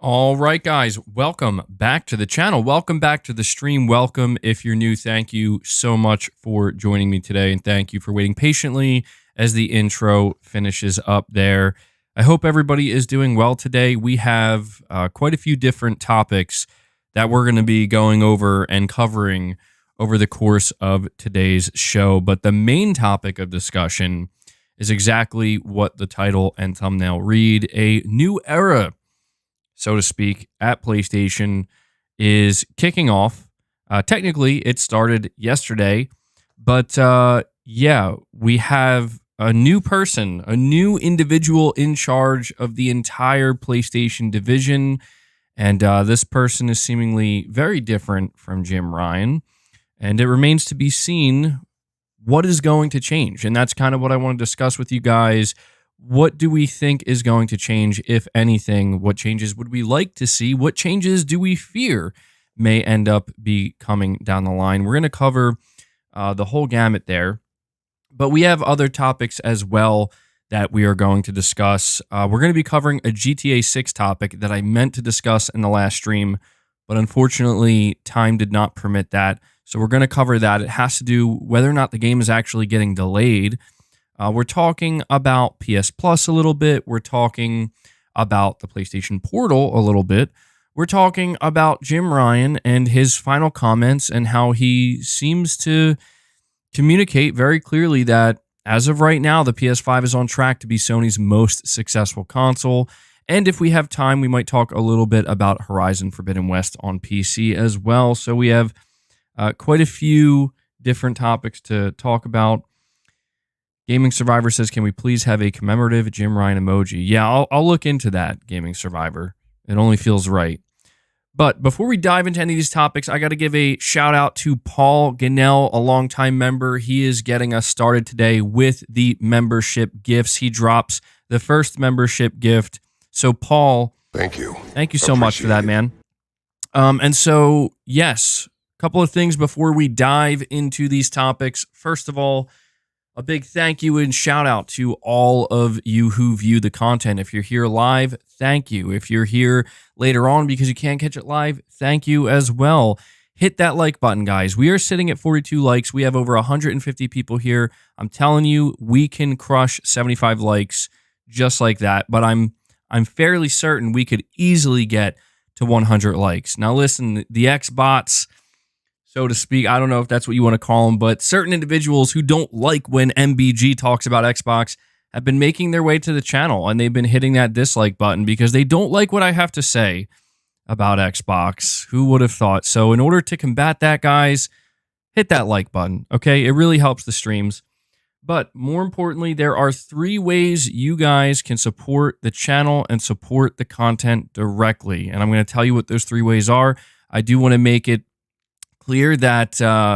All right, guys, welcome back to the channel. Welcome back to the stream. Welcome if you're new. Thank you so much for joining me today, and thank you for waiting patiently as the intro finishes up there. I hope everybody is doing well today. We have quite a few different topics that we're going to be going over and covering over the course of today's show, but the main topic of discussion is exactly what the title and thumbnail read: a new era, so to speak, at PlayStation is kicking off. Technically, it started yesterday, but yeah, we have a new person, a new individual in charge of the entire PlayStation division, and this person is seemingly very different from Jim Ryan, and it remains to be seen what is going to change, and that's kind of what I want to discuss with you guys. What do we think is going to change, if anything? What changes would we like to see? What changes do we fear may end up be coming down the line? We're going to cover the whole gamut there, but we have other topics as well that we are going to discuss. We're going to be covering a GTA 6 topic that I meant to discuss in the last stream, but unfortunately, time did not permit that. So we're going to cover that. It has to do whether or not the game is actually getting delayed. We're talking about PS Plus a little bit. We're talking about the PlayStation Portal a little bit. We're talking about Jim Ryan and his final comments and how he seems to communicate very clearly that as of right now, the PS5 is on track to be Sony's most successful console. And if we have time, we might talk a little bit about Horizon Forbidden West on PC as well. So we have quite a few different topics to talk about. Gaming Survivor says, can we please have a commemorative Jim Ryan emoji? Yeah, I'll look into that, Gaming Survivor. It only feels right. But before we dive into any of these topics, I got to give a shout out to Paul Gunnell, a longtime member. He is getting us started today with the membership gifts. He drops the first membership gift. So Paul, thank you. Thank you so much for that, man. And so, yes, a couple of things before we dive into these topics. First of all, a big thank you and shout out to all of you who view the content. If you're here live, thank you. If you're here later on because you can't catch it live, thank you as well. Hit that like button, guys. We are sitting at 42 likes. We have over 150 people here. I'm telling you, we can crush 75 likes just like that. But I'm fairly certain we could easily get to 100 likes. Now, listen, the X-bots, so to speak, I don't know if that's what you want to call them, but certain individuals who don't like when MBG talks about Xbox have been making their way to the channel, and they've been hitting that dislike button because they don't like what I have to say about Xbox. Who would have thought? So in order to combat that, guys, hit that like button, okay? It really helps the streams. But more importantly, there are 3 ways you guys can support the channel and support the content directly, and I'm going to tell you what those 3 ways are. I do want to make it clear that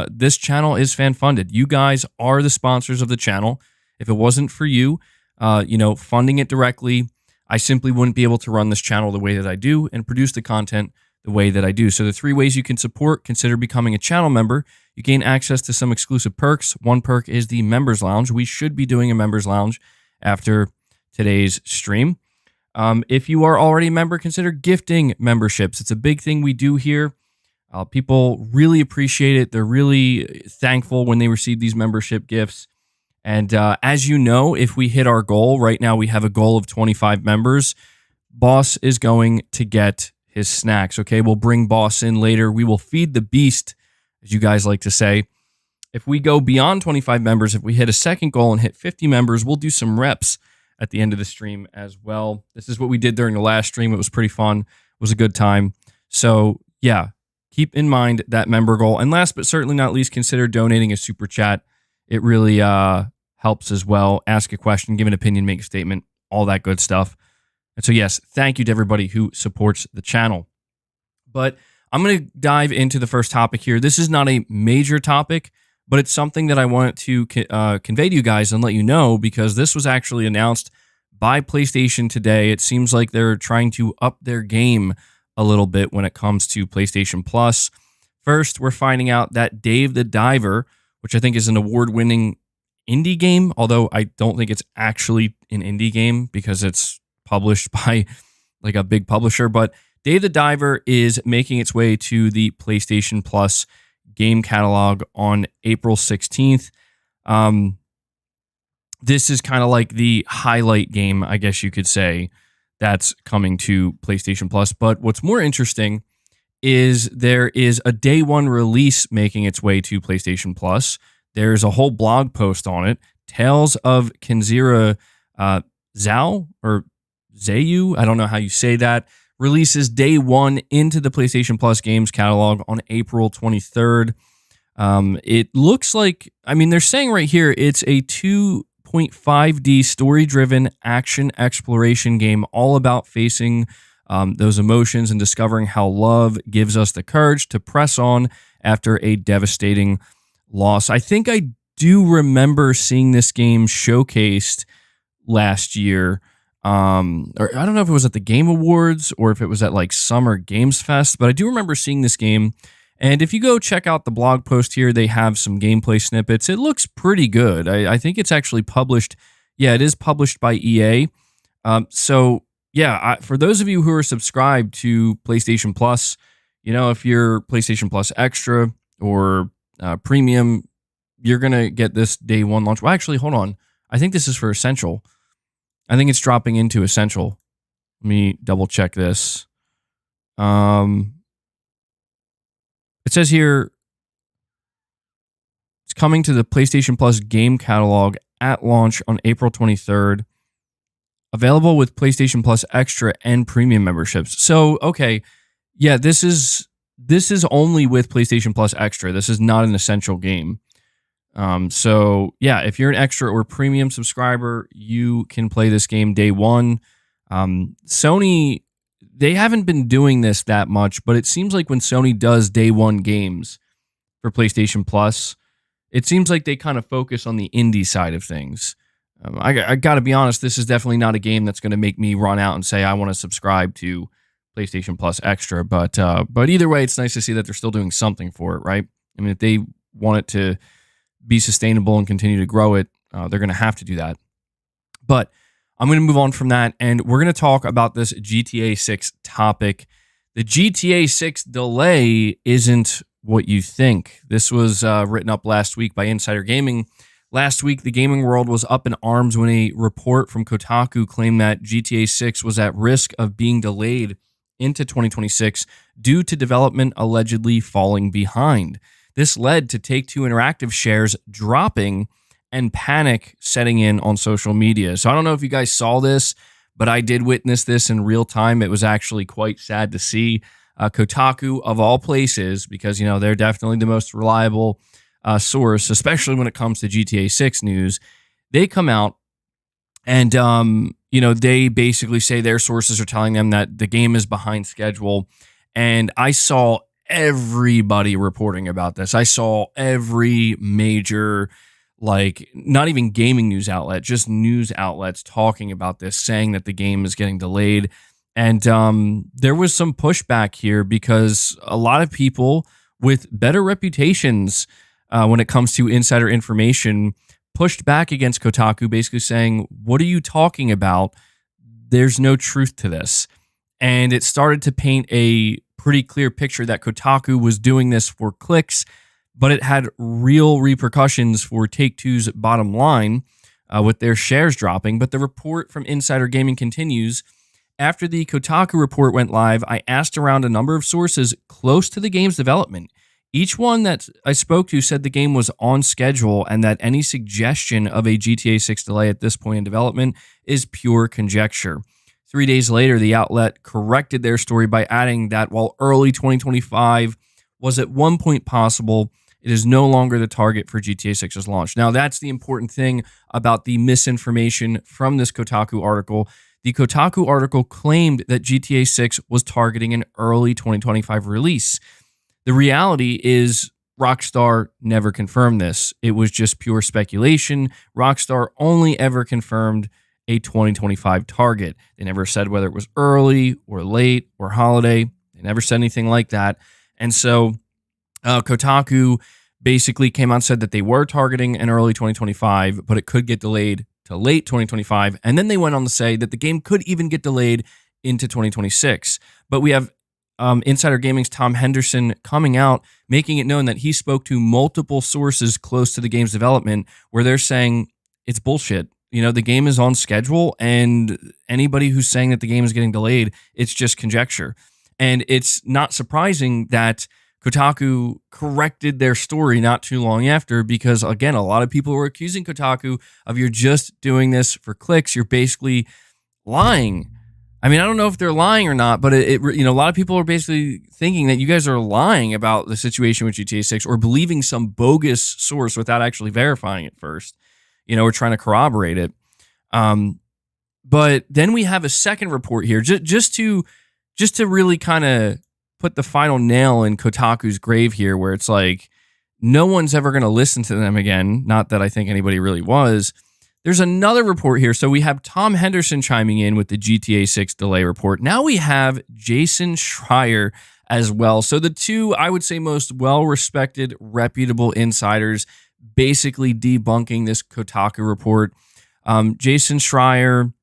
this channel is fan-funded. You guys are the sponsors of the channel. If it wasn't for you, funding it directly, I simply wouldn't be able to run this channel the way that I do and produce the content the way that I do. So the 3 ways you can support: consider becoming a channel member. You gain access to some exclusive perks. One perk is the Members Lounge. We should be doing a Members Lounge after today's stream. If you are already a member, consider gifting memberships. It's a big thing we do here. People really appreciate it. They're really thankful when they receive these membership gifts. And as you know, if we hit our goal, right now we have a goal of 25 members, Boss is going to get his snacks, okay? We'll bring Boss in later. We will feed the beast, as you guys like to say. If we go beyond 25 members, if we hit a second goal and hit 50 members, we'll do some reps at the end of the stream as well. This is what we did during the last stream. It was pretty fun. It was a good time. So, yeah. Keep in mind that member goal. And last but certainly not least, consider donating a super chat. It really helps as well. Ask a question, give an opinion, make a statement, all that good stuff. And so, yes, thank you to everybody who supports the channel. But I'm going to dive into the first topic here. This is not a major topic, but it's something that I wanted to convey to you guys and let you know, because this was actually announced by PlayStation today. It seems like they're trying to up their game a little bit when it comes to PlayStation Plus. First, we're finding out that Dave the Diver, which I think is an award-winning indie game, although I don't think it's actually an indie game because it's published by like a big publisher, but Dave the Diver is making its way to the PlayStation Plus game catalog on April 16th. This is kind of like the highlight game, I guess you could say, that's coming to PlayStation Plus. But what's more interesting is there is a day one release making its way to PlayStation Plus. There's a whole blog post on it. Tales of Kenzira Zhao or Zayu, I don't know how you say that, releases day one into the PlayStation Plus games catalog on April 23rd. It looks like, I mean, they're saying right here, it's a 2.5D story-driven action exploration game all about facing those emotions and discovering how love gives us the courage to press on after a devastating loss. I think I do remember seeing this game showcased last year. Or I don't know if it was at the Game Awards or if it was at like Summer Games Fest, but I do remember seeing this game. And if you go check out the blog post here, they have some gameplay snippets. It looks pretty good. I think it's actually published. Yeah, it is published by EA. So yeah, for those of you who are subscribed to PlayStation Plus, you know, if you're PlayStation Plus Extra or Premium, you're going to get this day one launch. Well, actually, hold on. I think this is for Essential. I think it's dropping into Essential. Let me double check this. It says here, it's coming to the PlayStation Plus game catalog at launch on April 23rd. Available with PlayStation Plus Extra and Premium memberships. So, okay, yeah, this is only with PlayStation Plus Extra. This is not an Essential game. So yeah, if you're an Extra or Premium subscriber, you can play this game day one. Sony, they haven't been doing this that much, but it seems like when Sony does day one games for PlayStation Plus, it seems like they kind of focus on the indie side of things. I got to be honest, this is definitely not a game that's going to make me run out and say I want to subscribe to PlayStation Plus Extra, but either way, it's nice to see that they're still doing something for it, right? I mean, if they want it to be sustainable and continue to grow it, they're going to have to do that. But I'm going to move on from that, and we're going to talk about this GTA 6 topic. The GTA 6 delay isn't what you think. This was written up last week by Insider Gaming. Last week, the gaming world was up in arms when a report from Kotaku claimed that GTA 6 was at risk of being delayed into 2026 due to development allegedly falling behind. This led to Take-Two Interactive shares dropping and panic setting in on social media. So I don't know if you guys saw this, but I did witness this in real time. It was actually quite sad to see. Kotaku, of all places, because, you know, they're definitely the most reliable source, especially when it comes to GTA 6 news, they come out and, you know, they basically say their sources are telling them that the game is behind schedule. And I saw everybody reporting about this. I saw every major, like, not even gaming news outlet, just news outlets talking about this, saying that the game is getting delayed. And there was some pushback here because a lot of people with better reputations when it comes to insider information pushed back against Kotaku, basically saying, what are you talking about? There's no truth to this. And it started to paint a pretty clear picture that Kotaku was doing this for clicks, but it had real repercussions for Take-Two's bottom line with their shares dropping. But the report from Insider Gaming continues. After the Kotaku report went live, I asked around a number of sources close to the game's development. Each one that I spoke to said the game was on schedule and that any suggestion of a GTA 6 delay at this point in development is pure conjecture. 3 days later, the outlet corrected their story by adding that while early 2025 was at one point possible, it is no longer the target for GTA 6's launch. Now, that's the important thing about the misinformation from this Kotaku article. The Kotaku article claimed that GTA 6 was targeting an early 2025 release. The reality is Rockstar never confirmed this. It was just pure speculation. Rockstar only ever confirmed a 2025 target. They never said whether it was early or late or holiday. They never said anything like that. And so Kotaku basically came out and said that they were targeting an early 2025, but it could get delayed to late 2025. And then they went on to say that the game could even get delayed into 2026. But we have Insider Gaming's Tom Henderson coming out, making it known that he spoke to multiple sources close to the game's development where they're saying it's bullshit. You know, the game is on schedule, and anybody who's saying that the game is getting delayed, it's just conjecture. And it's not surprising that Kotaku corrected their story not too long after, because, again, a lot of people were accusing Kotaku of, you're just doing this for clicks. You're basically lying. I mean, I don't know if they're lying or not, but a lot of people are basically thinking that you guys are lying about the situation with GTA 6 or believing some bogus source without actually verifying it first. We're trying to corroborate it. But then we have a second report here, just to really kind of put the final nail in Kotaku's grave here, where it's like no one's ever going to listen to them again. Not that I think anybody really was. There's another report here. So we have Tom Henderson chiming in with the GTA 6 delay report. Now we have Jason Schreier as well. So the two, I would say, most well-respected, reputable insiders basically debunking this Kotaku report. Jason Schreier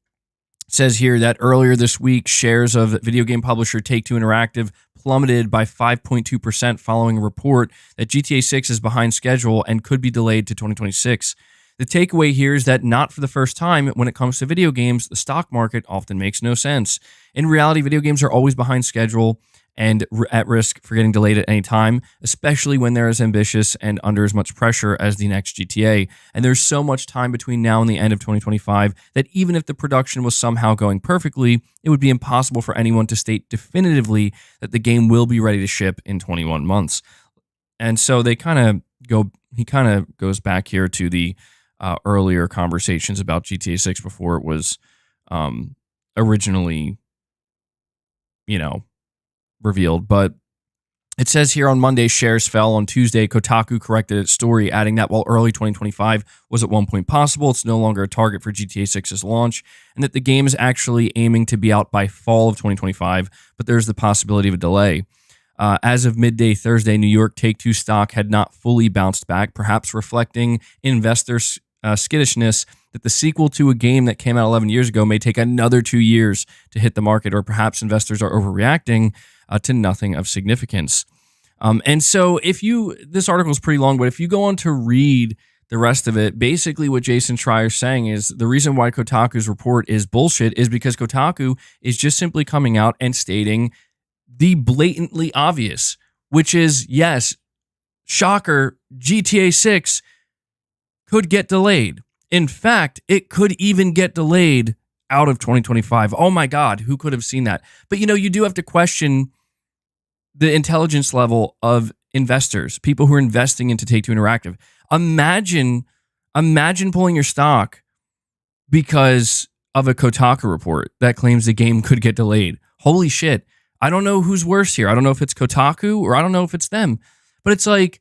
says here that earlier this week, shares of video game publisher Take-Two Interactive plummeted by 5.2% following a report that GTA 6 is behind schedule and could be delayed to 2026. The takeaway here is that not for the first time, when it comes to video games, the stock market often makes no sense. In reality, video games are always behind schedule and at risk for getting delayed at any time, especially when they're as ambitious and under as much pressure as the next GTA. And there's so much time between now and the end of 2025 that even if the production was somehow going perfectly, it would be impossible for anyone to state definitively that the game will be ready to ship in 21 months. And so he kind of goes back here to the earlier conversations about GTA 6 before it was originally, revealed. But it says here on Monday, shares fell. On Tuesday, Kotaku corrected its story, adding that while early 2025 was at one point possible, it's no longer a target for GTA 6's launch, and that the game is actually aiming to be out by fall of 2025, but there's the possibility of a delay. As of midday Thursday, New York Take-Two stock had not fully bounced back, perhaps reflecting investors' skittishness that the sequel to a game that came out 11 years ago may take another 2 years to hit the market, or perhaps investors are overreacting to nothing of significance. And so this article is pretty long, but if you go on to read the rest of it, basically what Jason Schreier is saying is the reason why Kotaku's report is bullshit is because Kotaku is just simply coming out and stating the blatantly obvious, which is, yes, shocker, GTA 6 could get delayed. In fact, it could even get delayed out of 2025. Oh my God, who could have seen that? But you do have to question the intelligence level of investors, people who are investing into Take-Two Interactive. Imagine pulling your stock because of a Kotaku report that claims the game could get delayed. Holy shit. I don't know who's worse here. I don't know if it's Kotaku or I don't know if it's them. But it's like,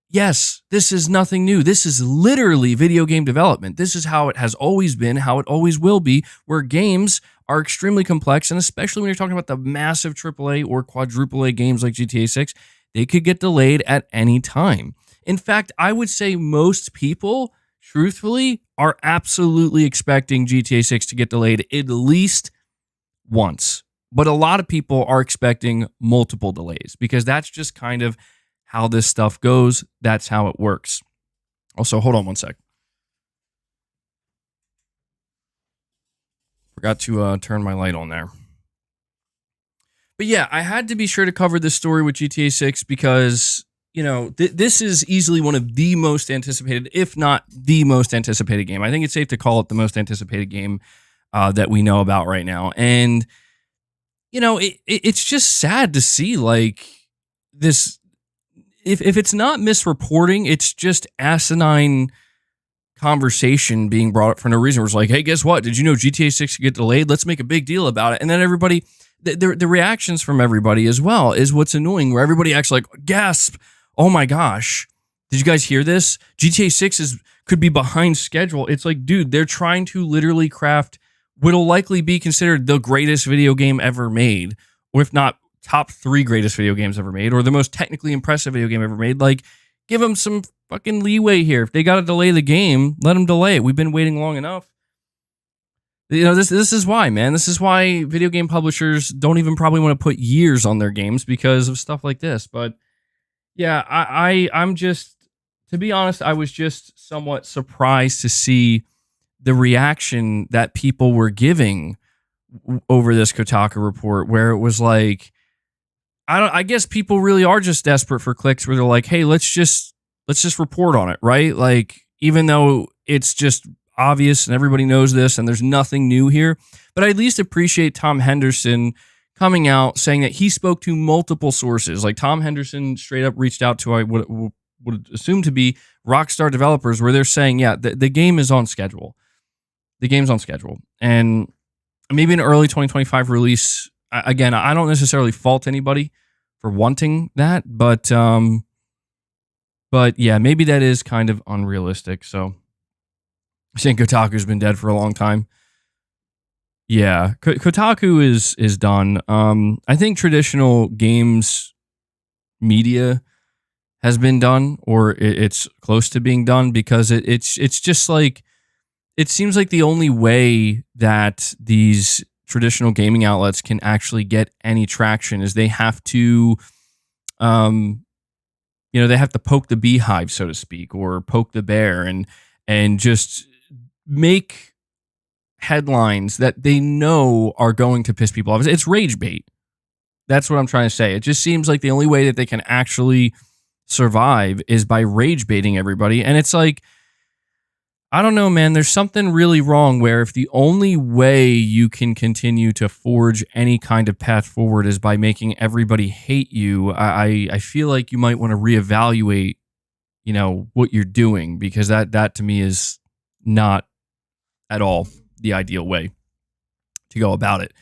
yes, this is nothing new. This is literally video game development. This is how it has always been, how it always will be, where games are extremely complex, and especially when you're talking about the massive AAA or quadruple A games like GTA 6, they could get delayed at any time. In fact, I would say most people, truthfully, are absolutely expecting GTA 6 to get delayed at least once. But a lot of people are expecting multiple delays because that's just kind of how this stuff goes. That's how it works. Also, hold on one sec. Forgot to turn my light on there. But yeah, I had to be sure to cover this story with GTA 6 because, this is easily one of the most anticipated, if not the most anticipated game. I think it's safe to call it the most anticipated game that we know about right now. And, it's just sad to see, like, this. If it's not misreporting, it's just asinine conversation being brought up for no reason. Where it's like, hey, guess what? Did you know GTA 6 could get delayed? Let's make a big deal about it. And then everybody, the reactions from everybody as well is what's annoying, where everybody acts like, gasp, oh my gosh, did you guys hear this? GTA 6 could be behind schedule. It's like, dude, they're trying to literally craft what'll likely be considered the greatest video game ever made, or if not top 3 greatest video games ever made, or the most technically impressive video game ever made. Like, give them some fucking leeway here. If they got to delay the game, let them delay it. We've been waiting long enough. This is why, man. This is why video game publishers don't even probably want to put years on their games because of stuff like this. But yeah, I'm just, to be honest, I was just somewhat surprised to see the reaction that people were giving over this Kotaku report, where it was like, I guess people really are just desperate for clicks, where they're like, hey, let's just report on it, right? Like, even though it's just obvious and everybody knows this and there's nothing new here, but I at least appreciate Tom Henderson coming out saying that he spoke to multiple sources. Like, Tom Henderson straight up reached out to, I would assume to be, Rockstar developers, where they're saying, yeah, the game is on schedule. The game's on schedule. And maybe an early 2025 release. Again, I don't necessarily fault anybody for wanting that, but yeah, maybe that is kind of unrealistic. So I think Kotaku's been dead for a long time. Yeah, Kotaku is done. I think traditional games media has been done, or it's close to being done, because it's just like, it seems like the only way that these traditional gaming outlets can actually get any traction is they have to, they have to poke the beehive, so to speak, or poke the bear, and just make headlines that they know are going to piss people off. It's rage bait. That's what I'm trying to say. It just seems like the only way that they can actually survive is by rage baiting everybody. And it's like, I don't know, man. There's something really wrong where if the only way you can continue to forge any kind of path forward is by making everybody hate you, I feel like you might want to reevaluate, what you're doing, because that to me is not at all the ideal way to go about it.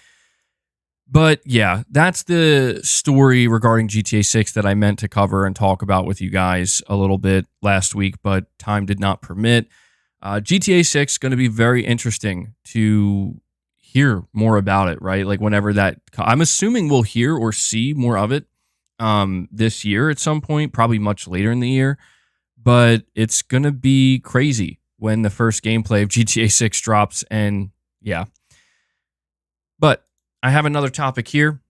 But yeah, that's the story regarding GTA 6 that I meant to cover and talk about with you guys a little bit last week, but time did not permit. GTA 6 is going to be very interesting to hear more about it, right? Like, whenever that, I'm assuming we'll hear or see more of it this year at some point, probably much later in the year. But it's going to be crazy when the first gameplay of GTA 6 drops. And yeah. But I have another topic here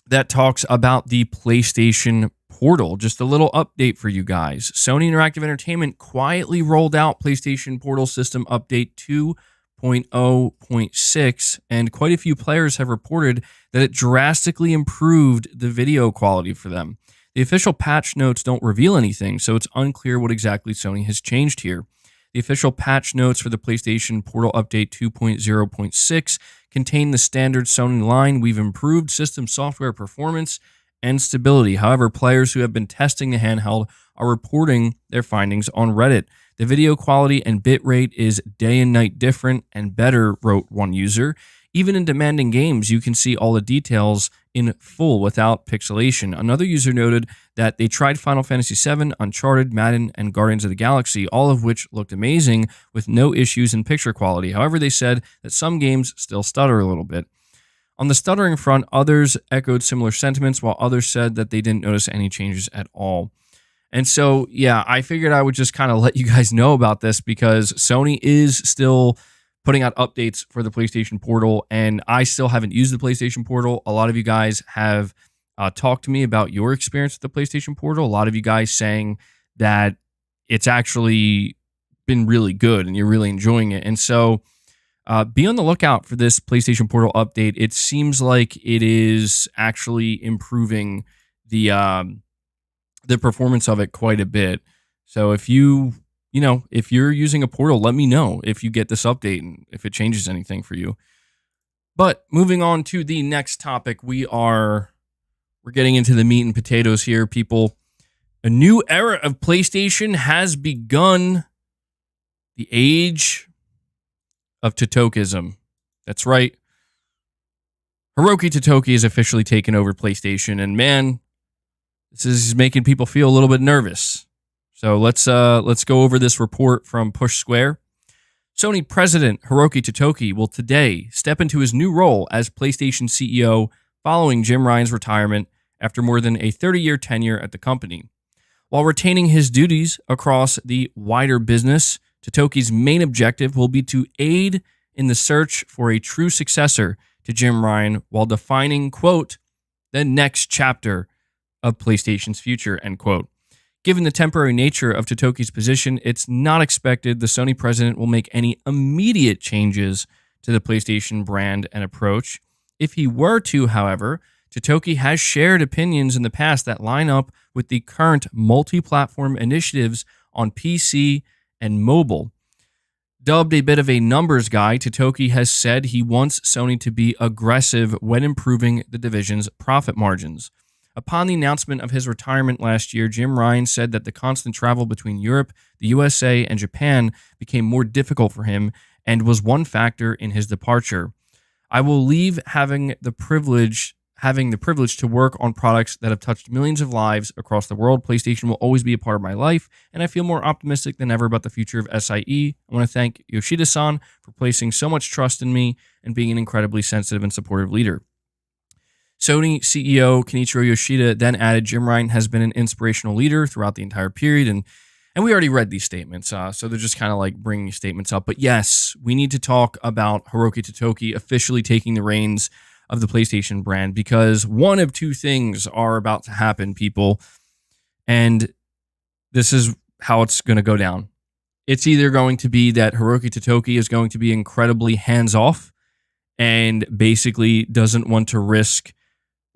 that talks about the PlayStation Portal. Just a little update for you guys. Sony Interactive Entertainment quietly rolled out PlayStation Portal System Update 2.0.6, and quite a few players have reported that it drastically improved the video quality for them. The official patch notes don't reveal anything, so it's unclear what exactly Sony has changed here. The official patch notes for the PlayStation Portal Update 2.0.6 contain the standard Sony line: we've improved system software performance and stability. However, players who have been testing the handheld are reporting their findings on Reddit. The video quality and bitrate is day and night different and better, wrote one user. Even in demanding games, you can see all the details in full without pixelation. Another user noted that they tried Final Fantasy VII, Uncharted, Madden, and Guardians of the Galaxy, all of which looked amazing with no issues in picture quality. However, they said that some games still stutter a little bit. On the stuttering front, others echoed similar sentiments, while others said that they didn't notice any changes at all. And so, yeah, I figured I would just kind of let you guys know about this, because Sony is still putting out updates for the PlayStation Portal, and I still haven't used the PlayStation Portal. A lot of you guys have talked to me about your experience with the PlayStation Portal. A lot of you guys saying that it's actually been really good and you're really enjoying it. And so be on the lookout for this PlayStation Portal update. It seems like it is actually improving the performance of it quite a bit. So if you're using a Portal, let me know if you get this update and if it changes anything for you. But moving on to the next topic, we're getting into the meat and potatoes here, people. A new era of PlayStation has begun. The age of Totokism. That's right. Hiroki Totoki has officially taken over PlayStation, and man, this is making people feel a little bit nervous. So let's go over this report from Push Square. Sony President Hiroki Totoki will today step into his new role as PlayStation CEO following Jim Ryan's retirement after more than a 30-year tenure at the company. While retaining his duties across the wider business, Totoki's main objective will be to aid in the search for a true successor to Jim Ryan while defining, quote, the next chapter of PlayStation's future, end quote. Given the temporary nature of Totoki's position, it's not expected the Sony president will make any immediate changes to the PlayStation brand and approach. If he were to, however, Totoki has shared opinions in the past that line up with the current multi-platform initiatives on PC and mobile. Dubbed a bit of a numbers guy, Totoki has said he wants Sony to be aggressive when improving the division's profit margins. Upon the announcement of his retirement last year, Jim Ryan said that the constant travel between Europe, the USA, and Japan became more difficult for him and was one factor in his departure. I will leave having the privilege to work on products that have touched millions of lives across the world. PlayStation will always be a part of my life, and I feel more optimistic than ever about the future of SIE. I want to thank Yoshida-san for placing so much trust in me and being an incredibly sensitive and supportive leader. Sony CEO Kenichiro Yoshida then added, Jim Ryan has been an inspirational leader throughout the entire period, and we already read these statements, so they're just kind of like bringing statements up. But yes, we need to talk about Hiroki Totoki officially taking the reins of the PlayStation brand, because one of two things are about to happen, people, and this is how it's going to go down. It's either going to be that Hiroki Totoki is going to be incredibly hands-off and basically doesn't want to risk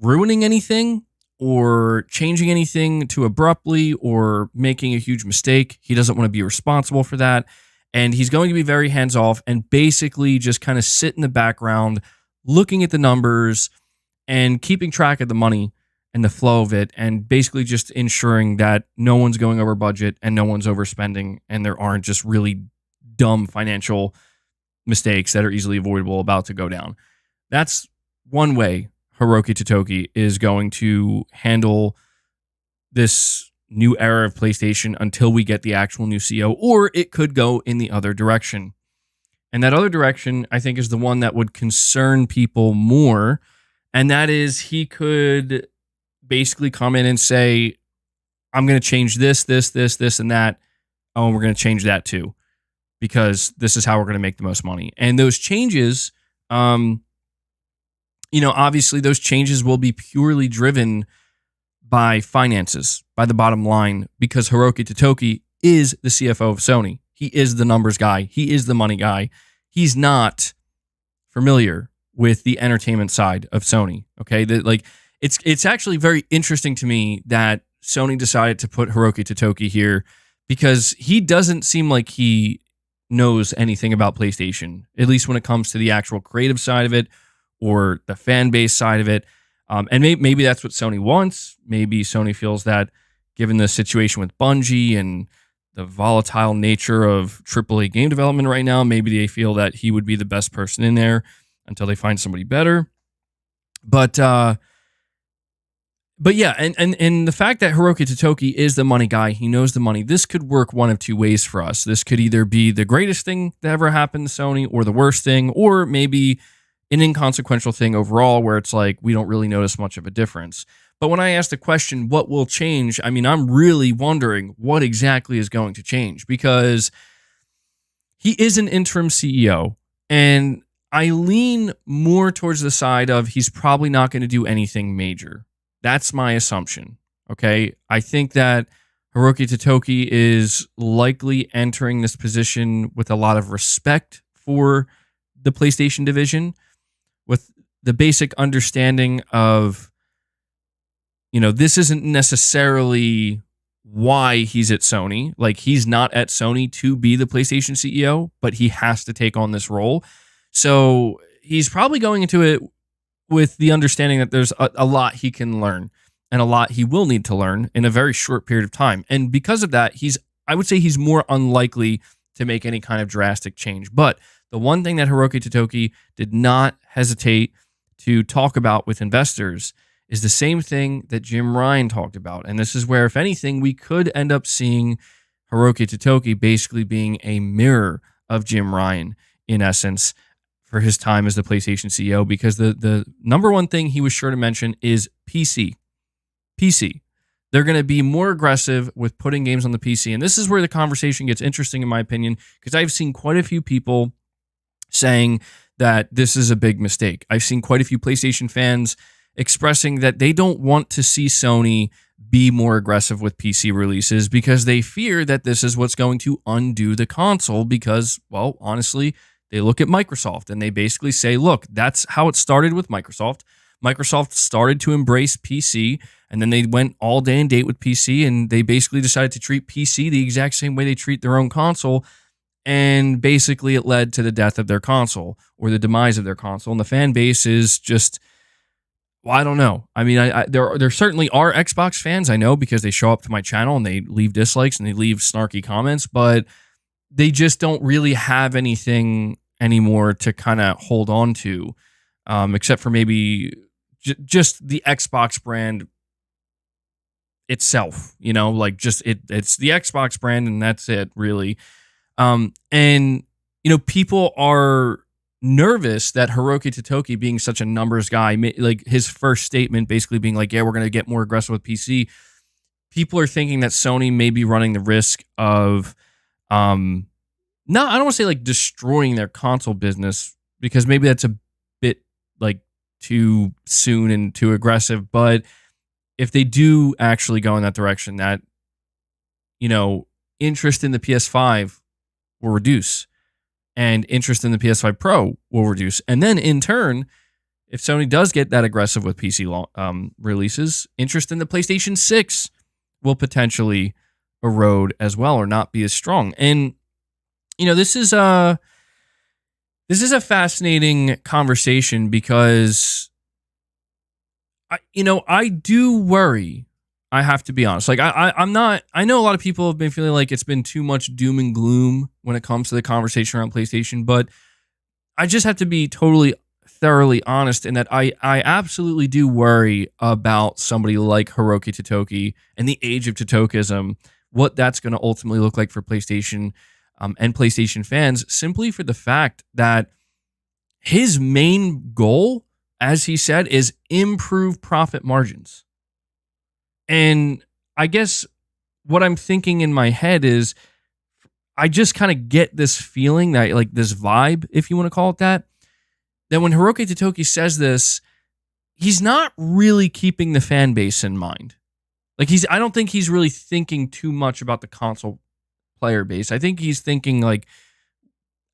ruining anything or changing anything too abruptly or making a huge mistake. He doesn't want to be responsible for that, and he's going to be very hands-off and basically just kind of sit in the background looking at the numbers and keeping track of the money and the flow of it, and basically just ensuring that no one's going over budget and no one's overspending and there aren't just really dumb financial mistakes that are easily avoidable about to go down. That's one way Hiroki Totoki is going to handle this new era of PlayStation until we get the actual new CEO, or it could go in the other direction. And that other direction, I think, is the one that would concern people more. And that is, he could basically come in and say, I'm going to change this, and that. Oh, and we're going to change that too, because this is how we're going to make the most money. And those changes, obviously those changes will be purely driven by finances, by the bottom line, because Hiroki Totoki is the CFO of Sony. He is the numbers guy. He is the money guy. He's not familiar with the entertainment side of Sony. Okay, it's actually very interesting to me that Sony decided to put Hiroki Totoki here, because he doesn't seem like he knows anything about PlayStation, at least when it comes to the actual creative side of it or the fan base side of it. And maybe that's what Sony wants. Maybe Sony feels that, given the situation with Bungie and the volatile nature of AAA game development right now, maybe they feel that he would be the best person in there until they find somebody better. But yeah, and the fact that Hiroki Totoki is the money guy, he knows the money, this could work one of two ways for us. This could either be the greatest thing that ever happened to Sony, or the worst thing, or maybe an inconsequential thing overall where it's like we don't really notice much of a difference. But when I ask the question, what will change? I mean, I'm really wondering what exactly is going to change, because he is an interim CEO, and I lean more towards the side of he's probably not going to do anything major. That's my assumption. Okay. I think that Hiroki Totoki is likely entering this position with a lot of respect for the PlayStation division, with the basic understanding of, this isn't necessarily why he's at Sony. Like, he's not at Sony to be the PlayStation CEO, but he has to take on this role. So he's probably going into it with the understanding that there's a lot he can learn and a lot he will need to learn in a very short period of time. And because of that, I would say he's more unlikely to make any kind of drastic change. But the one thing that Hiroki Totoki did not hesitate to talk about with investors is the same thing that Jim Ryan talked about. And this is where, if anything, we could end up seeing Hiroki Totoki basically being a mirror of Jim Ryan, in essence, for his time as the PlayStation CEO, because the number one thing he was sure to mention is PC. They're going to be more aggressive with putting games on the PC. And this is where the conversation gets interesting, in my opinion, because I've seen quite a few people saying that this is a big mistake. I've seen quite a few PlayStation fans expressing that they don't want to see Sony be more aggressive with PC releases because they fear that this is what's going to undo the console because, well, honestly, they look at Microsoft and they basically say, look, that's how it started with Microsoft. Microsoft started to embrace PC, and then they went all day and date with PC, and they basically decided to treat PC the exact same way they treat their own console, and basically it led to the death of their console or the demise of their console, and the fan base is just, well, I don't know. I mean, there certainly are Xbox fans, I know, because they show up to my channel and they leave dislikes and they leave snarky comments, but they just don't really have anything anymore to kind of hold on to, except for maybe just the Xbox brand itself, you know, like just it's the Xbox brand and that's it, really. And, you know, people are nervous that Hiroki Totoki, being such a numbers guy, like his first statement basically being like, yeah, we're going to get more aggressive with PC. People are thinking that Sony may be running the risk of, no, I don't want to say like destroying their console business because maybe that's a bit like too soon and too aggressive. But if they do actually go in that direction, that, you know, interest in the PS5 will reduce and interest in the PS5 Pro will reduce. And then in turn, if Sony does get that aggressive with PC releases, interest in the PlayStation 6 will potentially erode as well or not be as strong. And, you know, this is a fascinating conversation because I do worry. I have to be honest. Like I'm not. I know a lot of people have been feeling like it's been too much doom and gloom when it comes to the conversation around PlayStation, but I just have to be thoroughly honest in that I absolutely do worry about somebody like Hiroki Totoki and the age of Totokism, what that's going to ultimately look like for PlayStation and PlayStation fans, simply for the fact that his main goal, as he said, is improve profit margins. And I guess what I'm thinking in my head is I just kind of get this feeling that, like, this vibe, if you want to call it that when Hiroki Totoki says this, he's not really keeping the fan base in mind. Like, I don't think he's really thinking too much about the console player base. I think he's thinking like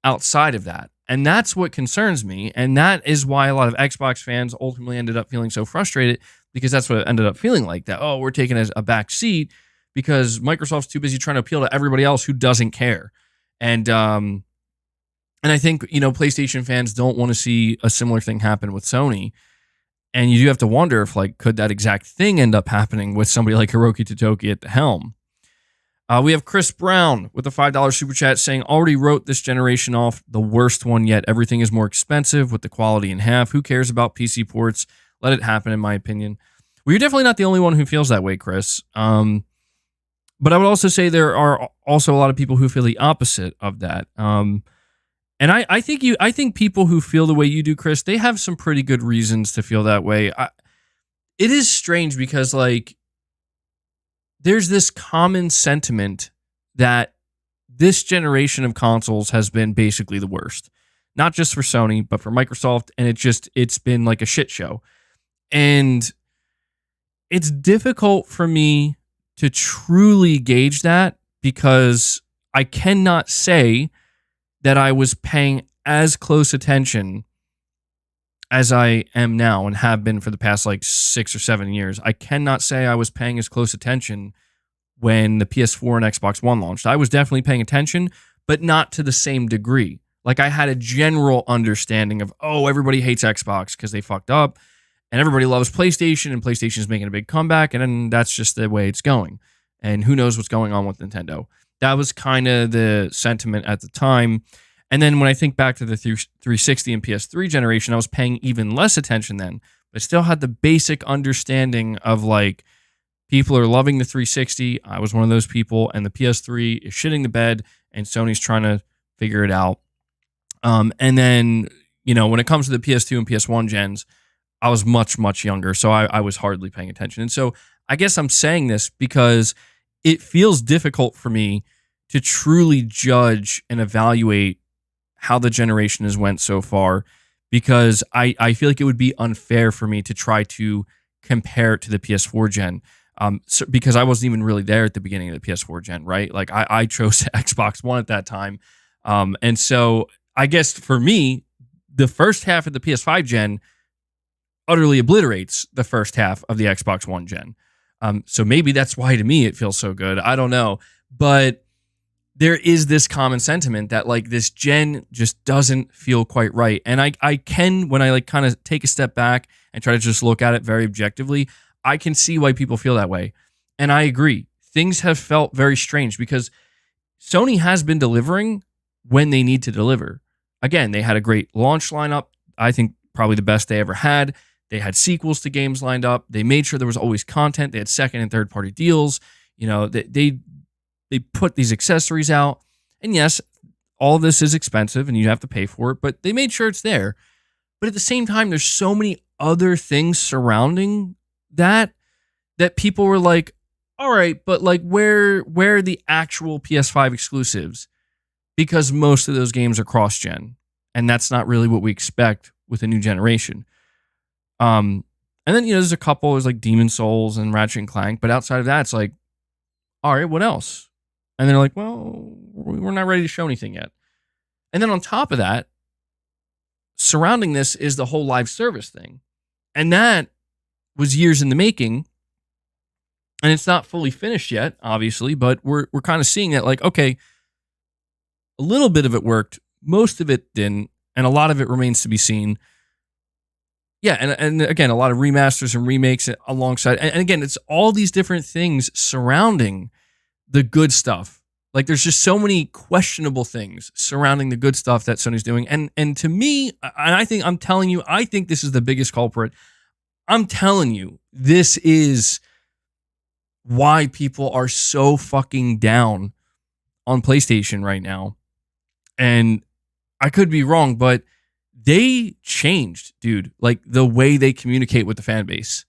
outside of that. And that's what concerns me. And that is why a lot of Xbox fans ultimately ended up feeling so frustrated, because that's what it ended up feeling like, that, oh, we're taking a back seat because Microsoft's too busy trying to appeal to everybody else who doesn't care. And I think, you know, PlayStation fans don't want to see a similar thing happen with Sony. And you do have to wonder if, like, could that exact thing end up happening with somebody like Hiroki Totoki at the helm? We have Chris Brown with a $5 super chat saying, already wrote this generation off the worst one yet. Everything is more expensive with the quality in half. Who cares about PC ports? Let it happen, in my opinion. Well, you're definitely not the only one who feels that way, Chris. But I would also say there are also a lot of people who feel the opposite of that. And I think people who feel the way you do, Chris, they have some pretty good reasons to feel that way. It is strange because, like, there's this common sentiment that this generation of consoles has been basically the worst, not just for Sony, but for Microsoft. And it's been like a shit show. And it's difficult for me to truly gauge that because I cannot say that I was paying as close attention as I am now and have been for the past like 6 or 7 years. I cannot say I was paying as close attention when the PS4 and Xbox One launched. I was definitely paying attention, but not to the same degree. Like, I had a general understanding of, oh, everybody hates Xbox because they fucked up, and everybody loves PlayStation, and PlayStation is making a big comeback, and then that's just the way it's going. And who knows what's going on with Nintendo. That was kind of the sentiment at the time. And then when I think back to the 360 and PS3 generation, I was paying even less attention then, but still had the basic understanding of, like, people are loving the 360. I was one of those people, and the PS3 is shitting the bed, and Sony's trying to figure it out. And then, you know, when it comes to the PS2 and PS1 gens, I was much, much younger, so I was hardly paying attention. And so I guess I'm saying this because it feels difficult for me to truly judge and evaluate how the generation has went so far, because I feel like it would be unfair for me to try to compare it to the PS4 gen. Because I wasn't even really there at the beginning of the PS4 gen, right? Like I chose Xbox One at that time. And so I guess for me, the first half of the PS5 gen utterly obliterates the first half of the Xbox One gen. So maybe that's why to me it feels so good. I don't know. But there is this common sentiment that like this gen just doesn't feel quite right. And I can, when I like kind of take a step back and try to just look at it very objectively, I can see why people feel that way. And I agree. Things have felt very strange because Sony has been delivering when they need to deliver. Again, they had a great launch lineup. I think probably the best they ever had. They had sequels to games lined up. They made sure there was always content. They had second and third party deals. You know, they put these accessories out. And yes, all of this is expensive and you have to pay for it, but they made sure it's there. But at the same time, there's so many other things surrounding that people were like, all right, but like where are the actual PS5 exclusives? Because most of those games are cross-gen, and that's not really what we expect with a new generation. And then, you know, there's a couple, there's like Demon Souls and Ratchet and Clank, but outside of that, it's like, all right, what else? And they're like, well, we're not ready to show anything yet. And then on top of that, surrounding this is the whole live service thing. And that was years in the making, and it's not fully finished yet, obviously, but we're kind of seeing that like, okay, a little bit of it worked, most of it didn't, and a lot of it remains to be seen. Yeah, and again, a lot of remasters and remakes alongside, and again, it's all these different things surrounding the good stuff. Like there's just so many questionable things surrounding the good stuff that Sony's doing, and to me, and I think this is the biggest culprit. I'm telling you, this is why people are so fucking down on PlayStation right now. And I could be wrong, but they changed, dude, like the way they communicate with the fan base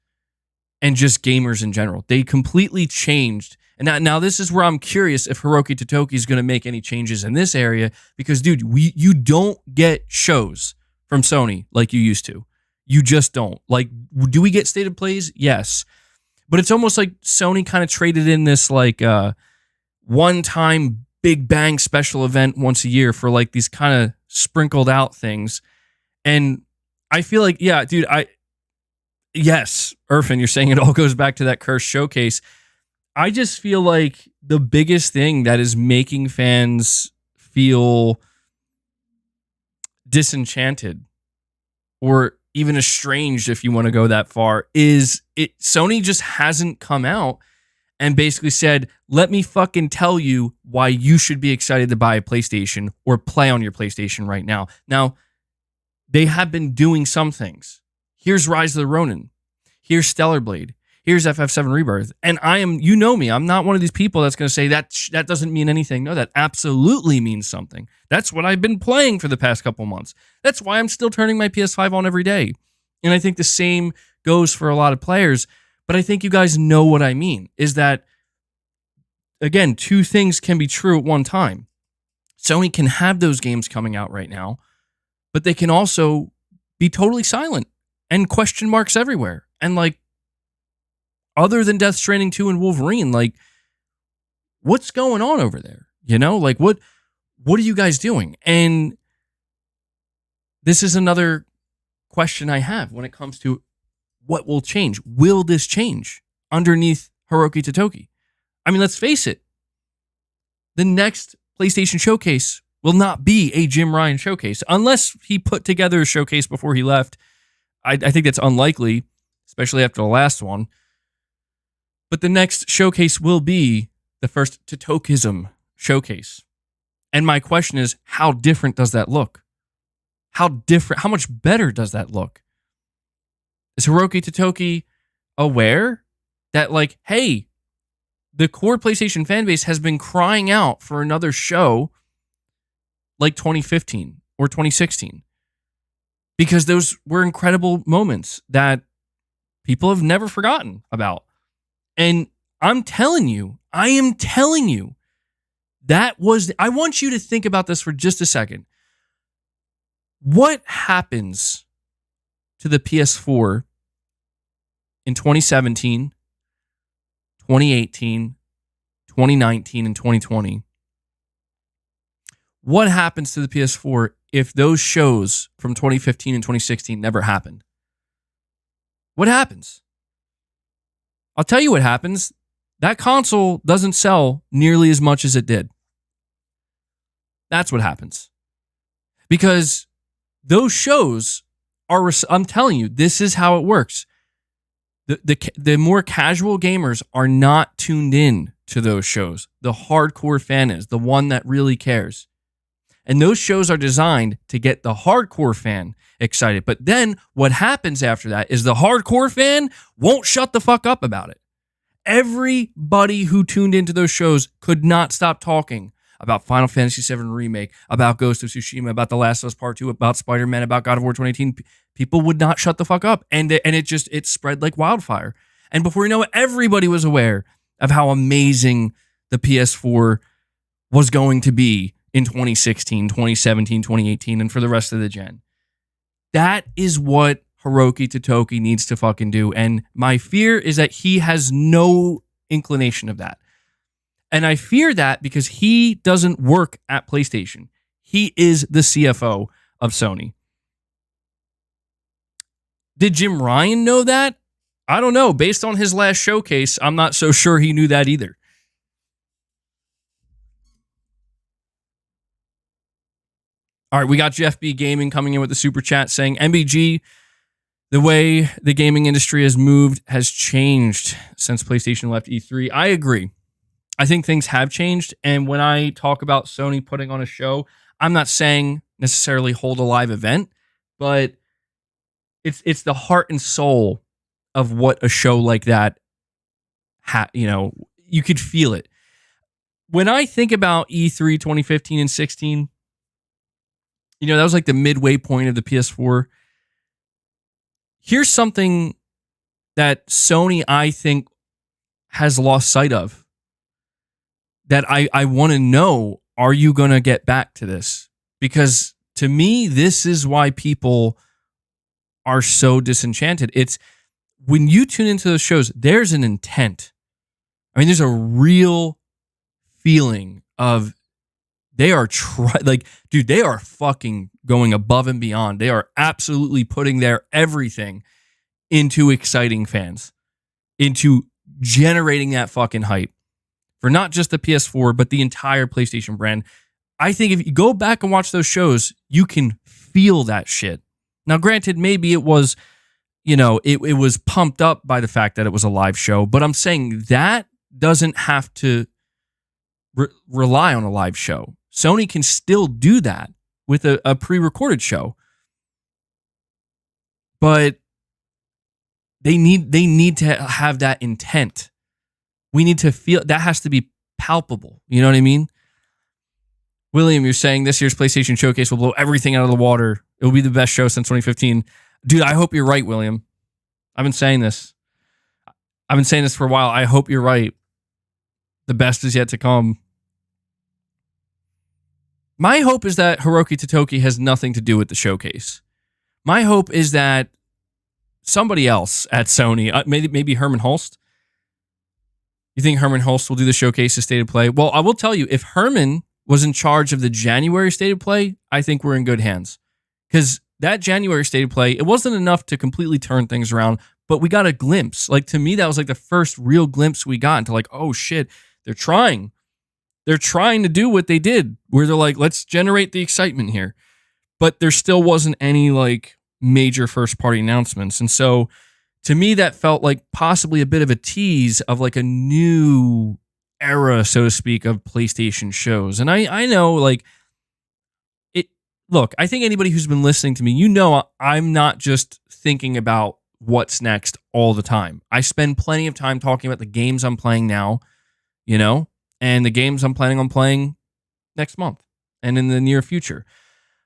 and just gamers in general. They completely changed. And now this is where I'm curious if Hiroki Totoki is going to make any changes in this area, because, dude, you don't get shows from Sony like you used to. You just don't. Like, do we get state of plays? Yes. But it's almost like Sony kind of traded in this like one-time big bang special event once a year for like these kind of sprinkled out things. And I feel like, yeah, dude, yes, Irfan, you're saying it all goes back to that cursed showcase. I just feel like the biggest thing that is making fans feel disenchanted or even estranged, if you want to go that far, is Sony just hasn't come out and basically said, let me fucking tell you why you should be excited to buy a PlayStation or play on your PlayStation right now. Now, they have been doing some things. Here's Rise of the Ronin. Here's Stellar Blade. Here's FF7 Rebirth. And I am, you know me, I'm not one of these people that's going to say that doesn't mean anything. No, that absolutely means something. That's what I've been playing for the past couple months. That's why I'm still turning my PS5 on every day. And I think the same goes for a lot of players. But I think you guys know what I mean, is that, again, two things can be true at one time. Sony can have those games coming out right now, but they can also be totally silent and question marks everywhere. And like, other than Death Stranding 2 and Wolverine, like, what's going on over there? You know, like, what are you guys doing? And this is another question I have when it comes to what will change. Will this change underneath Hiroki Totoki? I mean, let's face it. The next PlayStation showcase will not be a Jim Ryan showcase unless he put together a showcase before he left. I think that's unlikely, especially after the last one. But the next showcase will be the first Totokism showcase. And my question is, how different does that look? How much better does that look? Is Hiroki Totoki aware that, like, hey, the core PlayStation fan base has been crying out for another show like 2015 or 2016? Because those were incredible moments that people have never forgotten about. And I am telling you, I want you to think about this for just a second. What happens to the PS4 in 2017, 2018, 2019, and 2020? What happens to the PS4 if those shows from 2015 and 2016 never happened? What happens? I'll tell you what happens. That console doesn't sell nearly as much as it did. That's what happens. Because those shows are, I'm telling you, this is how it works. The more casual gamers are not tuned in to those shows. The hardcore fan is, the one that really cares. And those shows are designed to get the hardcore fan excited. But then what happens after that is the hardcore fan won't shut the fuck up about it. Everybody who tuned into those shows could not stop talking about Final Fantasy VII Remake, about Ghost of Tsushima, about The Last of Us Part 2, about Spider-Man, about God of War 2018. People would not shut the fuck up. And it spread like wildfire. And before you know it, everybody was aware of how amazing the PS4 was going to be in 2016, 2017, 2018, and for the rest of the gen. That is what Hiroki Totoki needs to fucking do. And my fear is that he has no inclination of that. And I fear that because he doesn't work at PlayStation. He is the CFO of Sony. Did Jim Ryan know that? I don't know. Based on his last showcase, I'm not so sure he knew that either. All right, we got Jeff B. Gaming coming in with the super chat saying, MBG, the way the gaming industry has moved has changed since PlayStation left E3. I agree. I think things have changed. And when I talk about Sony putting on a show, I'm not saying necessarily hold a live event, but it's the heart and soul of what a show like that, you could feel it. When I think about E3 2015 and 16, that was like the midway point of the PS4. Here's something that Sony, I think, has lost sight of. That I want to know, are you going to get back to this? Because to me, this is why people are so disenchanted. It's when you tune into those shows, there's an intent. I mean, there's a real feeling of they are they are fucking going above and beyond. They are absolutely putting their everything into exciting fans, into generating that fucking hype for not just the PS4, but the entire PlayStation brand. I think if you go back and watch those shows, you can feel that shit. Now, granted, maybe it was, it was pumped up by the fact that it was a live show, but I'm saying that doesn't have to rely on a live show. Sony can still do that with a pre-recorded show. But they need to have that intent. We need to feel that has to be palpable. You know what I mean? William, you're saying this year's PlayStation Showcase will blow everything out of the water. It will be the best show since 2015. Dude, I hope you're right, William. I've been saying this. I've been saying this for a while. I hope you're right. The best is yet to come. My hope is that Hiroki Totoki has nothing to do with the showcase. My hope is that somebody else at Sony, maybe Herman Hulst. You think Herman Hulst will do the showcase of State of Play? Well, I will tell you, if Herman was in charge of the January State of Play, I think we're in good hands. Because that January State of Play, it wasn't enough to completely turn things around, but we got a glimpse. Like, to me, that was like the first real glimpse we got into like, oh shit, they're trying. They're trying to do what they did, where they're like, let's generate the excitement here. But there still wasn't any like major first party announcements. And so to me, that felt like possibly a bit of a tease of like a new era, so to speak, of PlayStation shows. And I know like it, look, I think anybody who's been listening to me, I'm not just thinking about what's next all the time. I spend plenty of time talking about the games I'm playing now, and the games I'm planning on playing next month and in the near future.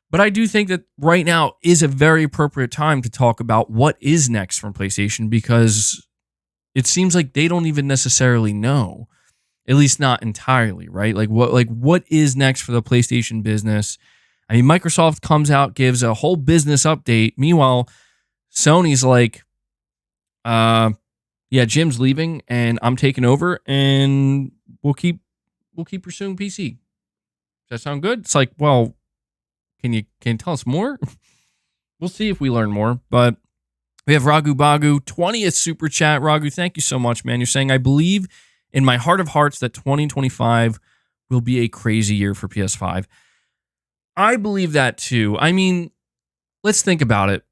But I do think that right now is a very appropriate time to talk about what is next from PlayStation, because it seems like they don't even necessarily know, at least not entirely, right? Like what is next for the PlayStation business? I mean, Microsoft comes out, gives a whole business update. Meanwhile, Sony's like, yeah, Jim's leaving and I'm taking over and we'll keep pursuing PC. Does that sound good? It's like, well, can you tell us more? We'll see if we learn more. But we have Ragu Bagu, 20th super chat. Ragu, thank you so much, man. You're saying, I believe in my heart of hearts that 2025 will be a crazy year for PS5. I believe that too. I mean, let's think about it.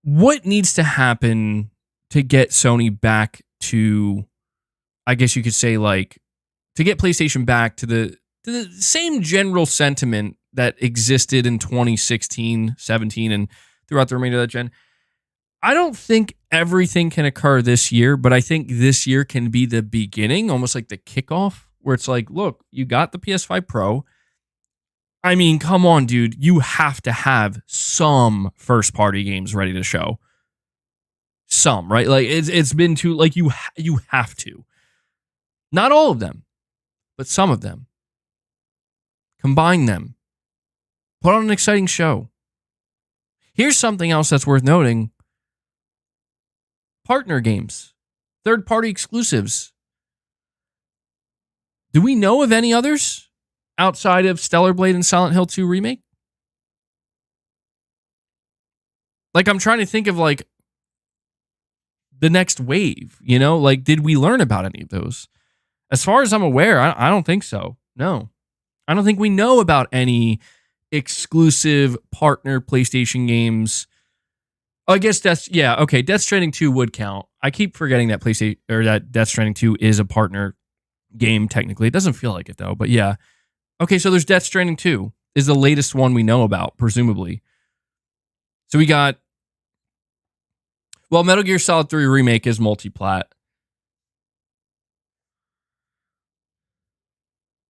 What needs to happen to get Sony back to, I guess you could say, like, to get PlayStation back to the same general sentiment that existed in 2016, 17, and throughout the remainder of that gen? I don't think everything can occur this year, but I think this year can be the beginning, almost like the kickoff, where it's like, look, you got the PS5 Pro. I mean, come on, dude. You have to have some first-party games ready to show. Some, right? Like, it's been too, like, you have to. Not all of them, but some of them. Combine them. Put on an exciting show. Here's something else that's worth noting. Partner games. Third-party exclusives. Do we know of any others outside of Stellar Blade and Silent Hill 2 Remake? Like, I'm trying to think of, like, the next wave, you know? Like, did we learn about any of those? As far as I'm aware, I don't think so. No. I don't think we know about any exclusive partner PlayStation games. I guess Death Stranding 2 would count. I keep forgetting that PlayStation or that Death Stranding 2 is a partner game technically. It doesn't feel like it though, but yeah. Okay, so there's Death Stranding 2 is the latest one we know about, presumably. So we got, well, Metal Gear Solid 3 Remake is multi-plat.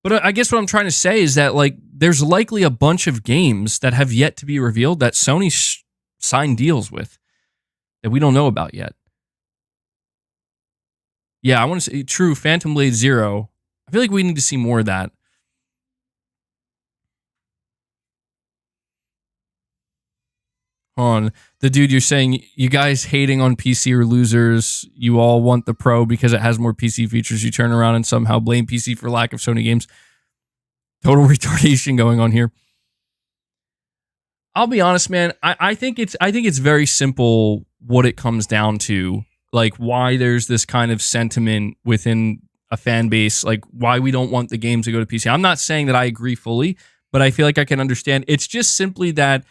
But I guess what I'm trying to say is that, like, there's likely a bunch of games that have yet to be revealed that Sony signed deals with that we don't know about yet. Yeah, I want to say, true, Phantom Blade 0. I feel like we need to see more of that. On the dude, you're saying you guys hating on PC are losers. You all want the Pro because it has more PC features. You turn around and somehow blame PC for lack of Sony games. Total retardation going on here. I'll be honest, man. I think it's very simple what it comes down to. Like, why there's this kind of sentiment within a fan base, like why we don't want the games to go to PC. I'm not saying that I agree fully, but I feel like I can understand. It's just simply that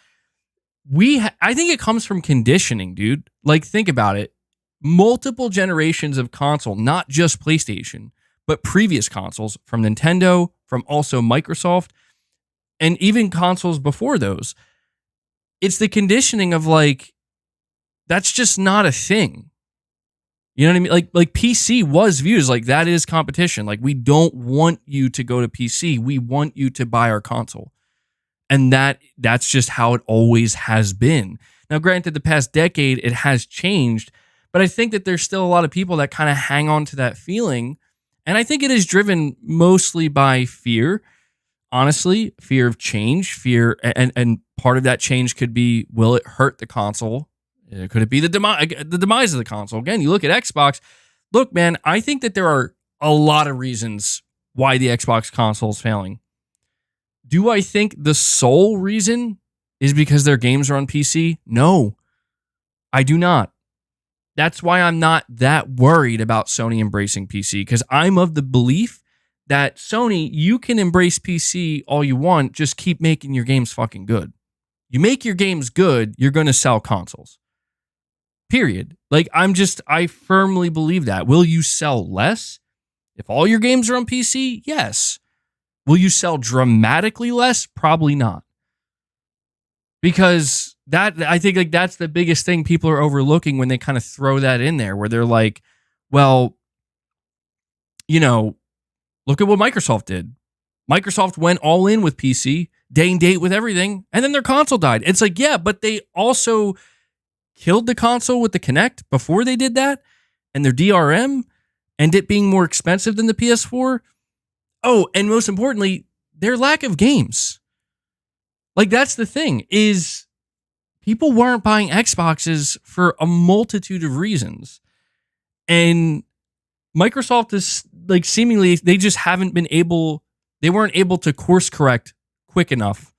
I think it comes from conditioning, dude. Like, think about it. Multiple generations of console, not just PlayStation, but previous consoles from Nintendo, from also Microsoft, and even consoles before those. It's the conditioning of, like, that's just not a thing. You know what I mean? Like PC was viewed as, like, that is competition. Like, we don't want you to go to PC. We want you to buy our console. And that's just how it always has been. Now, granted, the past decade, it has changed, but I think that there's still a lot of people that kind of hang on to that feeling. And I think it is driven mostly by fear, honestly, fear of change, fear. And part of that change could be, will it hurt the console? Could it be the demise of the console? Again, you look at Xbox. Look, man, I think that there are a lot of reasons why the Xbox console is failing. Do I think the sole reason is because their games are on PC? No, I do not. That's why I'm not that worried about Sony embracing PC, because I'm of the belief that Sony, you can embrace PC all you want, just keep making your games fucking good. You make your games good, you're going to sell consoles. Period. Like, I firmly believe that. Will you sell less if all your games are on PC? Yes. Will you sell dramatically less? Probably not. Because I think, like, that's the biggest thing people are overlooking when they kind of throw that in there, where they're like, well, you know, look at what Microsoft did. Microsoft went all in with PC, day and date with everything, and then their console died. It's like, yeah, but they also killed the console with the Kinect before they did that, and their DRM, and it being more expensive than the PS4. Oh, and most importantly, their lack of games. Like, that's the thing, is people weren't buying Xboxes for a multitude of reasons. And Microsoft is, like, seemingly, they just haven't been able, they weren't able to course correct quick enough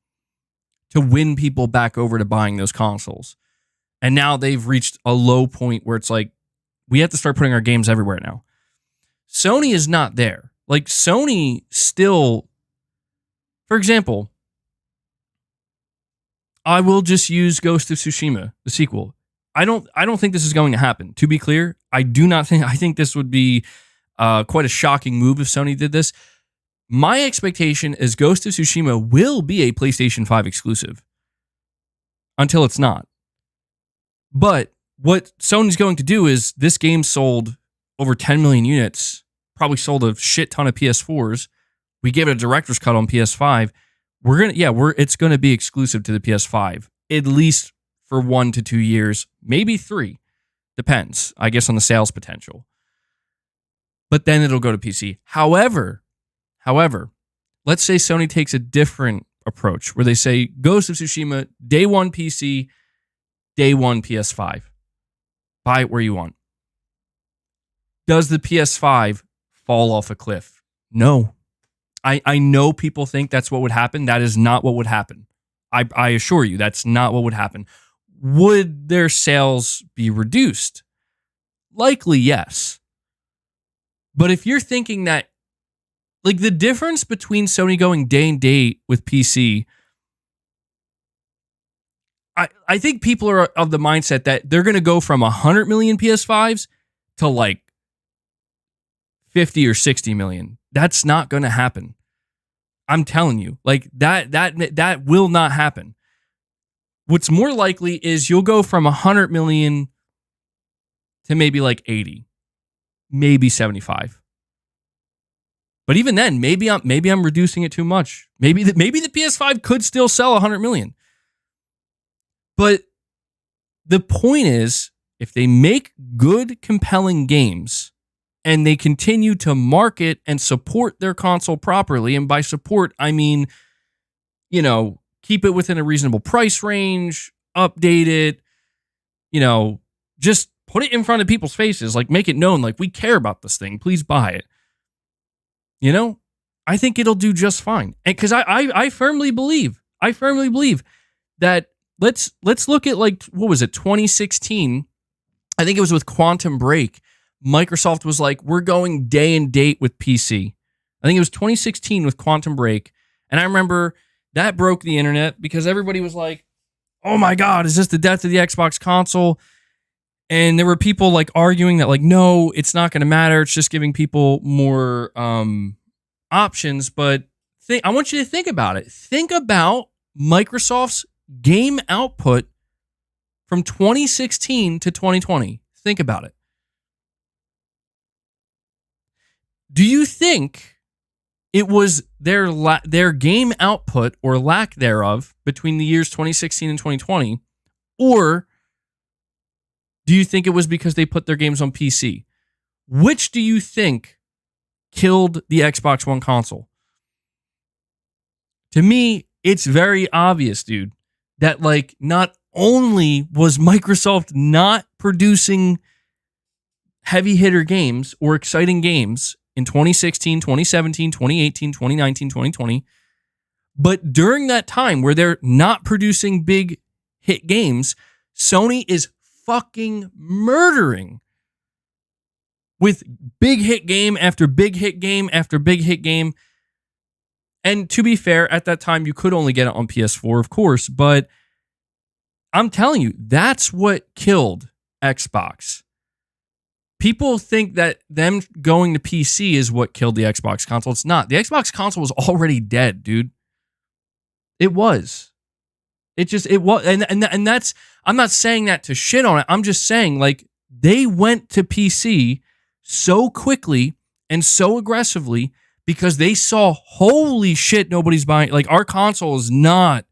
to win people back over to buying those consoles. And now they've reached a low point where it's like, we have to start putting our games everywhere now. Sony is not there. Like, Sony still, for example, I will just use Ghost of Tsushima, the sequel. I don't think this is going to happen. To be clear, I think this would be quite a shocking move if Sony did this. My expectation is Ghost of Tsushima will be a PlayStation 5 exclusive until it's not. But what Sony's going to do is, this game sold over 10 million units, probably sold a shit ton of PS4s. We gave it a director's cut on PS5. It's going to be exclusive to the PS5, at least for 1 to 2 years, maybe 3. Depends, I guess, on the sales potential. But then it'll go to PC. However, let's say Sony takes a different approach where they say Ghost of Tsushima, day 1 PC, day 1 PS5. Buy it where you want. Does the PS5 fall off a cliff? No. I know people think that's what would happen. That is not what would happen. I assure you, that's not what would happen. Would their sales be reduced? Likely, yes. But if you're thinking that, like, the difference between Sony going day and date with PC, I think people are of the mindset that they're going to go from 100 million PS5s to like 50 or 60 million. That's not going to happen. I'm telling you, like, that will not happen. What's more likely is you'll go from 100 million to maybe like 80, maybe 75. But even then, maybe I'm reducing it too much. Maybe the PS5 could still sell 100 million. But the point is, if they make good, compelling games and they continue to market and support their console properly, and by support, I mean, keep it within a reasonable price range, update it, just put it in front of people's faces, like, make it known, like, we care about this thing, please buy it. I think it'll do just fine. And because I firmly believe that let's look at, like, what was it, 2016? I think it was with Quantum Break. Microsoft was like, we're going day and date with PC. I think it was 2016 with Quantum Break. And I remember that broke the internet because everybody was like, oh my God, is this the death of the Xbox console? And there were people like arguing that, like, no, it's not going to matter. It's just giving people more options. But I want you to think about it. Think about Microsoft's game output from 2016 to 2020. Think about it. Do you think it was their game output or lack thereof between the years 2016 and 2020? Or do you think it was because they put their games on PC? Which do you think killed the Xbox One console? To me, it's very obvious, dude, that, like, not only was Microsoft not producing heavy hitter games or exciting games in 2016, 2017, 2018, 2019, 2020, but during that time where they're not producing big hit games, Sony is fucking murdering with big hit game after big hit game after big hit game. And to be fair, at that time, you could only get it on PS4, of course, but I'm telling you, that's what killed Xbox. People think that them going to PC is what killed the Xbox console. It's not. The Xbox console was already dead, dude. It was. It was. And that's, I'm not saying that to shit on it. I'm just saying, like, they went to PC so quickly and so aggressively because they saw, holy shit, nobody's buying. Like, our console is not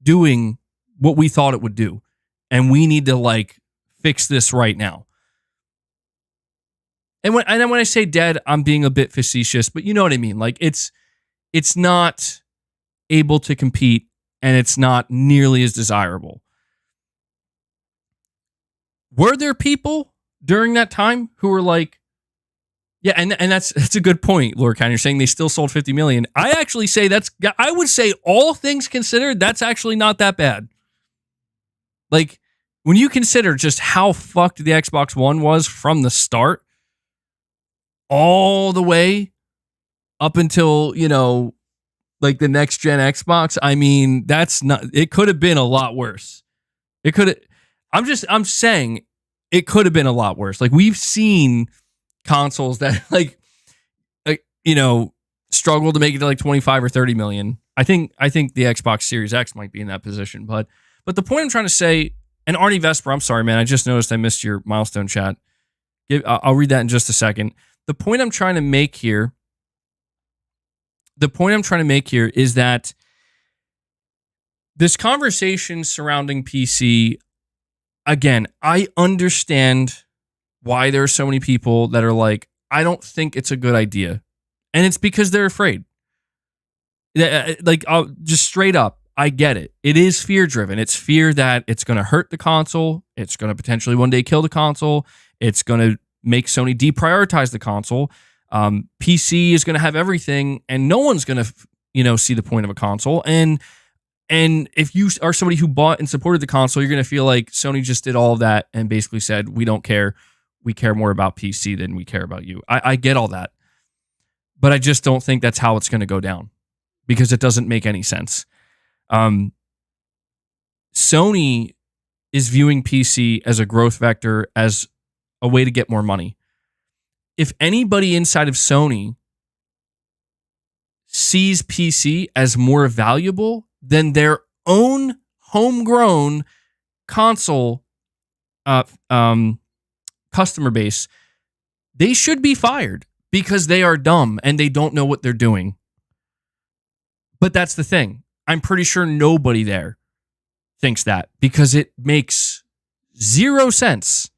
doing what we thought it would do. And we need to, like, fix this right now. And when I say dead, I'm being a bit facetious, but you know what I mean. Like it's not able to compete, and it's not nearly as desirable. Were there people during that time who were like, yeah, and that's a good point, Lord County. You're saying they still sold 50 million. I actually say I would say all things considered, that's actually not that bad. Like, when you consider just how fucked the Xbox One was from the start, all the way up until, like the next gen Xbox, I mean, it could have been a lot worse. I'm saying it could have been a lot worse. Like, we've seen consoles that struggle to make it to like 25 or 30 million. I think the Xbox Series X might be in that position, but the point I'm trying to say, and Arnie Vesper, I'm sorry, man, I just noticed I missed your milestone chat. I'll read that in just a second. The point I'm trying to make here is that this conversation surrounding PC, again, I understand why there are so many people that are like, I don't think it's a good idea. And it's because they're afraid. Like, just straight up, I get it. It is fear-driven. It's fear that it's going to hurt the console. It's going to potentially one day kill the console. It's going to make Sony deprioritize the console. PC is going to have everything, and no one's going to, see the point of a console. And if you are somebody who bought and supported the console, you're going to feel like Sony just did all of that and basically said, we don't care. We care more about PC than we care about you. I get all that. But I just don't think that's how it's going to go down, because it doesn't make any sense. Sony is viewing PC as a growth vector, as a way to get more money. If anybody inside of Sony sees PC as more valuable than their own homegrown console customer base, they should be fired, because they are dumb and they don't know what they're doing. But that's the thing. I'm pretty sure nobody there thinks that, because it makes zero sense.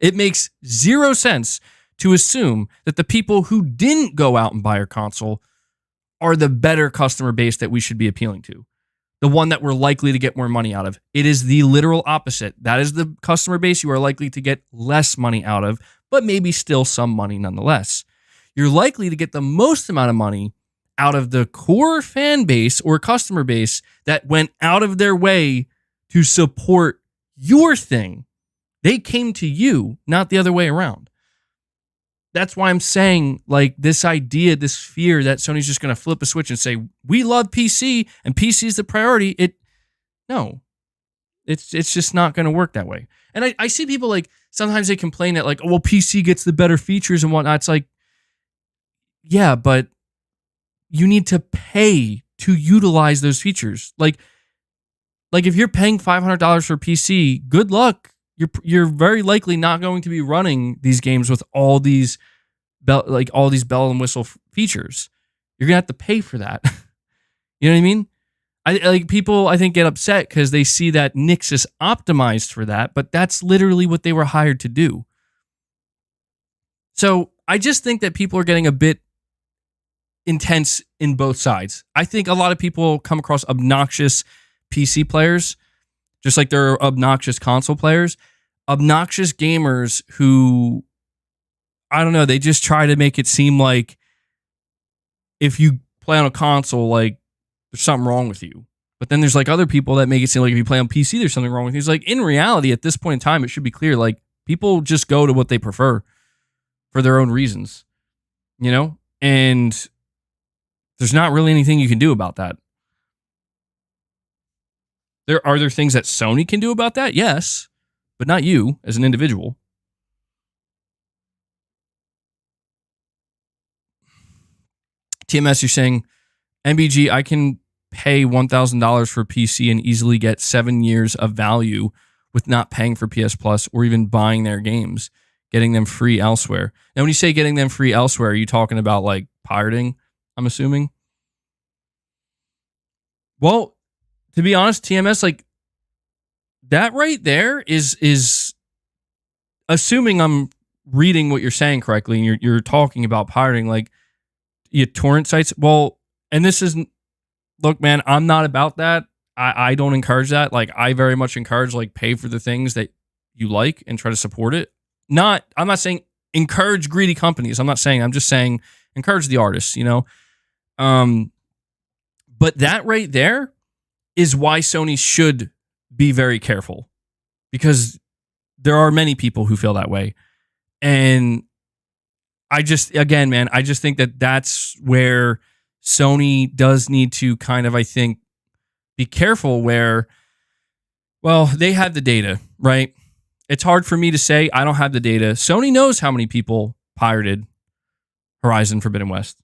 It makes zero sense to assume that the people who didn't go out and buy our console are the better customer base that we should be appealing to. The one that we're likely to get more money out of. It is the literal opposite. That is the customer base you are likely to get less money out of, but maybe still some money nonetheless. You're likely to get the most amount of money out of the core fan base or customer base that went out of their way to support your thing. They came to you, not the other way around. That's why I'm saying, like, this idea, this fear that Sony's just going to flip a switch and say, we love PC and PC is the priority. No, it's just not going to work that way. And I see people, like, sometimes they complain that, like, oh, well, PC gets the better features and whatnot. It's like, yeah, but you need to pay to utilize those features. Like if you're paying $500 for PC, good luck. You're very likely not going to be running these games with all these bell and whistle features. You're gonna have to pay for that. You know what I mean? People I think get upset because they see that Nix is optimized for that, but that's literally what they were hired to do. So I just think that people are getting a bit intense in both sides. I think a lot of people come across obnoxious PC players, just like there are obnoxious console players, obnoxious gamers who, I don't know, they just try to make it seem like if you play on a console, like, there's something wrong with you. But then there's like other people that make it seem like if you play on PC, there's something wrong with you. It's like, in reality, at this point in time, it should be clear, like, people just go to what they prefer for their own reasons, and there's not really anything you can do about that. Are there things that Sony can do about that? Yes, but not you as an individual. TMS, you're saying, MBG, I can pay $1,000 for PC and easily get 7 years of value with not paying for PS Plus or even buying their games, getting them free elsewhere. Now, when you say getting them free elsewhere, are you talking about like pirating, I'm assuming? Well, to be honest, TMS, like, that right there is assuming I'm reading what you're saying correctly, and you're talking about pirating, like torrent sites. Well, and this isn't. Look, man, I'm not about that. I don't encourage that. Like, I very much encourage, like, pay for the things that you like and try to support it. I'm not saying encourage greedy companies. I'm just saying encourage the artists, you know? But that right there is why Sony should be very careful, because there are many people who feel that way. And I just think that that's where Sony does need to kind of, I think, be careful where, well, they have the data, right? It's hard for me to say. I don't have the data. Sony knows how many people pirated Horizon Forbidden West.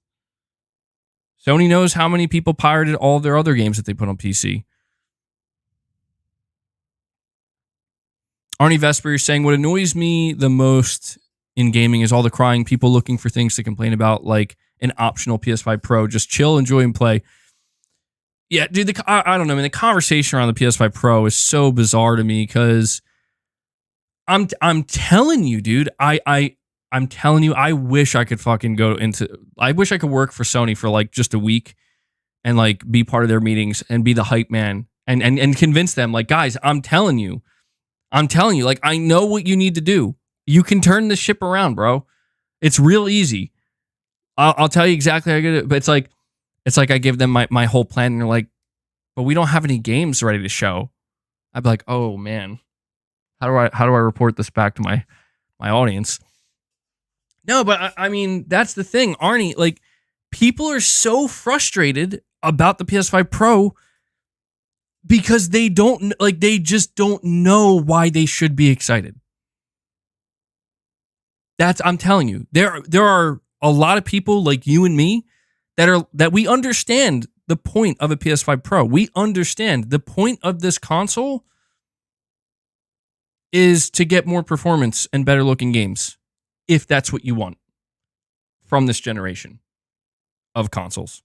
Sony knows how many people pirated all their other games that they put on PC. Arnie Vesper, you're saying, what annoys me the most in gaming is all the crying people looking for things to complain about, like an optional PS5 Pro. Just chill, enjoy, and play. Yeah, dude, I don't know, man. The conversation around the PS5 Pro is so bizarre to me, because I'm telling you, dude, I'm telling you, I wish I could I wish I could work for Sony for like just a week and like be part of their meetings and be the hype man and convince them, like, guys, I'm telling you, like, I know what you need to do. You can turn this ship around, bro. It's real easy. I'll tell you exactly how I get it, but it's like I give them my whole plan, and they're like, but we don't have any games ready to show. I'd be like, oh man, how do I report this back to my audience? No, but I mean, that's the thing, Arnie. Like, people are so frustrated about the PS5 Pro because they just don't know why they should be excited. I'm telling you, there are a lot of people like you and me that we understand the point of a PS5 Pro. We understand the point of this console is to get more performance and better looking games, if that's what you want from this generation of consoles.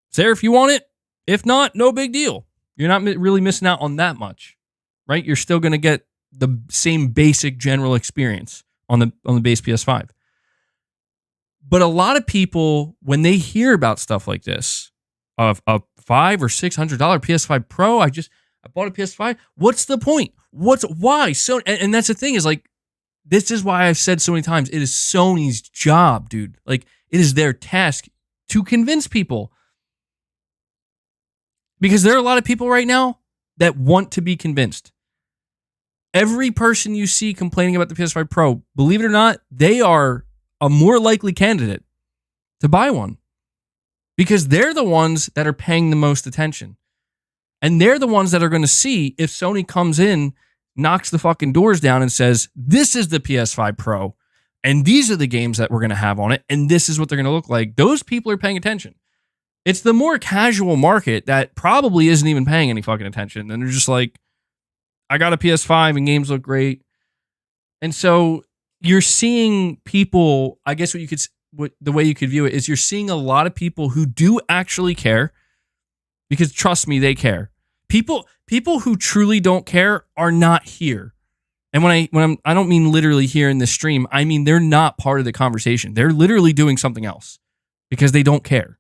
It's there if you want it. If not, no big deal. You're not really missing out on that much, right? You're still going to get the same basic general experience on the base PS5. But a lot of people, when they hear about stuff like this, of a $500 or $600 PS5 Pro, I bought a PS5. What's the point? Why? So, and that's the thing, is like, this is why I've said so many times, it is Sony's job, dude. Like, it is their task to convince people. Because there are a lot of people right now that want to be convinced. Every person you see complaining about the PS5 Pro, believe it or not, they are a more likely candidate to buy one, because they're the ones that are paying the most attention. And they're the ones that are going to see if Sony comes in, knocks the fucking doors down and says, this is the PS5 Pro, and these are the games that we're going to have on it, and this is what they're going to look like. Those people are paying attention. It's the more casual market that probably isn't even paying any fucking attention. And they're just like, I got a PS5 and games look great. And so you're seeing people, I guess the way you could view it is, you're seeing a lot of people who do actually care, because trust me, they care. People who truly don't care are not here. And I don't mean literally here in this stream. I mean, they're not part of the conversation. They're literally doing something else because they don't care.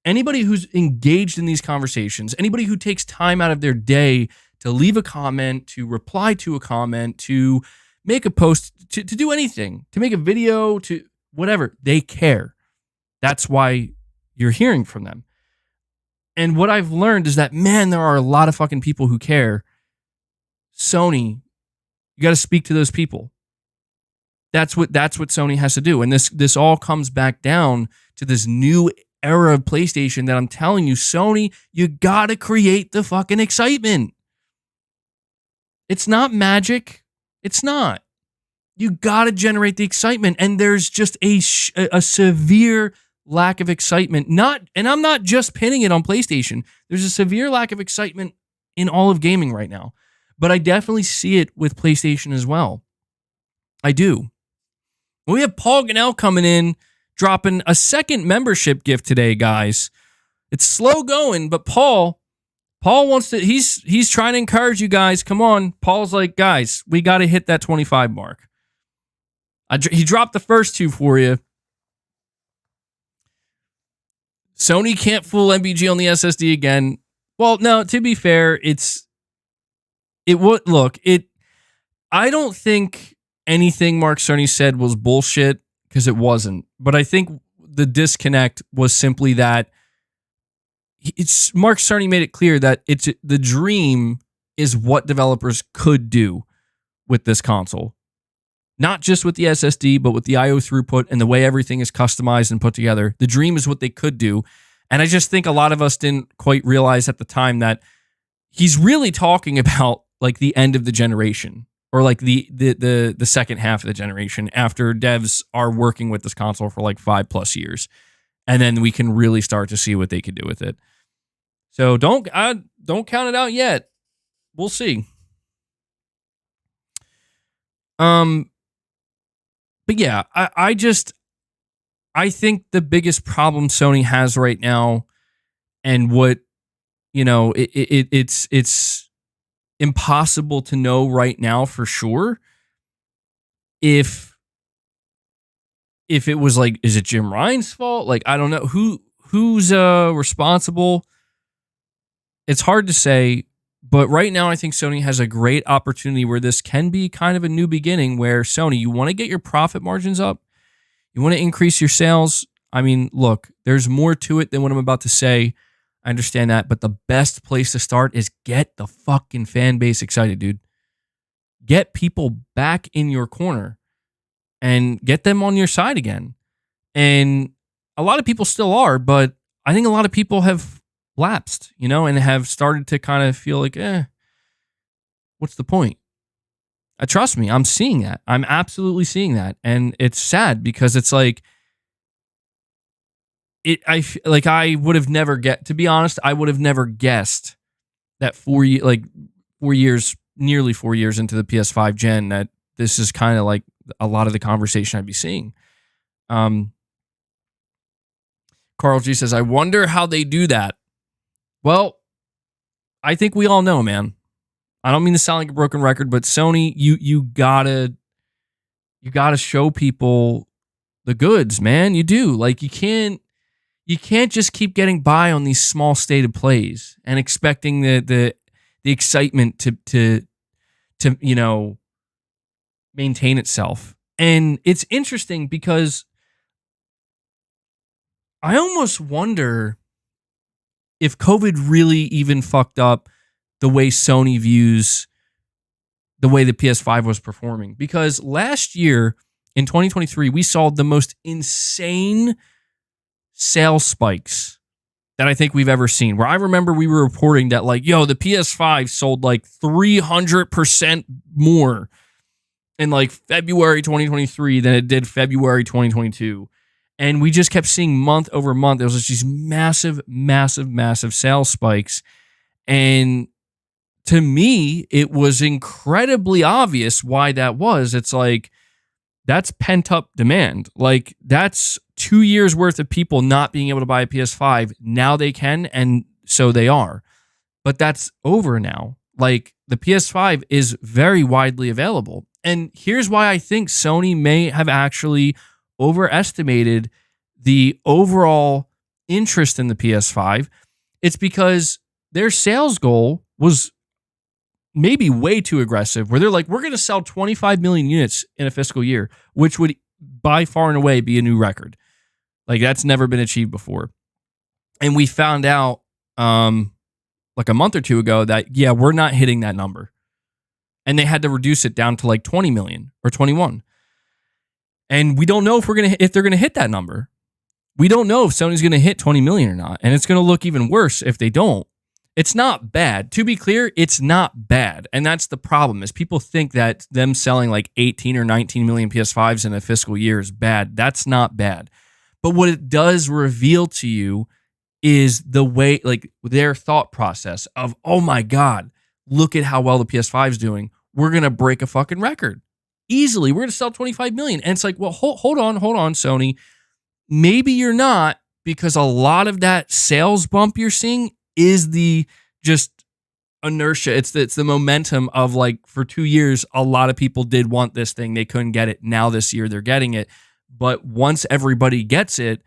Anybody who's engaged in these conversations, anybody who takes time out of their day to leave a comment, to reply to a comment, to make a post, to do anything, to make a video, to whatever, they care. That's why you're hearing from them. And what I've learned is that, man, there are a lot of fucking people who care. Sony, you got to speak to those people. That's what Sony has to do. And this all comes back down to this new era of PlayStation that I'm telling you, Sony, you got to create the fucking excitement. It's not magic. It's not. You got to generate the excitement. And there's just a severe lack of excitement. And I'm not just pinning it on PlayStation. There's a severe lack of excitement in all of gaming right now. But I definitely see it with PlayStation as well. I do. We have Paul Ganell coming in, dropping a second membership gift today, guys. It's slow going, but Paul wants to, he's trying to encourage you guys. Come on. Paul's like, guys, we got to hit that 25 mark. He dropped the first two for you. Sony can't fool MBG on the SSD again. Well, no, to be fair, I don't think anything Mark Cerny said was bullshit, because it wasn't. But I think the disconnect was simply that Mark Cerny made it clear that the dream is what developers could do with this console. Not just with the SSD, but with the I/O throughput and the way everything is customized and put together. The dream is what they could do. And I just think a lot of us didn't quite realize at the time that he's really talking about like the end of the generation, or like the second half of the generation, after devs are working with this console for like 5+ years. And then we can really start to see what they could do with it. So don't count it out yet. We'll see. But yeah, I think the biggest problem Sony has right now, and what, it's impossible to know right now for sure if it was like, is it Jim Ryan's fault? Like, I don't know who's responsible. It's hard to say. But right now, I think Sony has a great opportunity where this can be kind of a new beginning, where Sony, you want to get your profit margins up. You want to increase your sales. I mean, look, there's more to it than what I'm about to say. I understand that. But the best place to start is get the fucking fan base excited, dude. Get people back in your corner and get them on your side again. And a lot of people still are, but I think a lot of people have lapsed, and have started to kind of feel like, what's the point? Trust me, I'm seeing that. I'm absolutely seeing that. And it's sad, because it's like, I would have never to be honest, I would have never guessed that 4 years, nearly 4 years into the PS5 gen, that this is kind of like a lot of the conversation I'd be seeing. Carl G says, I wonder how they do that. Well, I think we all know, man. I don't mean to sound like a broken record, but Sony, you gotta show people the goods, man. You do. Like, you can't just keep getting by on these small stated plays and expecting the excitement to maintain itself. And it's interesting, because I almost wonder if COVID really even fucked up the way Sony views the way the PS5 was performing. Because last year, in 2023, we saw the most insane sales spikes that I think we've ever seen. Where I remember we were reporting that, like, the PS5 sold like 300% more in like February 2023 than it did February 2022. And we just kept seeing month over month, there was just these massive, massive, massive sales spikes. And to me, it was incredibly obvious why that was. It's like, that's pent up demand. Like, that's 2 years worth of people not being able to buy a PS5. Now they can, and so they are. But that's over now. Like, the PS5 is very widely available. And here's why I think Sony may have actually overestimated the overall interest in the PS5. It's because their sales goal was maybe way too aggressive, where they're like, we're going to sell 25 million units in a fiscal year, which would by far and away be a new record. Like, that's never been achieved before. And we found out like a month or two ago that, we're not hitting that number. And they had to reduce it down to like 20 million or 21. And we don't know if they're going to hit that number. We don't know if Sony's going to hit 20 million or not. And it's going to look even worse if they don't. It's not bad. To be clear, it's not bad. And that's the problem, is people think that them selling like 18 or 19 million PS5s in a fiscal year is bad. That's not bad. But what it does reveal to you is the way, like, their thought process of, oh my God, look at how well the PS5 is doing. We're going to break a fucking record. Easily. We're going to sell 25 million. And it's like, well, hold on, Sony. Maybe you're not, because a lot of that sales bump you're seeing is the just inertia. It's the momentum of like for 2 years, a lot of people did want this thing. They couldn't get it. Now this year they're getting it. But once everybody gets it,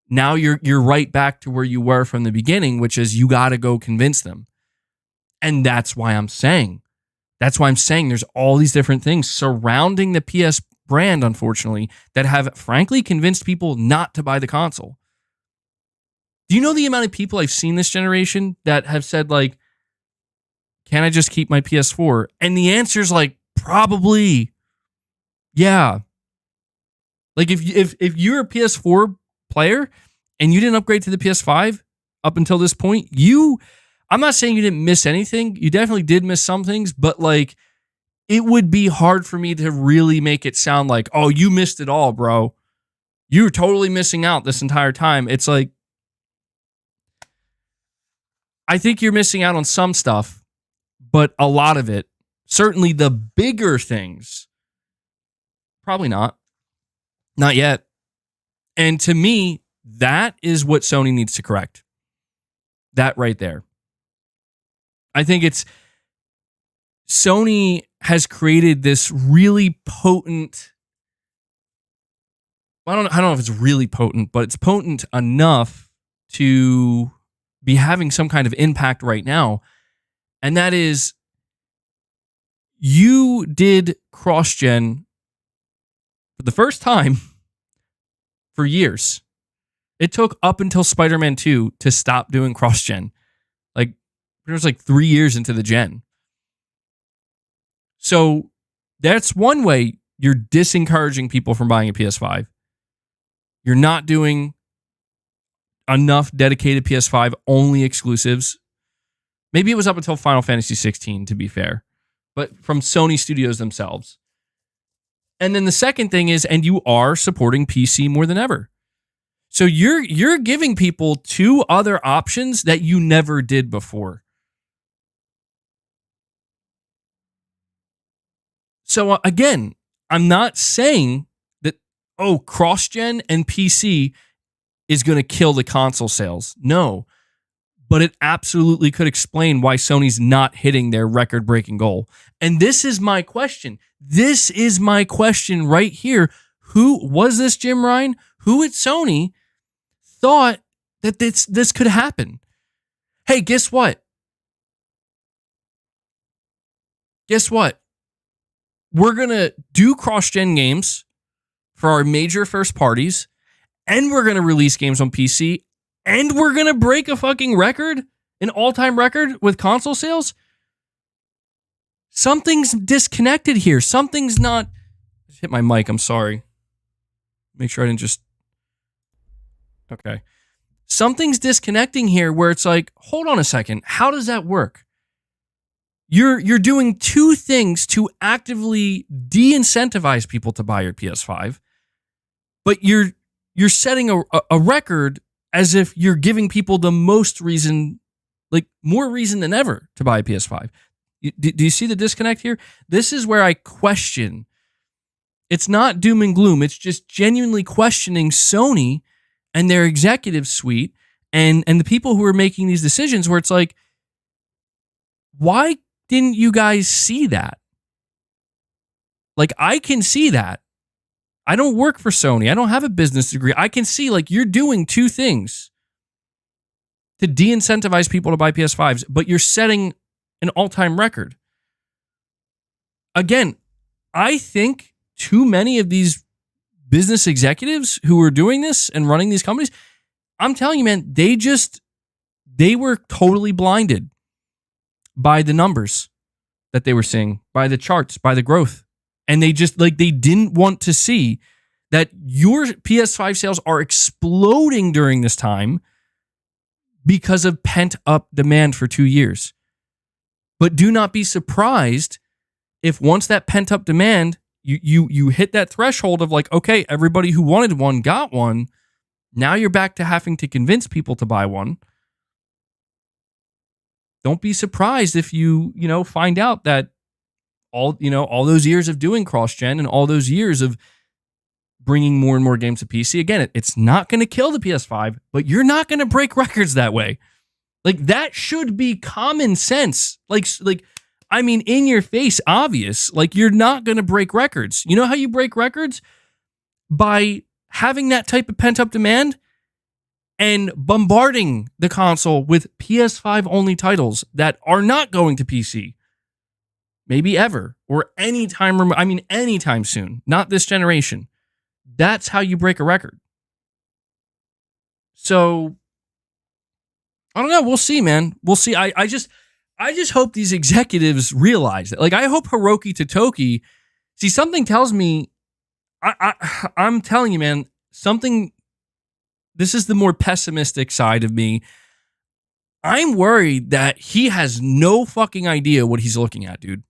now you're right back to where you were from the beginning, which is you got to go convince them. And that's why I'm saying there's all these different things surrounding the PS brand, unfortunately, that have frankly convinced people not to buy the console. Do you know the amount of people I've seen this generation that have said like, can I just keep my PS4? And the answer is like, probably, yeah. Like if you're a PS4 player and you didn't upgrade to the PS5 up until this point, I'm not saying you didn't miss anything. You definitely did miss some things, but like it would be hard for me to really make it sound like, oh, you missed it all, bro. You were totally missing out this entire time. It's like, I think you're missing out on some stuff, but a lot of it, certainly the bigger things, probably not. Not yet. And to me, that is what Sony needs to correct. That right there. I think Sony has created this really potent, I don't know if it's really potent, but it's potent enough to be having some kind of impact right now. And that is, you did cross-gen for the first time for years. It took up until Spider-Man 2 to stop doing cross-gen. Like, it was like 3 years into the gen. So that's one way you're disencouraging people from buying a PS5. You're not doing enough dedicated PS5 only exclusives. Maybe it was up until Final Fantasy 16, to be fair, but from Sony Studios themselves. And then the second thing is, and you are supporting PC more than ever. So you're giving people two other options that you never did before. So again, I'm not saying that, oh, cross-gen and PC is going to kill the console sales. No, but it absolutely could explain why Sony's not hitting their record-breaking goal. And this is my question. This is my question right here. Who was this, Jim Ryan? Who at Sony thought that this could happen? Hey, guess what? Guess what? We're going to do cross-gen games for our major first parties, and we're going to release games on PC, and we're going to break a fucking record, an all-time record with console sales? Something's disconnected here. Something's not... I just hit my mic. I'm sorry. Make sure I didn't just... Okay. Something's disconnecting here where it's like, hold on a second. How does that work? You're doing two things to actively de-incentivize people to buy your PS5, but you're setting a record as if you're giving people the most reason, like more reason than ever to buy a PS5. Do you see the disconnect here? This is where I question. It's not doom and gloom. It's just genuinely questioning Sony and their executive suite and the people who are making these decisions where it's like, why didn't you guys see that? Like, I can see that. I don't work for Sony. I don't have a business degree. I can see, like, you're doing two things to de-incentivize people to buy PS5s, but you're setting an all-time record. Again, I think too many of these business executives who are doing this and running these companies, I'm telling you, man, they were totally blinded by the numbers that they were seeing, by the charts, by the growth. And they just, like, they didn't want to see that your PS5 sales are exploding during this time because of pent-up demand for 2 years. But do not be surprised if once that pent-up demand, you hit that threshold of like, okay, everybody who wanted one got one. Now you're back to having to convince people to buy one. Don't be surprised if you find out that all those years of doing cross-gen and all those years of bringing more and more games to PC, again, it's not going to kill the PS5, but you're not going to break records that way. Like, that should be common sense. I mean, in your face, obvious. Like, you're not going to break records. You know how you break records? By having that type of pent-up demand and bombarding the console with PS5-only titles that are not going to PC. Maybe ever. Or anytime soon. Not this generation. That's how you break a record. So, I don't know. We'll see, man. We'll see. I just hope these executives realize that. Like, I hope Hiroki Totoki, see, something tells me, I'm telling you, man, this is the more pessimistic side of me. I'm worried that he has no fucking idea what he's looking at, dude.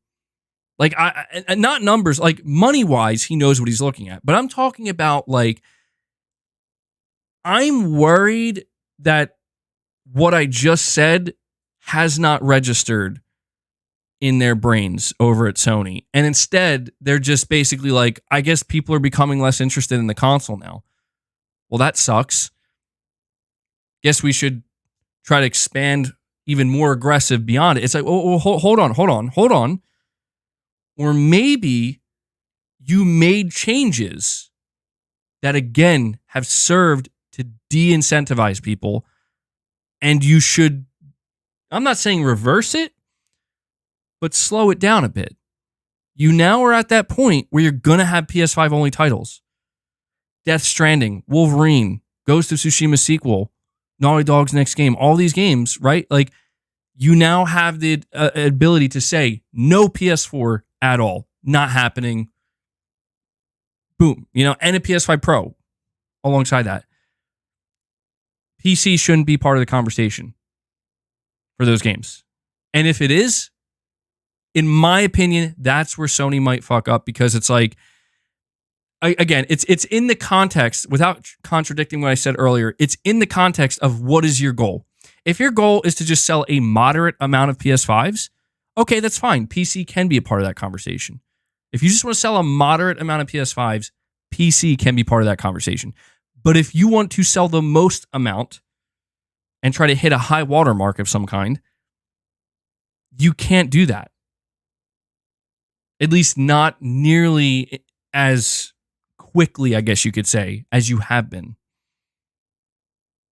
Like, and not numbers, like money-wise, he knows what he's looking at. But I'm talking about, like, I'm worried that what I just said has not registered in their brains over at Sony. And instead, they're just basically like, I guess people are becoming less interested in the console now. Well, that sucks. Guess we should try to expand even more aggressive beyond it. It's like, oh, hold on. Or maybe you made changes that, again, have served to de-incentivize people, and you should, I'm not saying reverse it, but slow it down a bit. You now are at that point where you're going to have PS5 only titles. Death Stranding, Wolverine, Ghost of Tsushima sequel, Naughty Dog's next game, all these games, right? Like, you now have the ability to say no PS4 at all, not happening. Boom, and a PS5 Pro alongside that. PC shouldn't be part of the conversation for those games. And if it is, in my opinion, that's where Sony might fuck up, because it's like, again, it's in the context, without contradicting what I said earlier, it's in the context of what is your goal. If your goal is to just sell a moderate amount of PS5s, okay, that's fine. PC can be a part of that conversation. If you just want to sell a moderate amount of PS5s, PC can be part of that conversation. But if you want to sell the most amount and try to hit a high watermark of some kind, you can't do that. At least not nearly as quickly, I guess you could say, as you have been.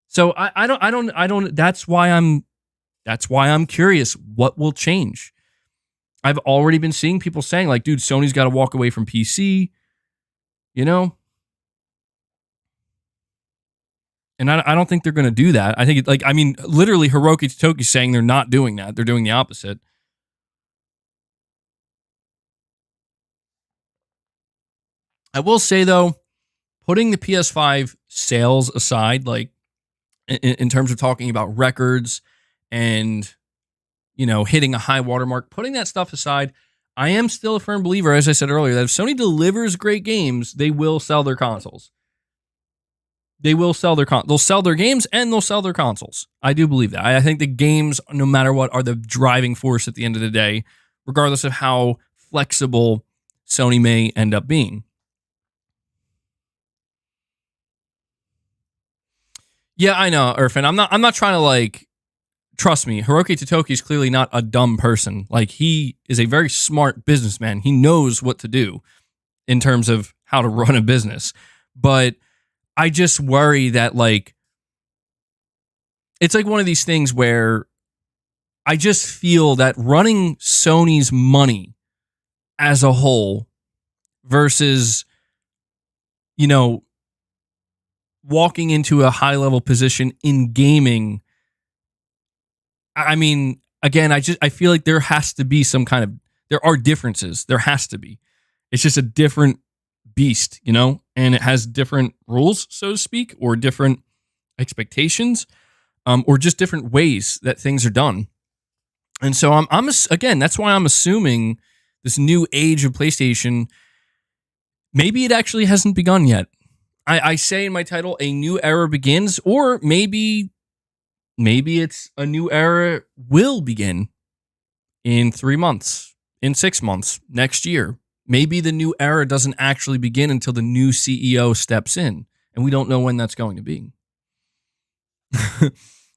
So I don't. That's why I'm curious. What will change? I've already been seeing people saying, like, dude, Sony's got to walk away from PC. And I don't think they're going to do that. I think, literally Hiroki Totoki's saying they're not doing that. They're doing the opposite. I will say, though, putting the PS5 sales aside, like, in terms of talking about records and, hitting a high watermark, putting that stuff aside, I am still a firm believer, as I said earlier, that if Sony delivers great games, they will sell their consoles. They'll sell their games and they'll sell their consoles. I do believe that. I think the games, no matter what, are the driving force at the end of the day, regardless of how flexible Sony may end up being. Yeah, I know, Irfan. I'm not trying to, trust me, Hiroki Totoki is clearly not a dumb person. Like, he is a very smart businessman. He knows what to do in terms of how to run a business. But I just worry that, it's like one of these things where I just feel that running Sony's money as a whole versus, walking into a high-level position in gaming, I mean, again, I feel like there has to be there are differences. There has to be. It's just a different beast, and it has different rules, so to speak, or different expectations, or just different ways that things are done. And so again, that's why I'm assuming this new age of PlayStation, maybe it actually hasn't begun yet. I say in my title, a new era begins, or maybe it's a new era will begin in 3 months, in 6 months, next year. Maybe the new era doesn't actually begin until the new CEO steps in, and we don't know when that's going to be.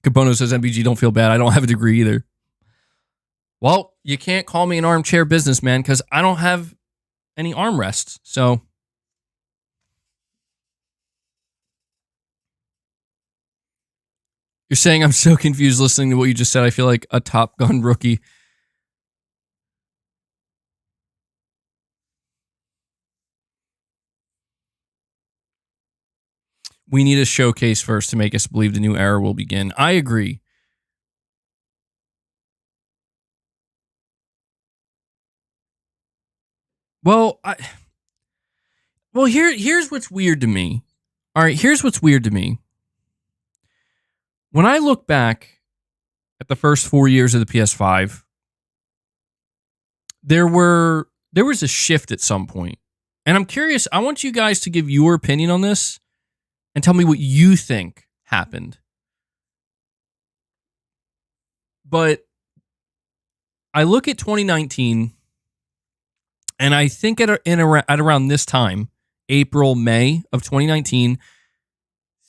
Cabono says, MBG, don't feel bad. I don't have a degree either. Well, you can't call me an armchair businessman because I don't have any armrests. So you're saying I'm so confused listening to what you just said. I feel like a Top Gun rookie. We need a showcase first to make us believe the new era will begin. I agree. Well, here's what's weird to me. All right, here's what's weird to me. When I look back at the first 4 years of the PS5, there was a shift at some point. And I'm curious, I want you guys to give your opinion on this and tell me what you think happened. But I look at 2019, and I think at around this time, April, May of 2019,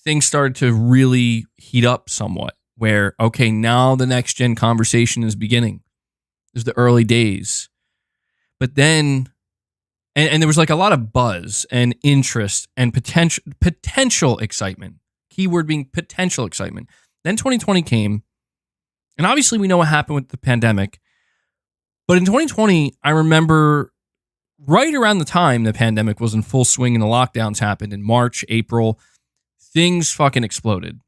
things started to really heat up somewhat. Where, okay, now the next gen conversation is beginning. There's the early days. But then, and there was like a lot of buzz and interest and potential excitement. Keyword being potential excitement. Then 2020 came, and obviously we know what happened with the pandemic. But in 2020, I remember right around the time the pandemic was in full swing and the lockdowns happened in March, April, things fucking exploded.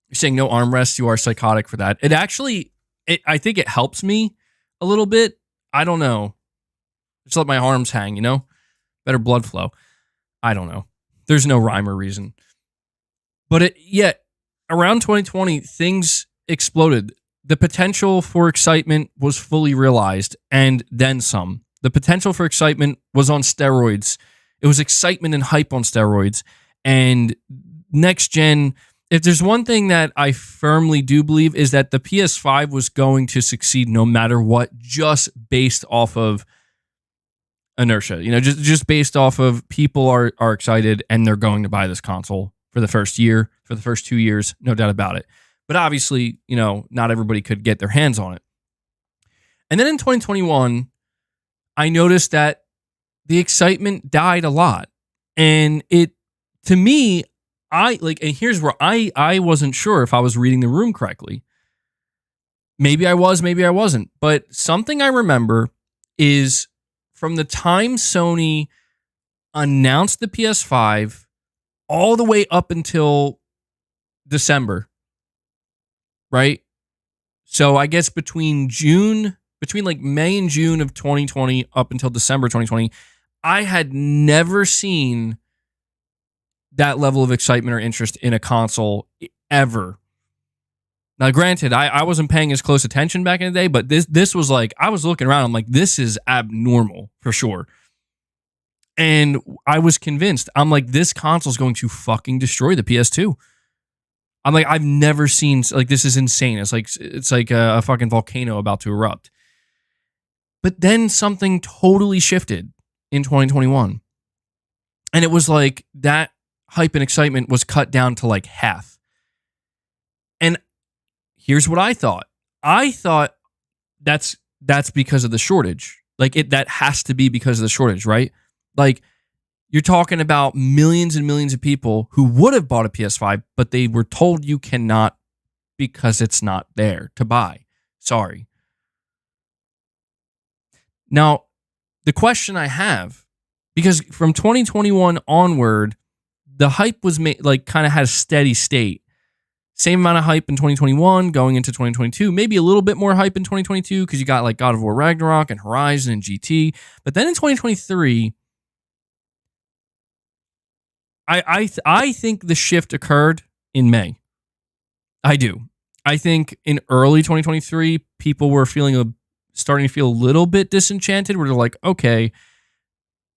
You're saying no armrests, you are psychotic for that. It actually, I think it helps me a little bit. I don't know. Just let my arms hang, Better blood flow. I don't know. There's no rhyme or reason. But around 2020, things exploded. The potential for excitement was fully realized, and then some. The potential for excitement was on steroids. It was excitement and hype on steroids. And next gen, if there's one thing that I firmly do believe, is that the PS5 was going to succeed no matter what, just based off of inertia. Just based off of people are excited and they're going to buy this console for the first year, for the first 2 years, no doubt about it. But obviously, not everybody could get their hands on it. And then in 2021, I noticed that the excitement died a lot. And to me, and here's where I wasn't sure if I was reading the room correctly. Maybe I was, maybe I wasn't. But something I remember is from the time Sony announced the PS5 all the way up until December, right? So I guess between like May and June of 2020 up until December 2020, I had never seen that level of excitement or interest in a console ever. Now, granted, I wasn't paying as close attention back in the day, but this was like, I was looking around, I'm like, this is abnormal for sure. And I was convinced. I'm like, this console is going to fucking destroy the PS2. I'm like, I've never seen, like, this is insane. It's like a fucking volcano about to erupt. But then something totally shifted in 2021. And it was like that hype and excitement was cut down to like half. And here's what I thought. I thought that's because of the shortage. Like that has to be because of the shortage, right? Like you're talking about millions and millions of people who would have bought a PS5, but they were told you cannot because it's not there to buy. Sorry. Now, the question I have, because from 2021 onward, the hype was kind of had a steady state. Same amount of hype in 2021 going into 2022, maybe a little bit more hype in 2022 because you got like God of War Ragnarok and Horizon and GT. But then in 2023, I think the shift occurred in May. I do. I think in early 2023, people were starting to feel a little bit disenchanted where they're like, okay,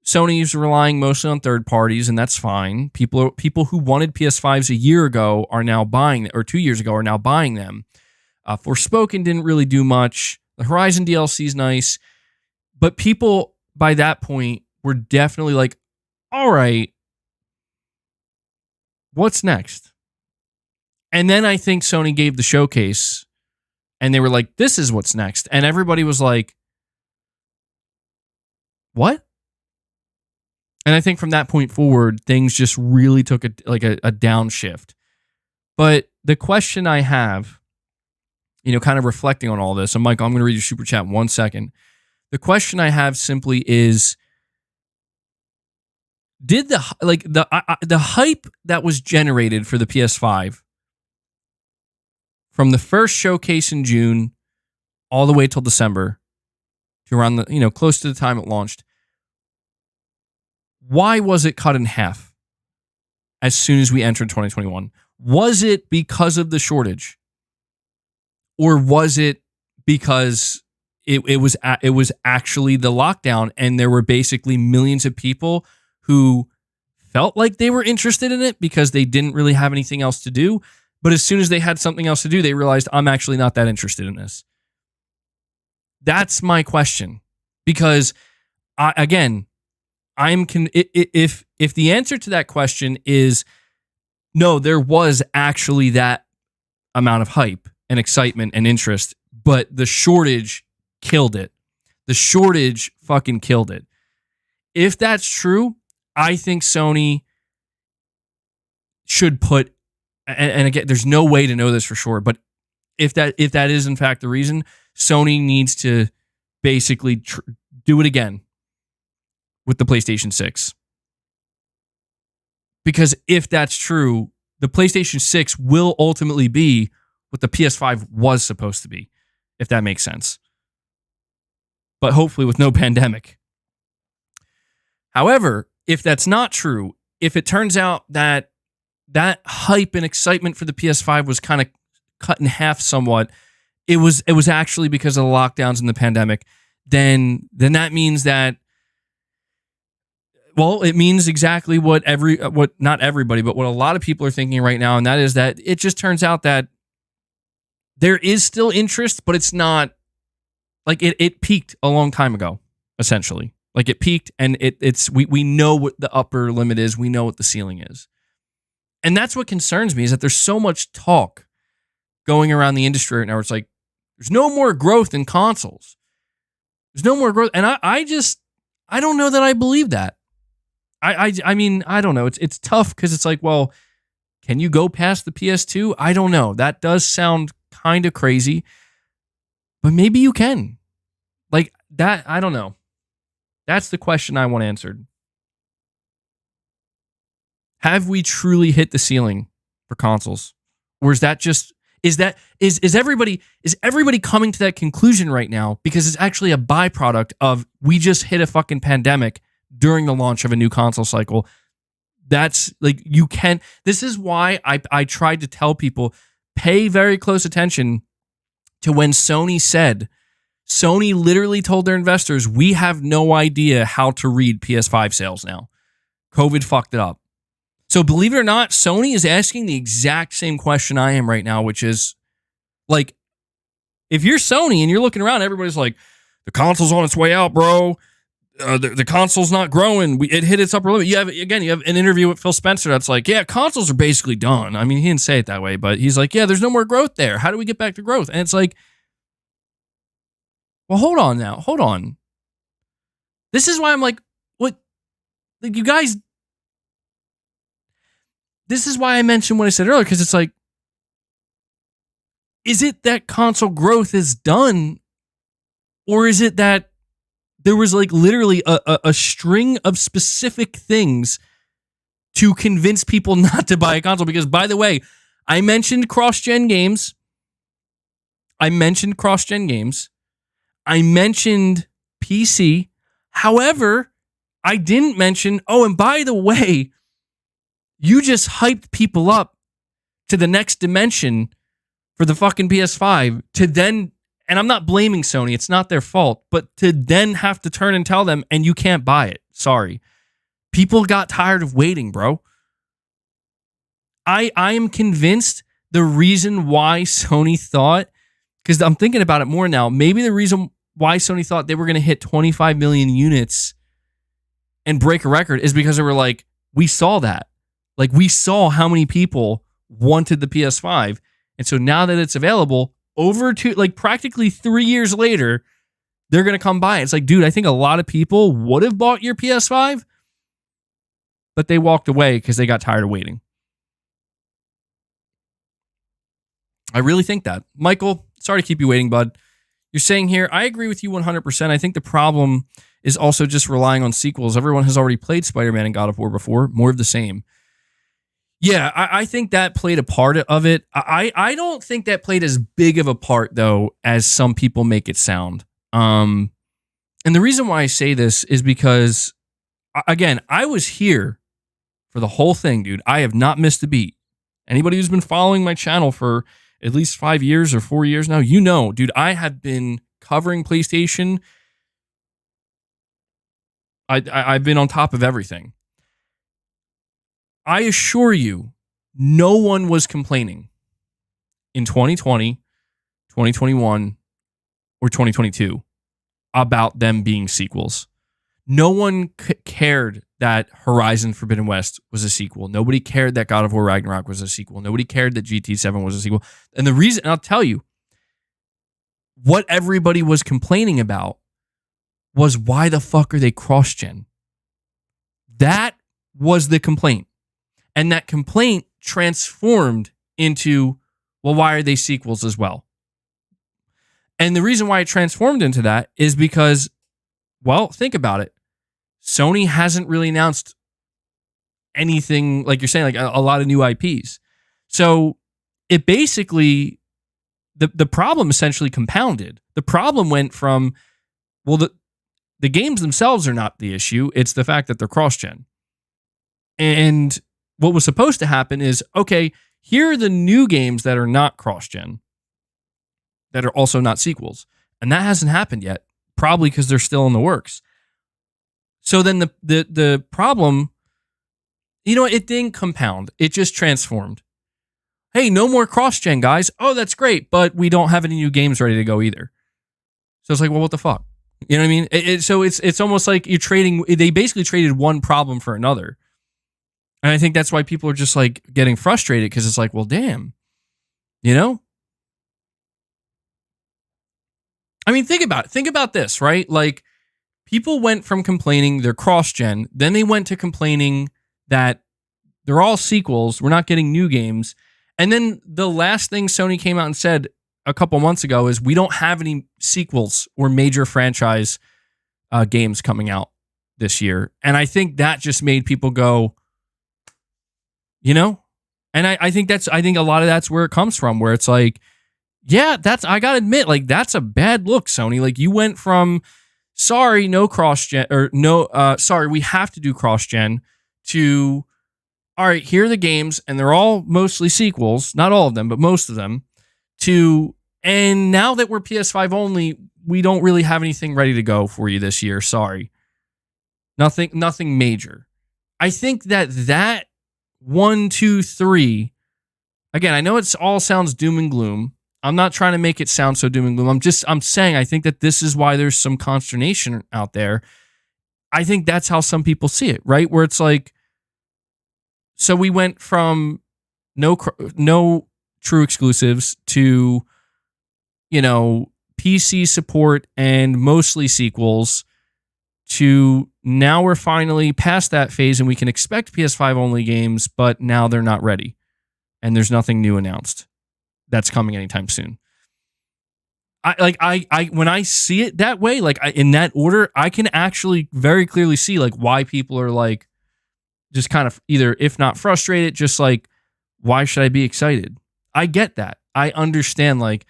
Sony's relying mostly on third parties, and that's fine. People who wanted PS5s a year ago are now buying, or 2 years ago are now buying them. Forspoken didn't really do much. The Horizon DLC is nice, but people by that point were definitely like, all right, what's next? And then I think Sony gave the showcase and they were like, this is what's next. And everybody was like, what? And I think from that point forward, things just really took a downshift. But the question I have, kind of reflecting on all this, and Michael, I'm going to read your super chat in 1 second. The question I have simply is, did the hype that was generated for the PS5 from the first showcase in June all the way till December to around the, close to the time it launched, why was it cut in half as soon as we entered 2021? Was it because of the shortage? Or was it because it was actually the lockdown and there were basically millions of people who felt like they were interested in it because they didn't really have anything else to do, but as soon as they had something else to do, they realized, I'm actually not that interested in this. That's my question. Because if the answer to that question is no, there was actually that amount of hype and excitement and interest, but the shortage killed it. The shortage fucking killed it. If that's true, I think Sony should put, and again, there's no way to know this for sure, but if that is in fact the reason, Sony needs to basically do it again with the PlayStation 6. Because if that's true, the PlayStation 6 will ultimately be what the PS5 was supposed to be, if that makes sense. But hopefully with no pandemic. However, if that's not true, if it turns out that that hype and excitement for the PS5 was kind of cut in half somewhat, it was actually because of the lockdowns and the pandemic, then that means that, well, it means exactly what not everybody, but what a lot of people are thinking right now, and that is that it just turns out that there is still interest, but it's not like it peaked a long time ago, essentially. Like it peaked, and we know what the upper limit is, we know what the ceiling is. And that's what concerns me, is that there's so much talk going around the industry right now where it's like, there's no more growth in consoles. There's no more growth. And I don't know that I believe that. I mean, I don't know. It's tough because it's like, well, can you go past the PS2? I don't know. That does sound kind of crazy, but maybe you can. Like that, I don't know. That's the question I want answered. Have we truly hit the ceiling for consoles? Or is that just, is everybody coming to that conclusion right now because it's actually a byproduct of we just hit a fucking pandemic during the launch of a new console cycle? That's like, this is why I tried to tell people, pay very close attention to when Sony literally told their investors, we have no idea how to read PS5 sales now. COVID fucked it up. So believe it or not, Sony is asking the exact same question I am right now, which is like, if you're Sony and you're looking around, everybody's like, the console's on its way out, bro. The console's not growing. It hit its upper limit. You have an interview with Phil Spencer that's like, yeah, consoles are basically done. I mean, he didn't say it that way, but he's like, yeah, there's no more growth there. How do we get back to growth? And it's like, well, hold on now. Hold on. This is why I'm like, what? Like, you guys, this is why I mentioned what I said earlier, because it's like, is it that console growth is done? Or is it that there was like literally a string of specific things to convince people not to buy a console? Because, by the way, I mentioned cross-gen games. I mentioned PC. However, I didn't mention, and by the way, you just hyped people up to the next dimension for the fucking PS5 to then, and I'm not blaming Sony, it's not their fault, but to then have to turn and tell them, and you can't buy it. Sorry. People got tired of waiting, bro. I am convinced the reason why Sony thought, because I'm thinking about it more now, maybe the reason why Sony thought they were going to hit 25 million units and break a record is because they were like, we saw that. Like, we saw how many people wanted the PS5. And so now that it's available, over to like practically 3 years later, they're going to come by. It's like, dude, I think a lot of people would have bought your PS5, but they walked away because they got tired of waiting. I really think that. Michael, sorry to keep you waiting, bud. You're saying here, I agree with you 100%. I think the problem is also just relying on sequels. Everyone has already played Spider-Man and God of War before. More of the same. Yeah, I think that played a part of it. I don't think that played as big of a part, though, as some people make it sound. And the reason why I say this is because, again, I was here for the whole thing, dude. I have not missed a beat. Anybody who's been following my channel for at least 5 years or 4 years now, you know, dude, I have been covering PlayStation. I've been on top of everything. I assure you, no one was complaining in 2020, 2021, or 2022 about them being sequels. No one cared that Horizon Forbidden West was a sequel. Nobody cared that God of War Ragnarok was a sequel. Nobody cared that GT7 was a sequel. And the reason, and I'll tell you, what everybody was complaining about was why the fuck are they cross-gen? That was the complaint. And that complaint transformed into, well, why are they sequels as well? And the reason why it transformed into that is because, well, think about it. Sony hasn't really announced anything, like you're saying, like a lot of new IPs. So it basically, the problem essentially compounded. The problem went from, well, the games themselves are not the issue. It's the fact that they're cross-gen. And what was supposed to happen is, okay, here are the new games that are not cross-gen, that are also not sequels. And that hasn't happened yet, probably because they're still in the works. So then the problem, you know, it didn't compound. It just transformed. Hey, no more cross-gen, guys. Oh, that's great, but we don't have any new games ready to go either. So it's like, well, what the fuck? You know what I mean? So it's almost like you're trading. They basically traded one problem for another. And I think that's why people are just like getting frustrated, because it's like, well, damn, you know? I mean, think about it. Think about this, right? Like, people went from complaining they're cross-gen, then they went to complaining that they're all sequels, we're not getting new games. And then the last thing Sony came out and said a couple months ago is we don't have any sequels or major franchise games coming out this year. And I think that just made people go, you know? And I think a lot of that's where it comes from, where it's like, yeah, I gotta admit, like, that's a bad look, Sony. Like, you went from, sorry, no cross-gen, or no, sorry, we have to do cross-gen, to, all right, here are the games, and they're all mostly sequels, not all of them, but most of them, to, and now that we're PS5 only, we don't really have anything ready to go for you this year, sorry. Nothing major. I think that 1, 2, 3, again, I know it's all sounds doom and gloom. I'm not trying to make it sound so doom and gloom. I'm saying I think that this is why there's some consternation out there. I think that's how some people see it, right? Where it's like, so we went from no true exclusives to, you know, PC support and mostly sequels, to now we're finally past that phase and we can expect PS5 only games, but now they're not ready and there's nothing new announced that's coming anytime soon. I when I see it that way, like in that order, I can actually very clearly see like why people are like just kind of either, if not frustrated, just like, why should I be excited? I get that. I understand. Like,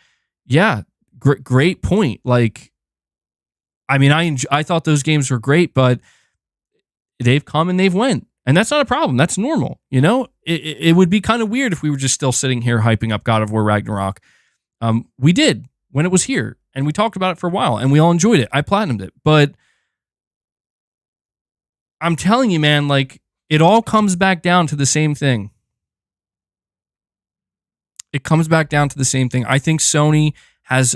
yeah, great point. Like, I mean, I thought those games were great, but they've come and they've went. And that's not a problem. That's normal. You know, it would be kind of weird if we were just still sitting here hyping up God of War Ragnarok. We did when it was here, and we talked about it for a while, and we all enjoyed it. I platinumed it. But I'm telling you, man, like, it all comes back down to the same thing. It comes back down to the same thing. I think Sony has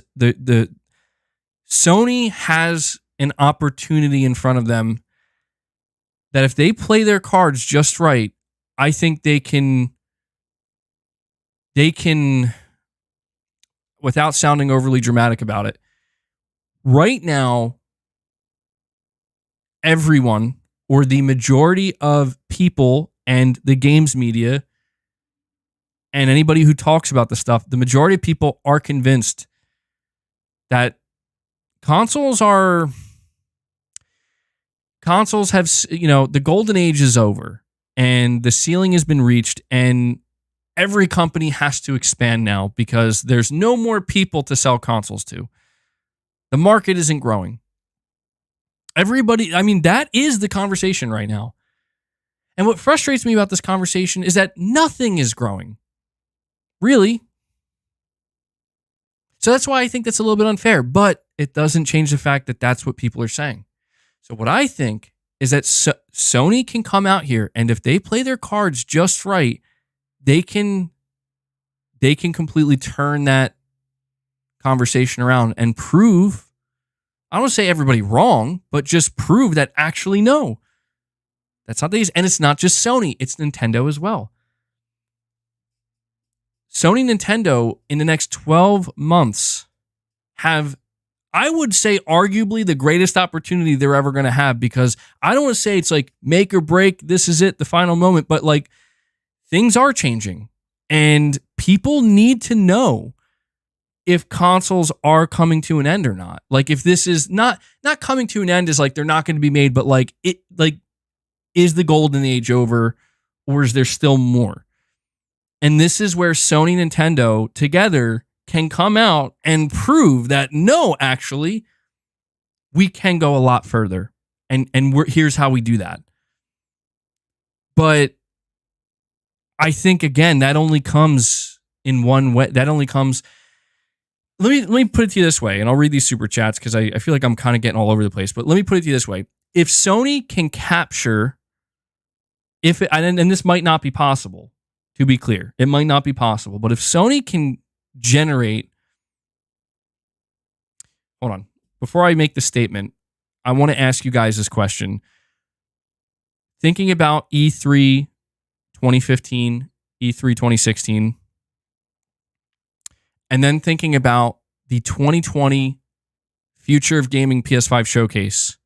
Sony has an opportunity in front of them that if they play their cards just right, I think they can they can, without sounding overly dramatic about it, right now, everyone or the majority of people and the games media and anybody who talks about the stuff, the majority of people are convinced that consoles have, the golden age is over and the ceiling has been reached, and every company has to expand now because there's no more people to sell consoles to. The market isn't growing. Everybody, that is the conversation right now. And what frustrates me about this conversation is that nothing is growing. Really. So that's why I think that's a little bit unfair, but it doesn't change the fact that that's what people are saying. So what I think is that Sony can come out here, and if they play their cards just right, they can completely turn that conversation around and prove, I don't want to say everybody wrong, but just prove that actually no, that's not the case. And it's not just Sony, it's Nintendo as well. Sony and Nintendo in the next 12 months have, I would say, arguably the greatest opportunity they're ever going to have, because I don't want to say it's like make or break, this is it, the final moment, but like things are changing and people need to know if consoles are coming to an end or not. Like if this is not coming to an end is like they're not going to be made, but like is the golden age over or is there still more? And this is where Sony and Nintendo together can come out and prove that no, actually, we can go a lot further. And here's how we do that. But I think, again, that only comes in one way. That only comes... Let me put it to you this way, and I'll read these super chats because I feel like I'm kind of getting all over the place. But let me put it to you this way. If Sony can capture... and this might not be possible, to be clear. It might not be possible. But if Sony can generate... Hold on. Before I make the statement, I want to ask you guys this question. Thinking about E3 2015, E3 2016, and then thinking about the 2020 Future of Gaming PS5 showcase,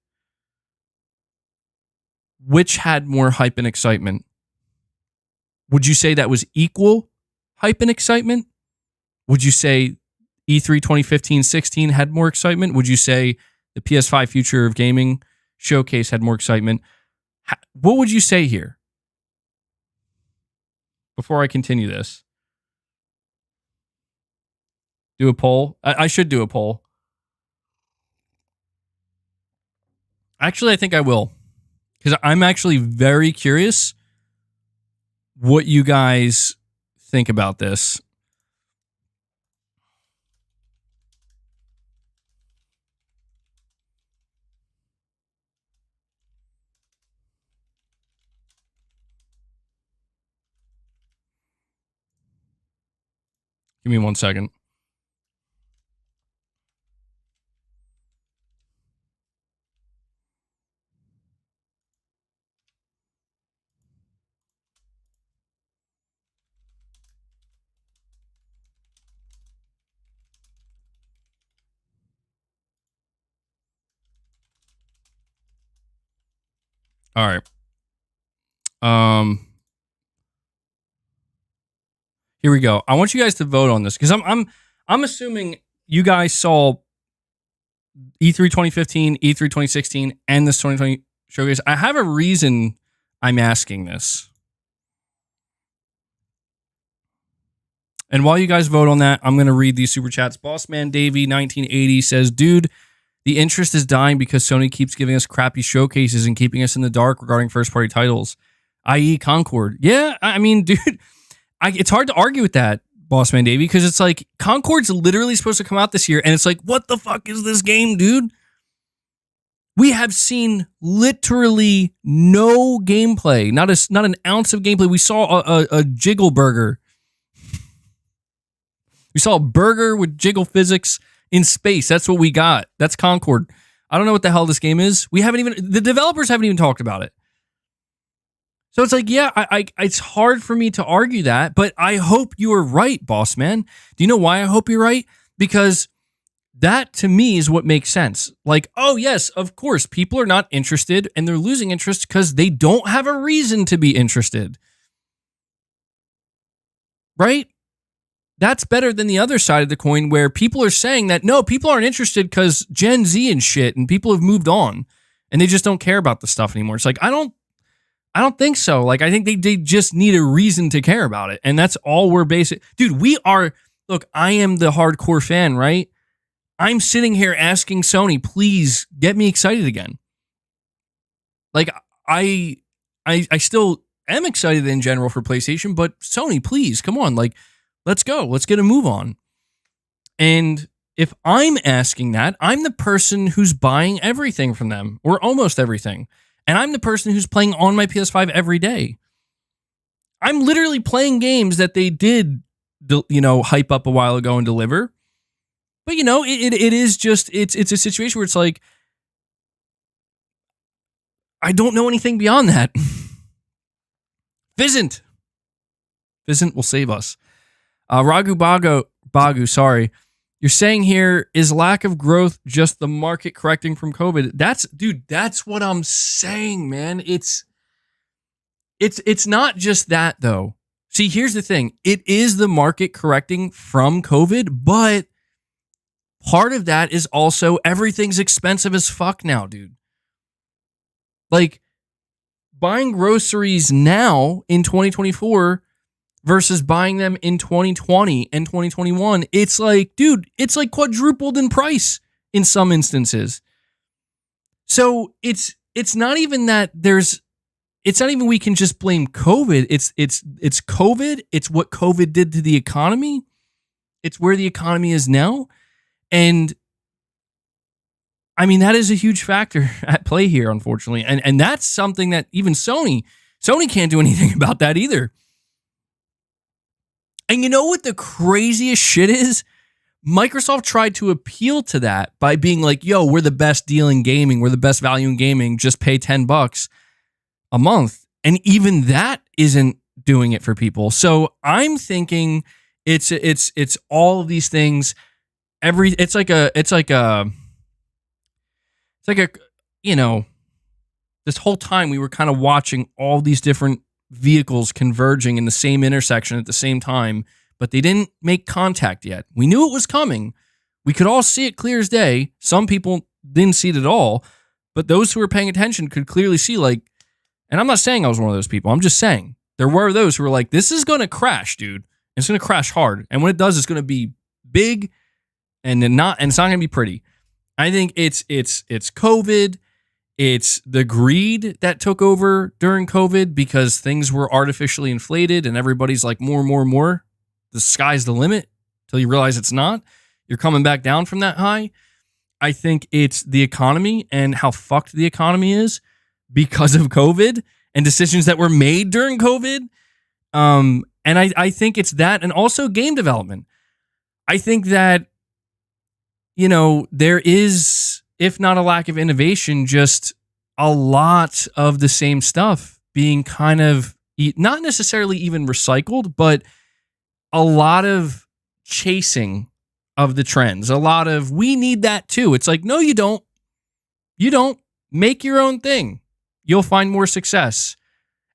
which had more hype and excitement? Would you say that was equal hype and excitement? Would you say E3 2015-16 had more excitement? Would you say the PS5 Future of Gaming showcase had more excitement? What would you say here? Before I continue this. Do a poll? I should do a poll. Actually, I think I will. Because I'm actually very curious what you guys think about this. Give me 1 second. All right. Here we go. I want you guys to vote on this because I'm assuming you guys saw E3 2015, E3 2016, and this 2020 showcase. I have a reason I'm asking this. And while you guys vote on that, I'm going to read these super chats. Bossman Davey 1980 says, dude, the interest is dying because Sony keeps giving us crappy showcases and keeping us in the dark regarding first-party titles, i.e. Concord. Yeah, I mean, dude, it's hard to argue with that, Bossman Davey, because it's like Concord's literally supposed to come out this year, and it's like, what the fuck is this game, dude? We have seen literally no gameplay, not an ounce of gameplay. We saw a jiggle burger. We saw a burger with jiggle physics in space. That's what we got. That's Concord. I don't know what the hell this game is. The developers haven't even talked about it. So it's like, yeah, it's hard for me to argue that, but I hope you are right, boss man. Do you know why I hope you're right? Because that to me is what makes sense. Like, oh yes, of course, people are not interested and they're losing interest because they don't have a reason to be interested. Right? That's better than the other side of the coin where people are saying that, no, people aren't interested because Gen Z and shit and people have moved on and they just don't care about the stuff anymore. It's like, I don't think so. Like, I think they just need a reason to care about it. And that's all we're basic. Dude, look, I am the hardcore fan, right? I'm sitting here asking Sony, please get me excited again. Like, I still am excited in general for PlayStation, but Sony, please, come on. Like, let's go. Let's get a move on. And if I'm asking that, I'm the person who's buying everything from them, or almost everything. And I'm the person who's playing on my PS5 every day. I'm literally playing games that they did, hype up a while ago and deliver. But, it is just, it's a situation where it's like, I don't know anything beyond that. Physant will save us. Ragu Bagu, sorry. You're saying here, is lack of growth just the market correcting from COVID? That's what I'm saying, man. It's not just that, though. See, here's the thing. It is the market correcting from COVID, but part of that is also everything's expensive as fuck now, dude. Like, buying groceries now in 2024 versus buying them in 2020 and 2021, it's like, dude, it's like quadrupled in price in some instances. So it's not even that it's not even we can just blame COVID. It's COVID. It's what COVID did to the economy. It's where the economy is now. And I mean, that is a huge factor at play here, unfortunately. And that's something that even Sony can't do anything about that either. And you know what the craziest shit is? Microsoft tried to appeal to that by being like, yo, we're the best deal in gaming. We're the best value in gaming. Just pay $10 a month. And even that isn't doing it for people. So I'm thinking it's all of these things. It's like this whole time we were kind of watching all these different vehicles converging in the same intersection at the same time, but they didn't make contact yet. We knew it was coming. We could all see it clear as day. Some people didn't see it at all, but those who were paying attention could clearly see, like, and I'm not saying I was one of those people. I'm just saying there were those who were like, this is going to crash, dude. It's going to crash hard. And when it does, it's going to be big and it's not going to be pretty. I think it's COVID. It's the greed that took over during COVID because things were artificially inflated and everybody's like more. The sky's the limit till you realize it's not. You're coming back down from that high. I think it's the economy and how fucked the economy is because of COVID and decisions that were made during COVID. And I think it's that, and also game development. I think that, there is, if not a lack of innovation, just a lot of the same stuff being kind of not necessarily even recycled, but a lot of chasing of the trends. A lot of, we need that too. It's like, no, you don't. You don't. Make your own thing. You'll find more success.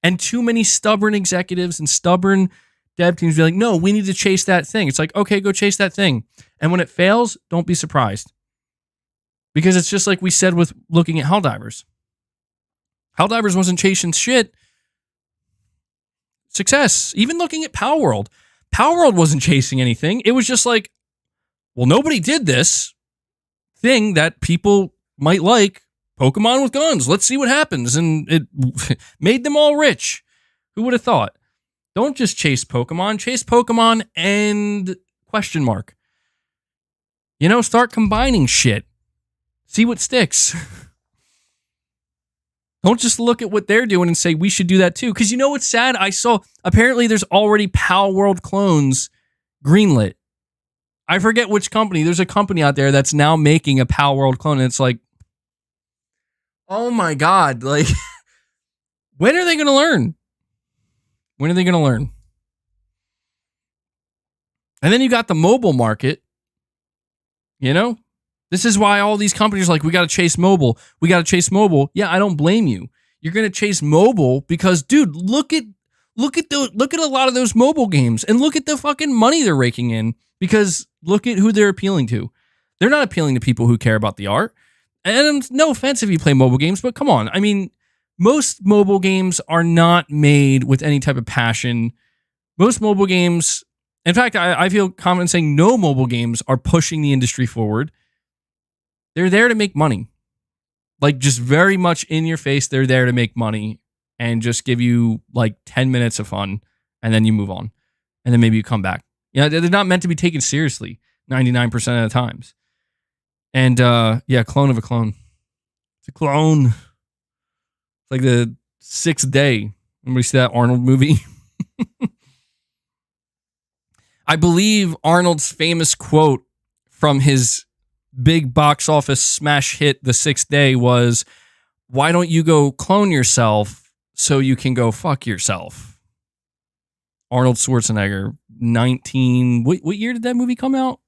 And too many stubborn executives and stubborn dev teams be like, no, we need to chase that thing. It's like, okay, go chase that thing. And when it fails, don't be surprised. Because it's just like we said with looking at Helldivers. Helldivers wasn't chasing shit. Success. Even looking at Power World. Power World wasn't chasing anything. It was just like, well, nobody did this thing that people might like. Pokemon with guns. Let's see what happens. And it made them all rich. Who would have thought? Don't just chase Pokemon. Chase Pokemon and question mark. Start combining shit. See what sticks. Don't just look at what they're doing and say, we should do that too. Because you know what's sad? I saw, apparently there's already Power World clones greenlit. I forget which company. There's a company out there that's now making a Power World clone. And it's like, oh my God. Like, when are they going to learn? When are they going to learn? And then you got the mobile market. You know, this is why all these companies are like, we got to chase mobile. We got to chase mobile. Yeah, I don't blame you. You're going to chase mobile because, dude, look at a lot of those mobile games and look at the fucking money they're raking in, because look at who they're appealing to. They're not appealing to people who care about the art. And no offense if you play mobile games, but come on. I mean, most mobile games are not made with any type of passion. Most mobile games, in fact, I feel confident saying no mobile games are pushing the industry forward. They're there to make money. Like, just very much in your face, they're there to make money and just give you like 10 minutes of fun, and then you move on. And then maybe you come back. You know, they're not meant to be taken seriously 99% of the times. And yeah, clone of a clone. It's a clone. It's like the Sixth Day. Anybody see that Arnold movie? I believe Arnold's famous quote from his big box office smash hit, The Sixth Day, was, "Why don't you go clone yourself so you can go fuck yourself?" Arnold Schwarzenegger, what year did that movie come out?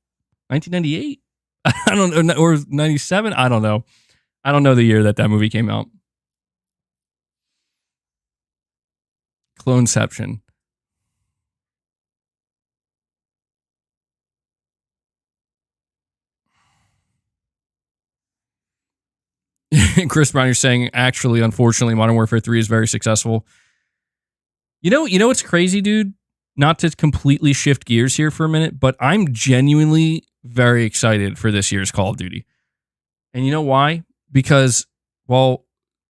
1998? I don't know, or 97? I don't know. I don't know the year that movie came out. Cloneception. Chris Brown, you're saying, actually, unfortunately, Modern Warfare 3 is very successful. You know what's crazy, dude? Not to completely shift gears here for a minute, but I'm genuinely very excited for this year's Call of Duty. And you know why? Because, well,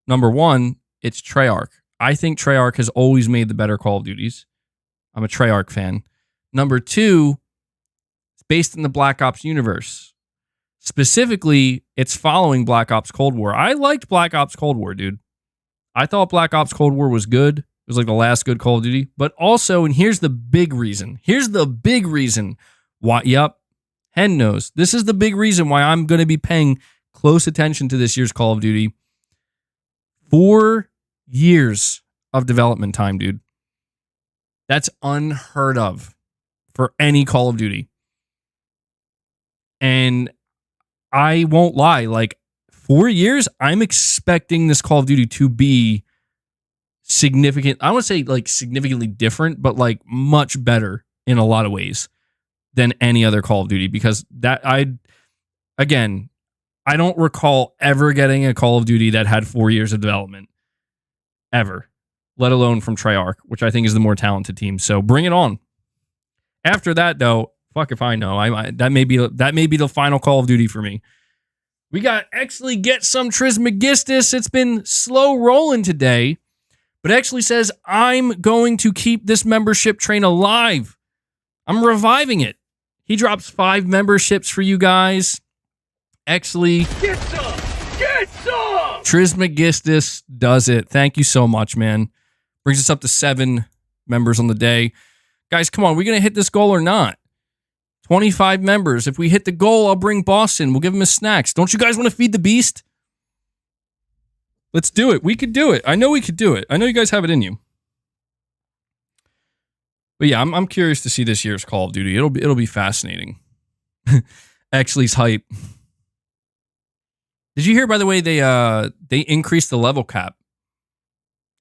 number one, it's Treyarch. I think Treyarch has always made the better Call of Duties. I'm a Treyarch fan. Number two, it's based in the Black Ops universe. Specifically, it's following Black Ops Cold War. I liked Black Ops Cold War, dude. I thought Black Ops Cold War was good. It was like the last good Call of Duty. But also, and here's the big reason. Why? Yep. Hen knows. This is the big reason why I'm going to be paying close attention to this year's Call of Duty. 4 years of development time, dude. That's unheard of for any Call of Duty. And I won't lie, like 4 years, I'm expecting this Call of Duty to be significant. I don't want to say like significantly different, but like much better in a lot of ways than any other Call of Duty, because I don't recall ever getting a Call of Duty that had 4 years of development. Ever. Let alone from Treyarch, which I think is the more talented team. So bring it on. After that, though, fuck if I know. That may be the final Call of Duty for me. We got Exley Get Some Trismegistus. It's been slow rolling today, but Exley says, I'm going to keep this membership train alive. I'm reviving it. He drops 5 memberships for you guys. Exley. Get some! Get some! Trismegistus does it. Thank you so much, man. Brings us up to 7 members on the day. Guys, come on. Are we going to hit this goal or not? 25 members. If we hit the goal, I'll bring Boston. We'll give him his snacks. Don't you guys want to feed the beast? Let's do it. We could do it. I know we could do it. I know you guys have it in you. But yeah, I'm curious to see this year's Call of Duty. It'll be fascinating. Exley's hype. Did you hear, by the way, they increased the level cap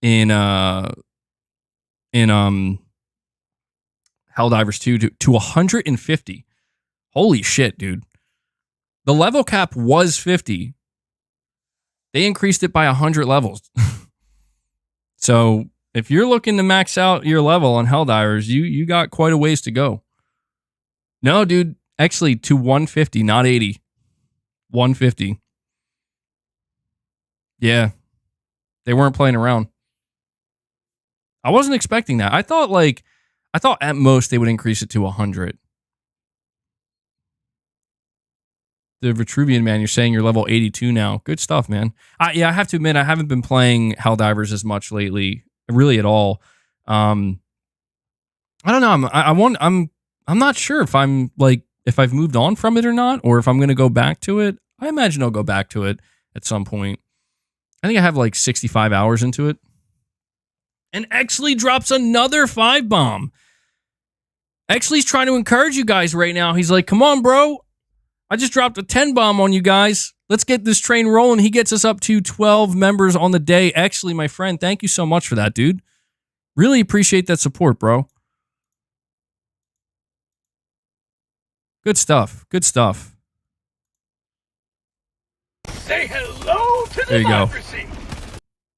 in Helldivers 2 to 150. Holy shit, dude. The level cap was 50. They increased it by 100 levels. So if you're looking to max out your level on Helldivers, you got quite a ways to go. No, dude, actually to 150, not 80. 150. Yeah. They weren't playing around. I wasn't expecting that. I thought at most they would increase it to 100. The Vitruvian man, you're saying you're level 82 now. Good stuff, man. I have to admit, I haven't been playing Helldivers as much lately, really at all. I don't know. I'm not sure if I've moved on from it or not, or if I'm going to go back to it. I imagine I'll go back to it at some point. I think I have like 65 hours into it. And Exley drops another 5-bomb. Exley's trying to encourage you guys right now. He's like, come on, bro. I just dropped a 10-bomb on you guys. Let's get this train rolling. He gets us up to 12 members on the day. Exley, my friend, thank you so much for that, dude. Really appreciate that support, bro. Good stuff. Good stuff. Say hello to there democracy.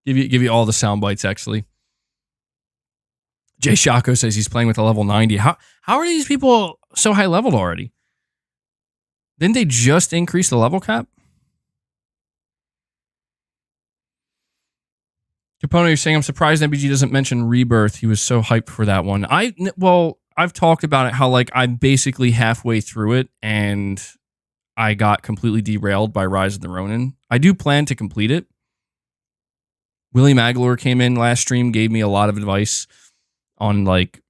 You go. Give you all the sound bites, actually. Jay Shako says he's playing with a level 90. How are these people so high leveled already? Didn't they just increase the level cap? Capono, you're saying I'm surprised MBG doesn't mention Rebirth. He was so hyped for that one. I've talked about it, how like I'm basically halfway through it and I got completely derailed by Rise of the Ronin. I do plan to complete it. Willie Magalore came in last stream, gave me a lot of advice on like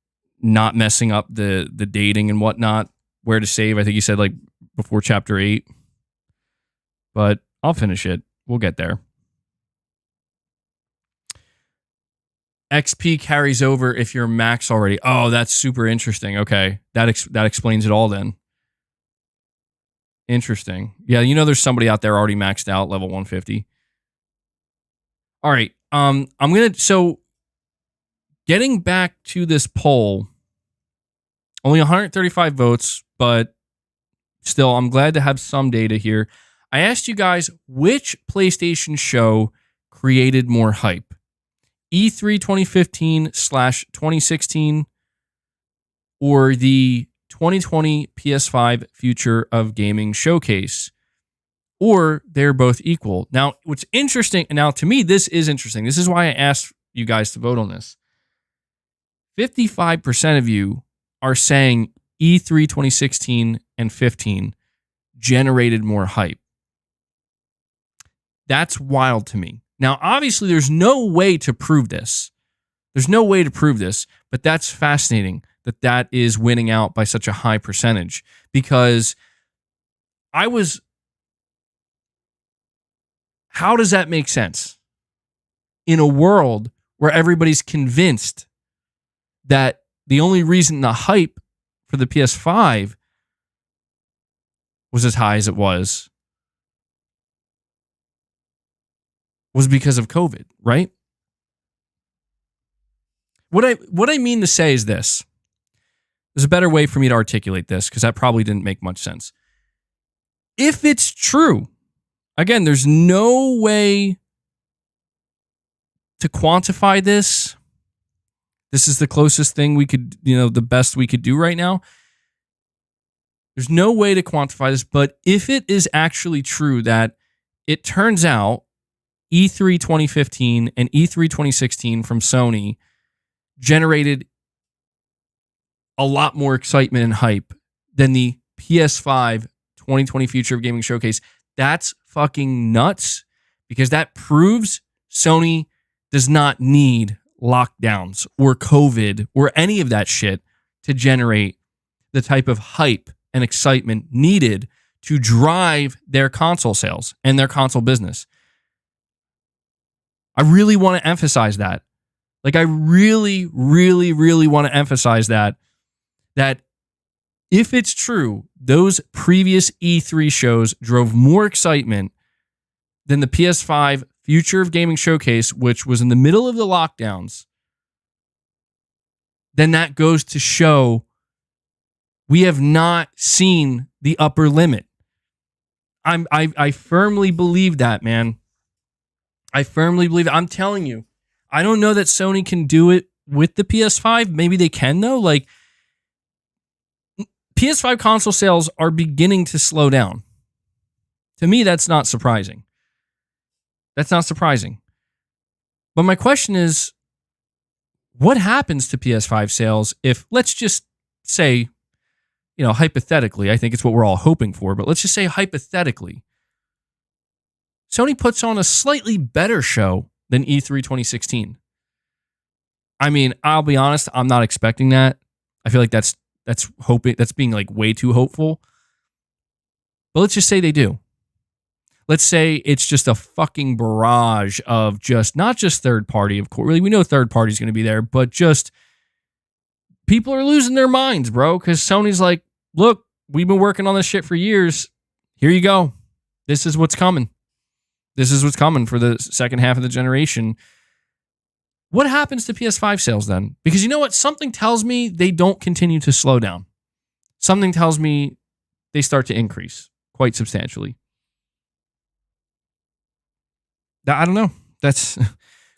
not messing up the dating and whatnot, where to save. I think he said like before chapter 8. But I'll finish it. We'll get there. XP carries over if you're max already. Oh, that's super interesting. Okay. That explains it all then. Interesting. Yeah, you know there's somebody out there already maxed out level 150. All right. So getting back to this poll, only 135 votes, but still, I'm glad to have some data here. I asked you guys which PlayStation show created more hype. E3 2015/2016 or the 2020 PS5 Future of Gaming Showcase, or they're both equal. Now, what's interesting, and now to me, this is interesting. This is why I asked you guys to vote on this. 55% of you are saying E3 2016 and 15 generated more hype. That's wild to me. Now, obviously, there's no way to prove this. There's no way to prove this, but that's fascinating that is winning out by such a high percentage, because how does that make sense? In a world where everybody's convinced that the only reason the hype for the PS5 was as high as it was because of COVID, right? What I mean to say is this. There's a better way for me to articulate this, because that probably didn't make much sense. If it's true, again, there's no way to quantify this. This is the closest thing we could, the best we could do right now. There's no way to quantify this, but if it is actually true that it turns out E3 2015 and E3 2016 from Sony generated a lot more excitement and hype than the PS5 2020 Future of Gaming Showcase, that's fucking nuts, because that proves Sony does not need lockdowns or COVID or any of that shit to generate the type of hype and excitement needed to drive their console sales and their console business. I really want to emphasize that. Like, I really, really, really want to emphasize that if it's true, those previous E3 shows drove more excitement than the PS5 Future of Gaming Showcase, which was in the middle of the lockdowns, then that goes to show we have not seen the upper limit. I firmly believe that, man. I firmly believe it. I'm telling you, I don't know that Sony can do it with the PS5. Maybe they can, though. Like, PS5 console sales are beginning to slow down. To me, that's not surprising. That's not surprising. But my question is, what happens to PS5 sales if, let's just say, hypothetically, I think it's what we're all hoping for, but let's just say hypothetically, Sony puts on a slightly better show than E3 2016. I mean, I'll be honest, I'm not expecting that. I feel like that's hoping, that's being like way too hopeful. But let's just say they do. let's say it's just a fucking barrage of just, not just third party, of course. Really, we know third party is going to be there, but just people are losing their minds, bro, because Sony's like, look, we've been working on this shit for years. Here you go. This is what's coming. This is what's coming for the second half of the generation. What happens to PS5 sales then? Because you know what? Something tells me they don't continue to slow down. Something tells me they start to increase quite substantially. I don't know. That's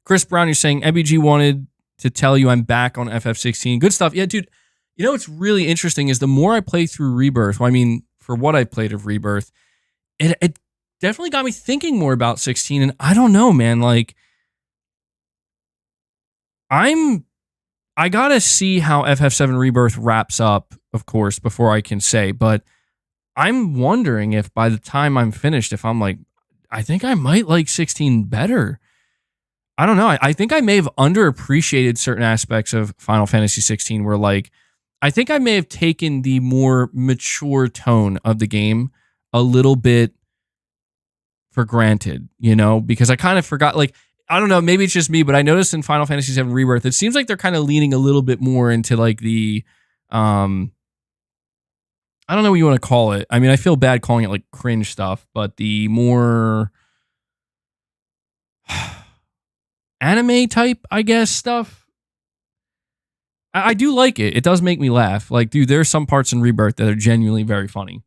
Chris Brown. You're saying MBG wanted to tell you I'm back on FF16. Good stuff. Yeah, dude. You know what's really interesting is the more I play through Rebirth, well, I mean, for what I played of Rebirth, it definitely got me thinking more about 16. And I don't know, man. Like, I gotta see how FF7 Rebirth wraps up, of course, before I can say. But I'm wondering if by the time I'm finished, if I'm like, I think I might like 16 better. I don't know. I think I may have underappreciated certain aspects of Final Fantasy 16 where, like, I think I may have taken the more mature tone of the game a little bit for granted, you know, because I kind of forgot, like, I don't know, maybe it's just me, but I noticed in Final Fantasy 7 Rebirth, it seems like they're kind of leaning a little bit more into like the, I don't know what you want to call it. I mean, I feel bad calling it like cringe stuff, but the more anime type, I guess, stuff. I do like it. It does make me laugh. Like, dude, there are some parts in Rebirth that are genuinely very funny.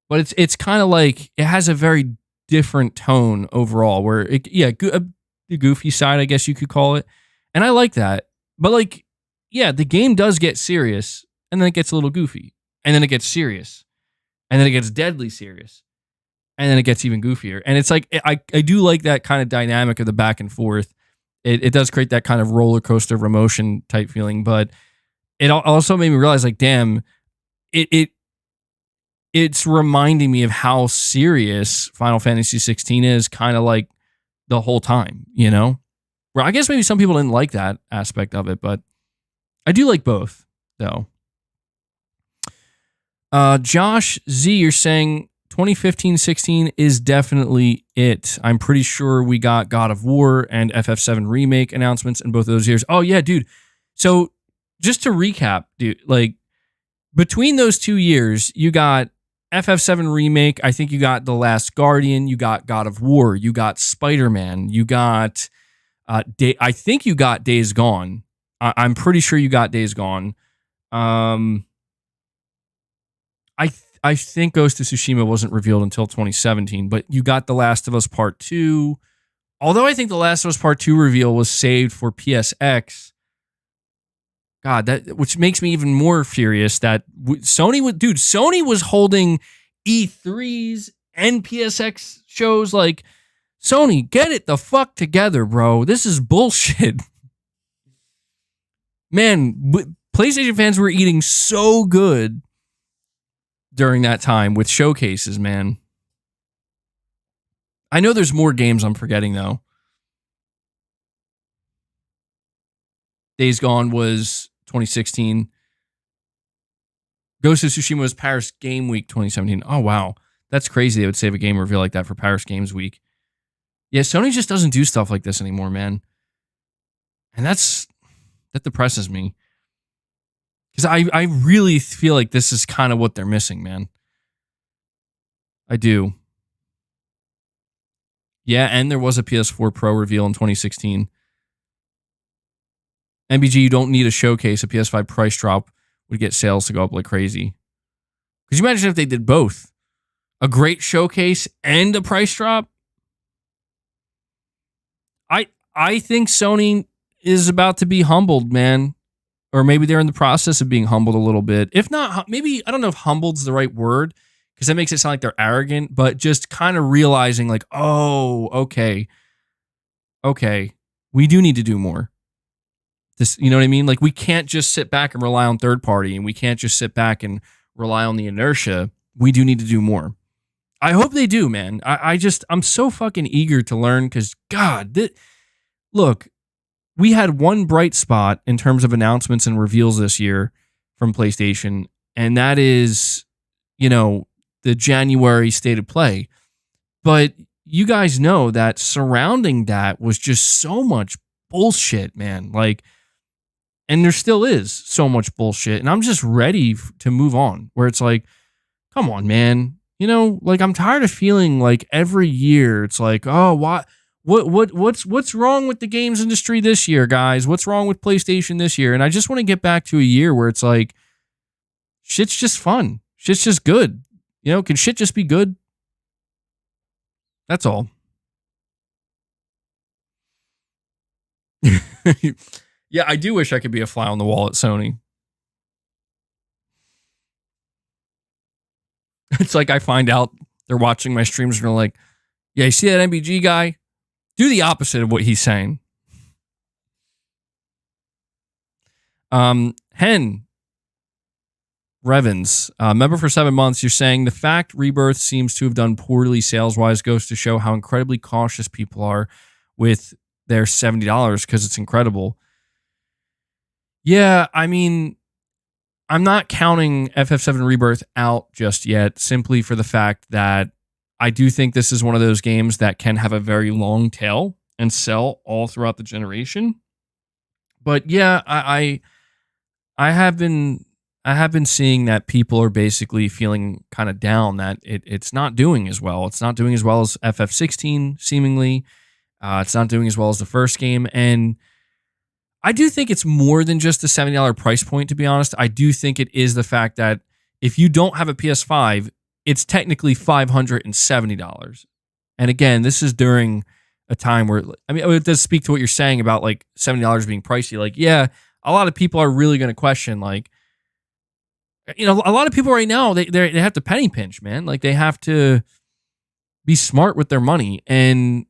But it's kind of like, it has a very different tone overall where, the goofy side, I guess you could call it. And I like that. But like, yeah, the game does get serious and then it gets a little goofy. And then it gets serious. And then it gets deadly serious. And then it gets even goofier. And it's like, I do like that kind of dynamic of the back and forth. It does create that kind of roller coaster of emotion type feeling. But it also made me realize, like, damn, it's reminding me of how serious Final Fantasy 16 is kind of like the whole time, you know? Where I guess maybe some people didn't like that aspect of it, but I do like both, though. Josh Z, you're saying 2015-16 is definitely it. I'm pretty sure we got God of War and FF7 Remake announcements in both of those years. Oh, yeah, dude. So just to recap, dude, like between those 2 years, you got FF7 Remake, I think you got The Last Guardian, you got God of War, you got Spider-Man, you got, I think you got Days Gone. I'm pretty sure you got Days Gone. I think Ghost of Tsushima wasn't revealed until 2017, but you got The Last of Us Part 2. Although I think The Last of Us Part 2 reveal was saved for PSX. God, which makes me even more furious that Sony was holding E3s and PSX shows. Like, Sony, get it the fuck together, bro. This is bullshit. Man, PlayStation fans were eating so good during that time with showcases, man. I know there's more games I'm forgetting, though. Days Gone was 2016. Ghost of Tsushima was Paris Game Week 2017. Oh, wow. That's crazy they would save a game reveal like that for Paris Games Week. Yeah, Sony just doesn't do stuff like this anymore, man. And that depresses me. Because I really feel like this is kind of what they're missing, man. I do. Yeah, and there was a PS4 Pro reveal in 2016. MBG, you don't need a showcase. A PS5 price drop would get sales to go up like crazy. Could you imagine if they did both? A great showcase and a price drop? I think Sony is about to be humbled, man. Or maybe they're in the process of being humbled a little bit. If not, maybe, I don't know if humbled's the right word, because that makes it sound like they're arrogant, but just kind of realizing like, oh, okay, we do need to do more. This, you know what I mean? Like, we can't just sit back and rely on third party, and we can't just sit back and rely on the inertia. We do need to do more. I hope they do, man. I'm so fucking eager to learn because, God, look, we had one bright spot in terms of announcements and reveals this year from PlayStation, and that is, you know, the January State of Play. But you guys know that surrounding that was just so much bullshit, man. Like, and there still is so much bullshit. And I'm just ready to move on, where it's like, come on, man. You know, like, I'm tired of feeling like every year it's like, oh, what's wrong with the games industry this year, guys? What's wrong with PlayStation this year? And I just want to get back to a year where it's like, shit's just fun. Shit's just good. You know, can shit just be good? That's all. Yeah, I do wish I could be a fly on the wall at Sony. It's like I find out they're watching my streams and they're like, yeah, you see that MBG guy? Do the opposite of what he's saying. Hen Revens, member for 7 months, you're saying the fact Rebirth seems to have done poorly sales-wise goes to show how incredibly cautious people are with their $70 because it's incredible. Yeah, I mean, I'm not counting FF7 Rebirth out just yet, simply for the fact that I do think this is one of those games that can have a very long tail and sell all throughout the generation. But yeah, I have been seeing that people are basically feeling kind of down that it's not doing as well. It's not doing as well as FF16, seemingly. It's not doing as well as the first game. And I do think it's more than just the $70 price point, to be honest. I do think it is the fact that if you don't have a PS5, it's technically $570. And again, this is during a time where, I mean, it does speak to what you're saying about like $70 being pricey. Like, yeah, a lot of people are really going to question, like, you know, a lot of people right now, they have to penny pinch, man. Like, they have to be smart with their money, and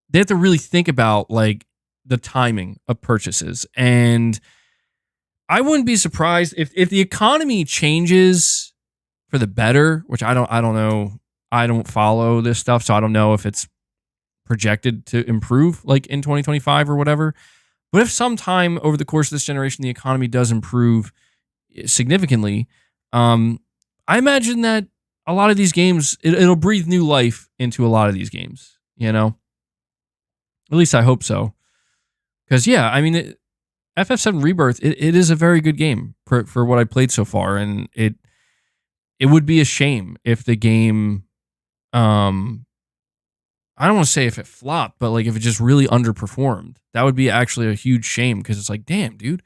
they have to really think about like the timing of purchases. And I wouldn't be surprised if the economy changes for the better, which I don't know. I don't follow this stuff, so I don't know if it's projected to improve like in 2025 or whatever. But if sometime over the course of this generation the economy does improve significantly, I imagine that a lot of these games, it'll breathe new life into a lot of these games, you know? At least I hope so. Because, yeah, I mean, FF7 Rebirth, it is a very good game for what I played so far, and it would be a shame if the game, I don't want to say if it flopped, but like if it just really underperformed. That would be actually a huge shame, because it's like, damn, dude.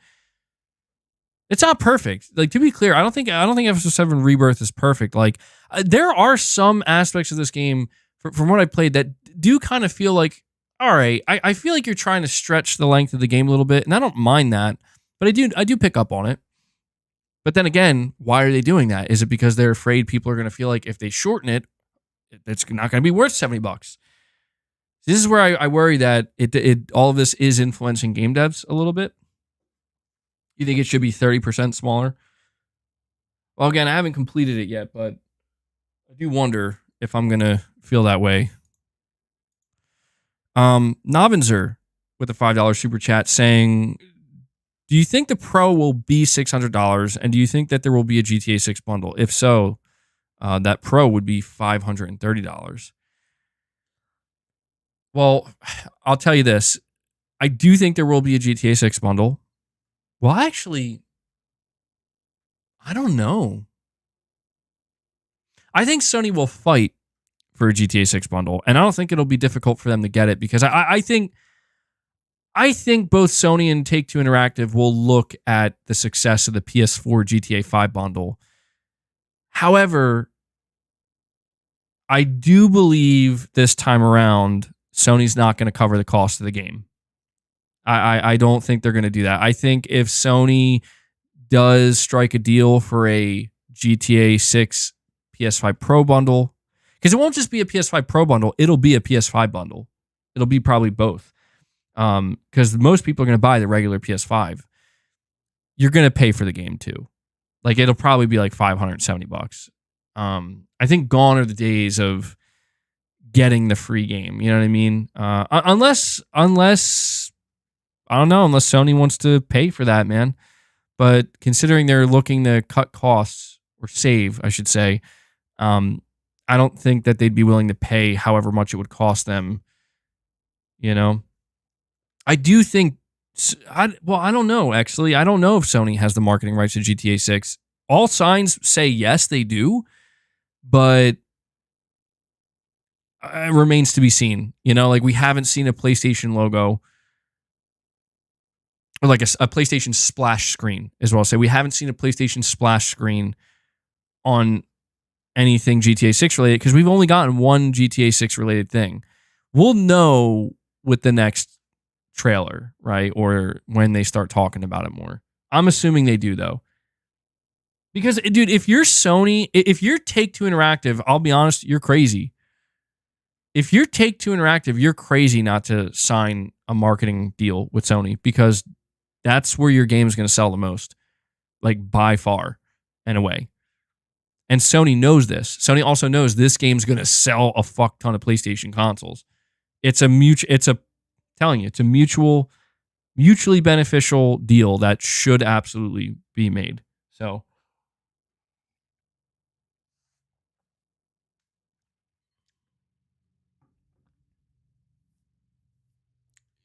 It's not perfect. Like, to be clear, I don't think FF7 Rebirth is perfect. Like, there are some aspects of this game, from what I played, that do kind of feel like, all right, I feel like you're trying to stretch the length of the game a little bit, and I don't mind that, but I do pick up on it. But then again, why are they doing that? Is it because they're afraid people are going to feel like if they shorten it, it's not going to be worth $70? This is where I worry that all of this is influencing game devs a little bit. You think it should be 30% smaller? Well, again, I haven't completed it yet, but I do wonder if I'm going to feel that way. Novinzer with a $5 super chat saying, do you think the Pro will be $600? And do you think that there will be a GTA 6 bundle? If so, that Pro would be $530. Well, I'll tell you this. I do think there will be a GTA 6 bundle. Well, actually, I don't know. I think Sony will fight for a GTA 6 bundle, and I don't think it'll be difficult for them to get it, because I think both Sony and Take-Two Interactive will look at the success of the PS4 GTA 5 bundle. However, I do believe this time around Sony's not going to cover the cost of the game. I don't think they're going to do that. I think if Sony does strike a deal for a GTA 6 PS5 Pro bundle, because it won't just be a PS5 Pro bundle, it'll be a PS5 bundle. It'll be probably both. Because most people are going to buy the regular PS5. You're going to pay for the game too. Like, it'll probably be like $570. I think gone are the days of getting the free game. You know what I mean? Unless I don't know, unless Sony wants to pay for that, man. But considering they're looking to cut costs, or save, I should say, I don't think that they'd be willing to pay however much it would cost them. You know, I do think. I don't know. Actually, I don't know if Sony has the marketing rights to GTA 6. All signs say yes, they do, but it remains to be seen. You know, like we haven't seen a PlayStation logo or like a PlayStation splash screen, is what I'll say. We haven't seen a PlayStation splash screen on anything GTA 6 related because we've only gotten one GTA 6 related thing. We'll know with the next trailer, right? Or when they start talking about it more. I'm assuming they do, though. Because, dude, if you're Sony, if you're Take-Two Interactive, I'll be honest, you're crazy. If you're Take-Two Interactive, you're crazy not to sign a marketing deal with Sony because that's where your game is going to sell the most, like by far and away. And Sony knows this. Sony also knows this game's going to sell a fuck ton of PlayStation consoles. It's a mutually beneficial deal that should absolutely be made. So,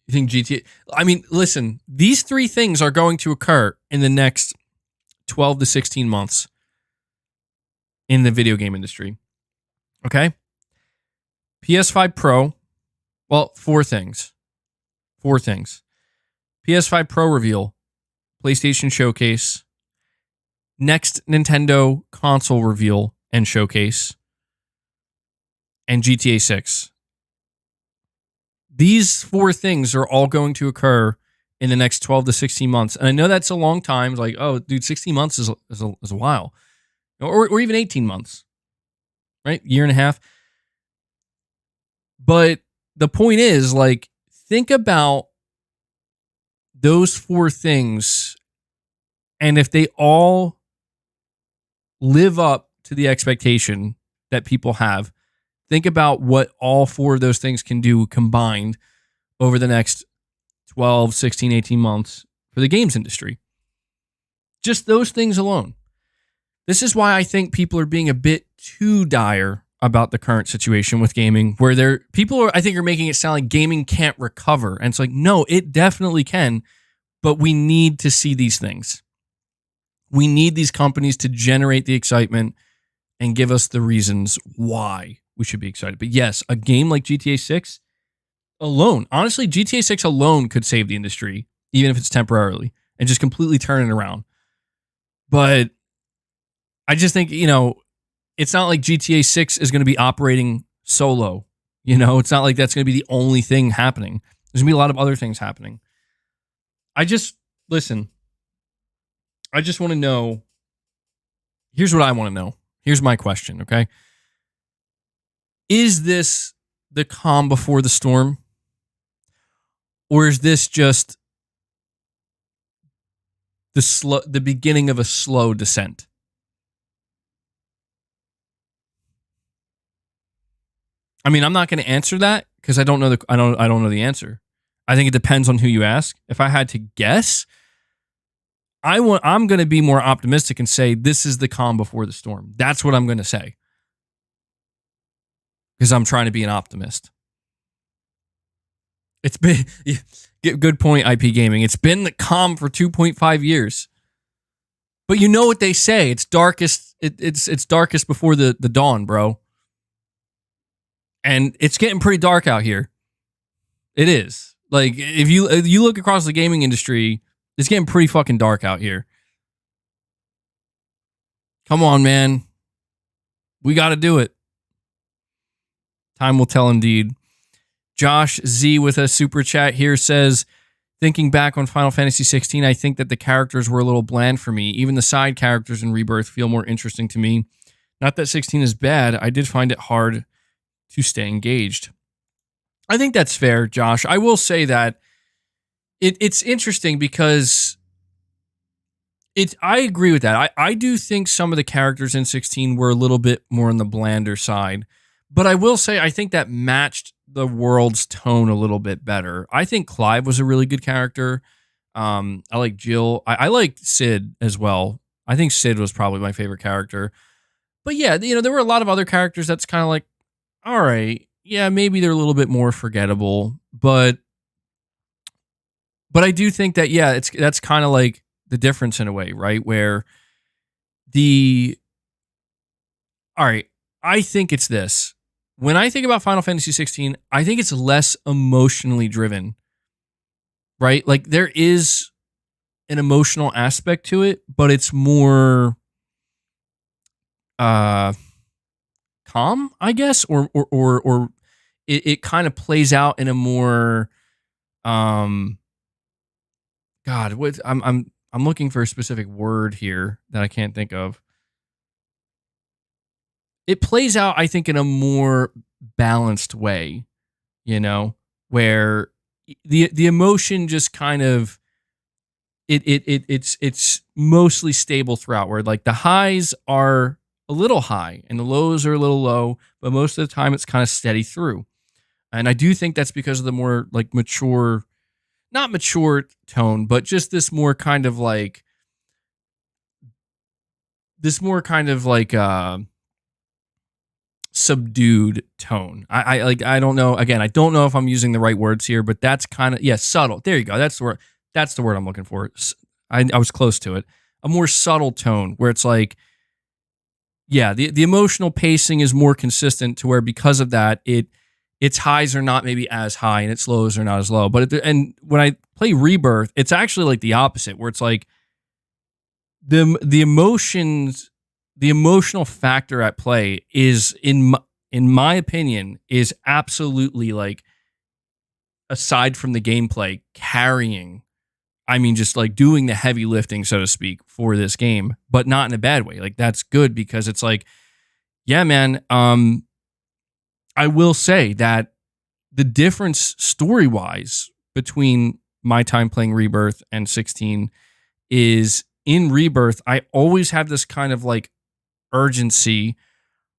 you think GTA? I mean, listen, these three things are going to occur in the next 12 to 16 months in the video game industry. Okay? PS5 Pro. Well, four things. PS5 Pro reveal, PlayStation showcase, next Nintendo console reveal and showcase, and GTA 6. These four things are all going to occur in the next 12 to 16 months. And I know that's a long time. Like, oh, dude, 16 months is a while. Or even 18 months, right? Year and a half. But the point is, like, think about those four things, and if they all live up to the expectation that people have, think about what all four of those things can do combined over the next 12, 16, 18 months for the games industry. Just those things alone. This is why I think people are being a bit too dire about the current situation with gaming, where I think are making it sound like gaming can't recover. And it's like, no, it definitely can, but we need to see these things. We need these companies to generate the excitement and give us the reasons why we should be excited. But yes, a game like GTA 6 alone, honestly, GTA 6 alone could save the industry, even if it's temporarily, and just completely turn it around. But I just think, it's not like GTA 6 is going to be operating solo. It's not like that's going to be the only thing happening. There's going to be a lot of other things happening. I just want to know. Here's what I want to know. Here's my question, okay? Is this the calm before the storm? Or is this just the beginning of a slow descent? I mean, I'm not going to answer that because I don't know the answer. I think it depends on who you ask. If I had to guess, I'm going to be more optimistic and say this is the calm before the storm. That's what I'm going to say. Because I'm trying to be an optimist. It's been good point, IP Gaming. It's been the calm for 2.5 years. But you know what they say? It's darkest. It's darkest before the dawn, bro. And it's getting pretty dark out here. It is. Like, if you look across the gaming industry, it's getting pretty fucking dark out here. Come on, man. We got to do it. Time will tell indeed. Josh Z with a super chat here says, thinking back on Final Fantasy 16, I think that the characters were a little bland for me. Even the side characters in Rebirth feel more interesting to me. Not that 16 is bad. I did find it hard to stay engaged. I think that's fair, Josh. I will say that it's interesting because I agree with that. I do think some of the characters in 16 were a little bit more on the blander side. But I will say I think that matched the world's tone a little bit better. I think Clive was a really good character. I like Jill. I like Sid as well. I think Sid was probably my favorite character. But yeah, there were a lot of other characters that's kind of like, all right, yeah, maybe they're a little bit more forgettable, but I do think that that's kind of like the difference in a way, right? Where all right, I think it's this. When I think about Final Fantasy 16, I think it's less emotionally driven, right? Like there is an emotional aspect to it, but it's more calm, I guess, or it kind of plays out in a more God, what I'm looking for a specific word here that I can't think of. It plays out, I think, in a more balanced way, where the emotion just kind of it's mostly stable throughout, where like the highs are a little high and the lows are a little low, but most of the time it's kind of steady through. And I do think that's because of the more like not mature tone, but just this more kind of like subdued tone. I don't know. Again, I don't know if I'm using the right words here, but that's kind of subtle. There you go. That's the word. That's the word I'm looking for. I was close to it. A more subtle tone where it's like, the emotional pacing is more consistent to where because of that, its highs are not maybe as high and its lows are not as low. But and when I play Rebirth, it's actually like the opposite, where it's like the emotions, the emotional factor at play is in my opinion is absolutely like, aside from the gameplay, carrying. I mean, just like doing the heavy lifting, so to speak, for this game, but not in a bad way. Like that's good because it's like, yeah, man. I will say that the difference story-wise between my time playing Rebirth and 16 is in Rebirth, I always have this kind of like urgency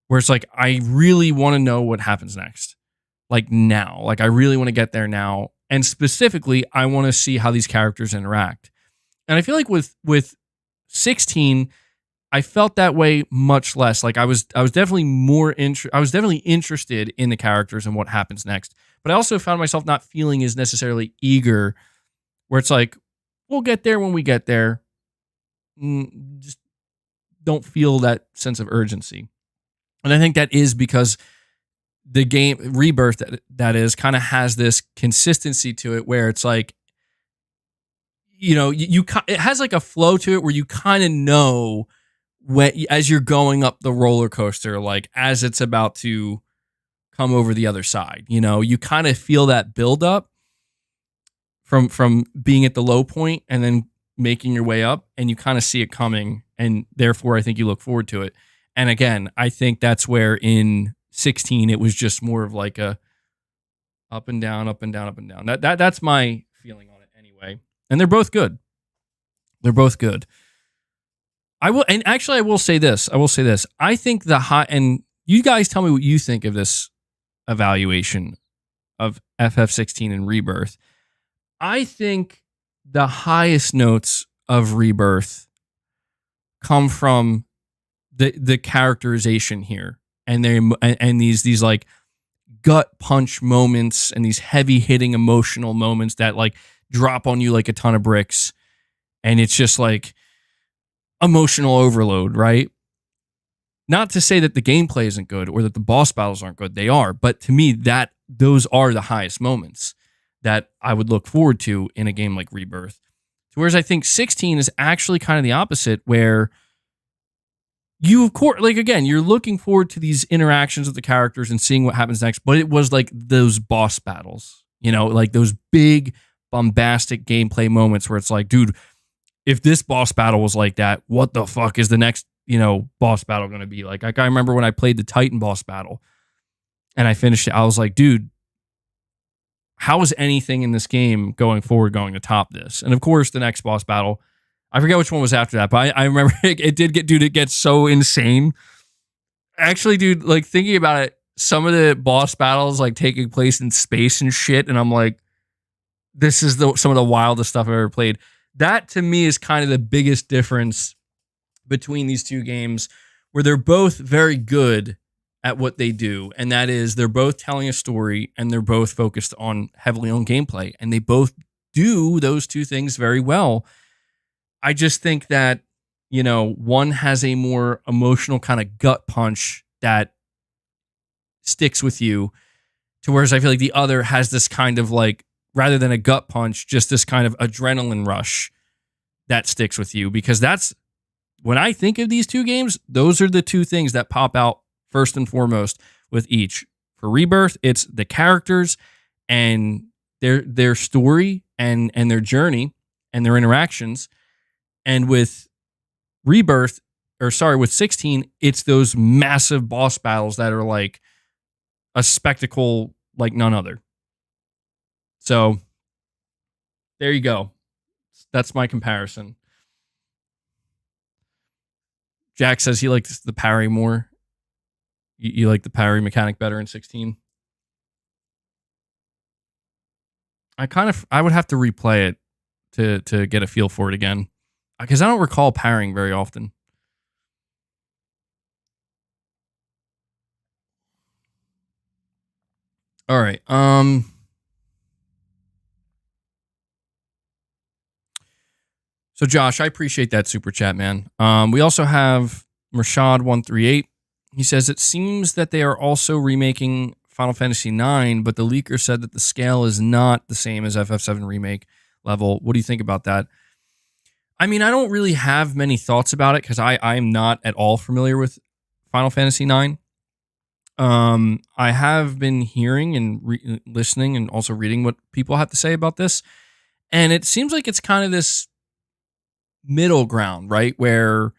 where it's like, I really want to know what happens next. Like now, like I really want to get there now. And specifically, I want to see how these characters interact. And I feel like with 16, I felt that way much less. Like I was definitely interested in the characters and what happens next. But I also found myself not feeling as necessarily eager, where it's like, we'll get there when we get there. Just don't feel that sense of urgency. And I think that is because the game Rebirth that is kind of has this consistency to it where it's like, it has like a flow to it where you kind of know as you're going up the roller coaster, like as it's about to come over the other side, you kind of feel that build up from being at the low point and then making your way up, and you kind of see it coming, and therefore I think you look forward to it. And again, I think that's where in 16 it was just more of like a up and down, up and down, up and down. That's my feeling on it anyway. And they're both good. They're both good. I will say this. I think the high, and you guys tell me what you think of this evaluation of FF16 and Rebirth. I think the highest notes of Rebirth come from the characterization here, and these like gut punch moments and these heavy hitting emotional moments that like drop on you like a ton of bricks, and it's just like emotional overload, right? Not to say that the gameplay isn't good or that the boss battles aren't good. They are, but to me, those are the highest moments that I would look forward to in a game like Rebirth. Whereas I think 16 is actually kind of the opposite, where you, of course, like again, you're looking forward to these interactions with the characters and seeing what happens next, but it was like those boss battles, like those big bombastic gameplay moments where it's like, dude, if this boss battle was like that, what the fuck is the next, boss battle going to be like? Like I remember when I played the Titan boss battle and I finished it, I was like, dude, how is anything in this game going forward going to top this? And of course, the next boss battle, I forget which one was after that, but I remember it gets so insane. Actually, dude, like thinking about it, some of the boss battles like taking place in space and shit, and I'm like, this is some of the wildest stuff I've ever played. That to me is kind of the biggest difference between these two games, where they're both very good at what they do, and that is they're both telling a story and they're both focused on heavily on gameplay, and they both do those two things very well. I just think that, you know, one has a more emotional kind of gut punch that sticks with you, to whereas I feel like the other has this kind of like, rather than a gut punch, just this kind of adrenaline rush that sticks with you, because that's, when I think of these two games, those are the two things that pop out first and foremost with each. For Rebirth, it's the characters and their story and their journey and their interactions. And with Rebirth, or sorry, with 16, it's those massive boss battles that are like a spectacle like none other. So there you go. That's my comparison. Jack says he likes the parry more. You like the parry mechanic better in 16? I would have to replay it to get a feel for it again, because I don't recall parrying very often. All right. So Josh, I appreciate that super chat, man. We also have Mershad138. He says, it seems that they are also remaking Final Fantasy IX, but the leaker said that the scale is not the same as FF7 Remake level. What do you think about that? I mean, I don't really have many thoughts about it, because I am not at all familiar with Final Fantasy IX. I have been hearing and listening and also reading what people have to say about this, and it seems like it's kind of this middle ground, right? Where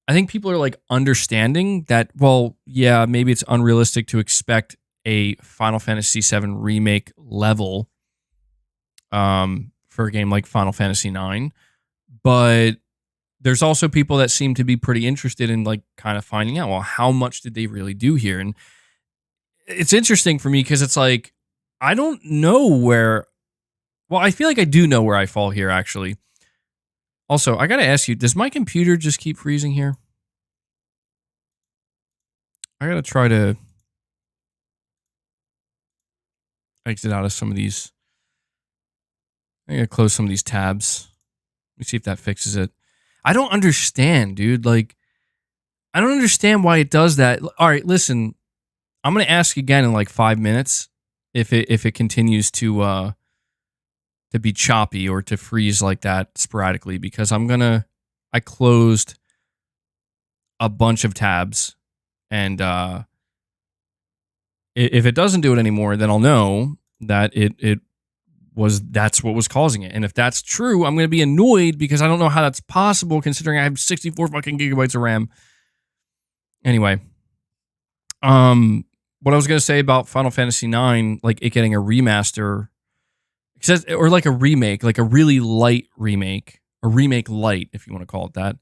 I think people are like understanding that, well, yeah, maybe it's unrealistic to expect a Final Fantasy VII Remake level for a game like Final Fantasy IX. But there's also people that seem to be pretty interested in like kind of finding out, well, how much did they really do here? And it's interesting for me because it's like, I don't know where, well, I feel like I do know where I fall here, actually. Also, I got to ask you, does my computer just keep freezing here? I got to try to exit out of some of these. I got to close some of these tabs. Let me see if that fixes it. I don't understand, dude. Like, I don't understand why it does that. All right, listen. I'm going to ask again in like 5 minutes if it continues to be choppy or to freeze like that sporadically, because I closed a bunch of tabs, and if it doesn't do it anymore, then I'll know that that's what was causing it. And if that's true, I'm going to be annoyed because I don't know how that's possible considering I have 64 fucking gigabytes of RAM. Anyway, what I was going to say about Final Fantasy IX, like it getting a remaster, or like a remake, like a really light remake, a remake light, if you want to call it that.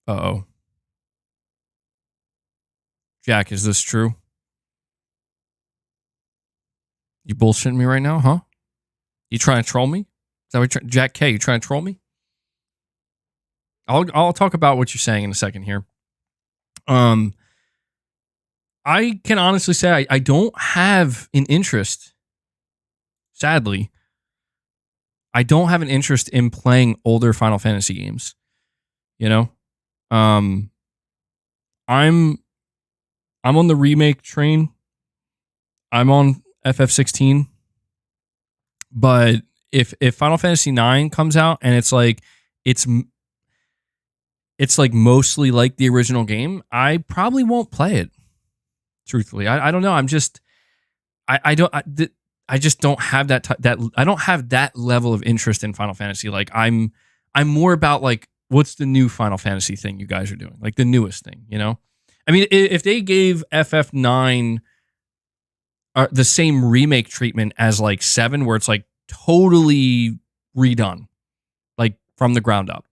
Uh-oh. Jack, is this true? You bullshitting me right now, huh? You trying to troll me? Is that what Jack K, you trying to troll me? I'll talk about what you're saying in a second here. I can honestly say I don't have an interest. Sadly, I don't have an interest in playing older Final Fantasy games. You know? I'm on the remake train. I'm on FF16. But if Final Fantasy IX comes out and it's like mostly like the original game, I probably won't play it. Truthfully, I don't know. I'm just I just don't have that I don't have that level of interest in Final Fantasy. Like I'm more about like, what's the new Final Fantasy thing you guys are doing? Like the newest thing, you know? I mean, if they gave FF9 the same remake treatment as like 7, where it's like totally redone, like from the ground up,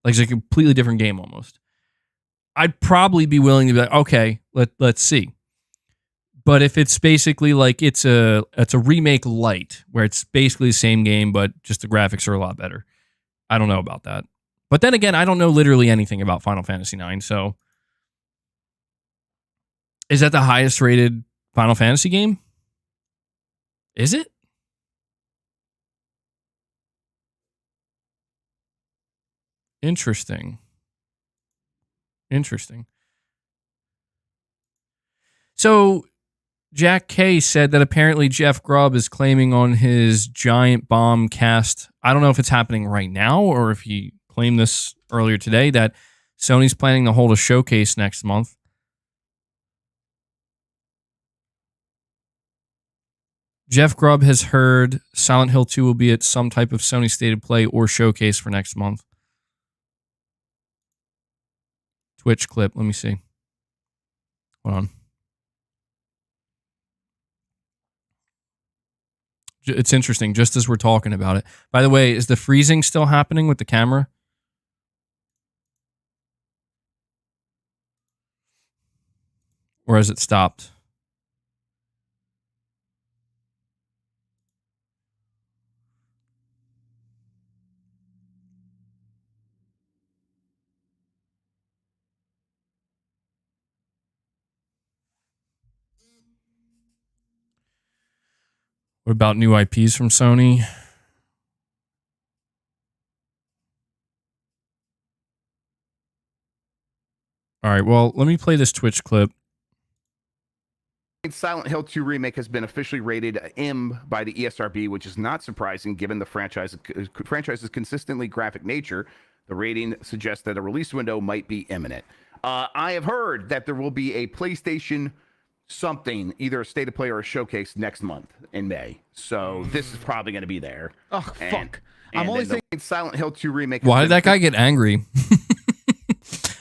like it's a completely different game almost, I'd probably be willing to be like, okay, let's see. But if it's basically like it's a remake light, where it's basically the same game, but just the graphics are a lot better. I don't know about that. But then again, I don't know literally anything about Final Fantasy IX, so... Is that the highest rated Final Fantasy game? Is it? Interesting. So, Jack K said that apparently Jeff Grubb is claiming on his Giant Bomb cast, I don't know if it's happening right now or if he claimed this earlier today, that Sony's planning to hold a showcase next month. Jeff Grubb has heard Silent Hill 2 will be at some type of Sony State of Play or showcase for next month. Twitch clip, let me see. Hold on. It's interesting, just as we're talking about it. By the way, is the freezing still happening with the camera? Or has it stopped? What about new IPs from Sony? All right, well, let me play this Twitch clip. Silent Hill 2 Remake has been officially rated M by the ESRB, which is not surprising given the franchise's consistently graphic nature. The rating suggests that a release window might be imminent. I have heard that there will be a PlayStation something, either a state of play or a showcase next month in May. So this is probably going to be there. Oh, fuck. I'm only saying Silent Hill 2 Remake. Why did that guy get angry?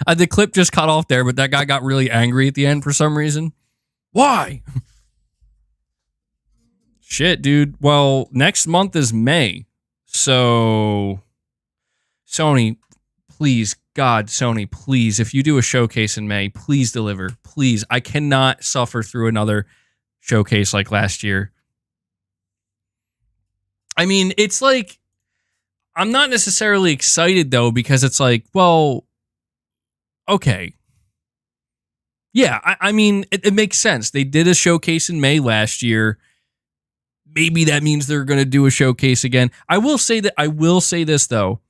The clip just cut off there, but that guy got really angry at the end for some reason. Why? Shit, dude. Well, next month is May. So, Sony, please, God, Sony, please, if you do a showcase in May, please deliver. Please. I cannot suffer through another showcase like last year. I mean, it's like, I'm not necessarily excited, though, because it's like, well, okay. Yeah, I mean, it makes sense. They did a showcase in May last year. Maybe that means they're going to do a showcase again. I will say this, though.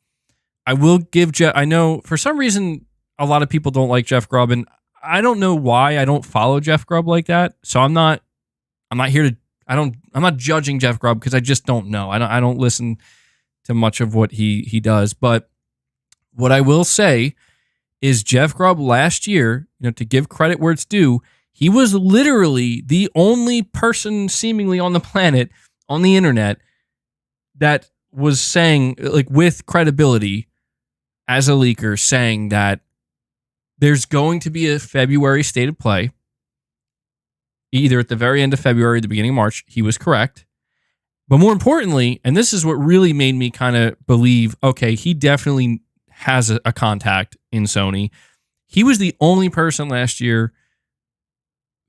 I will give Jeff... I know, for some reason, a lot of people don't like Jeff Grubb, and I don't know why I don't follow Jeff Grubb like that. So I'm not here to... I'm not judging Jeff Grubb because I just don't know. I don't listen to much of what he does. But what I will say is Jeff Grubb last year, to give credit where it's due, he was literally the only person seemingly on the planet, on the internet, that was saying, like, with credibility as a leaker, saying that there's going to be a February state of play, either at the very end of February or the beginning of March. He was correct. But more importantly, and this is what really made me kind of believe, okay, he definitely has a contact in Sony. He was the only person last year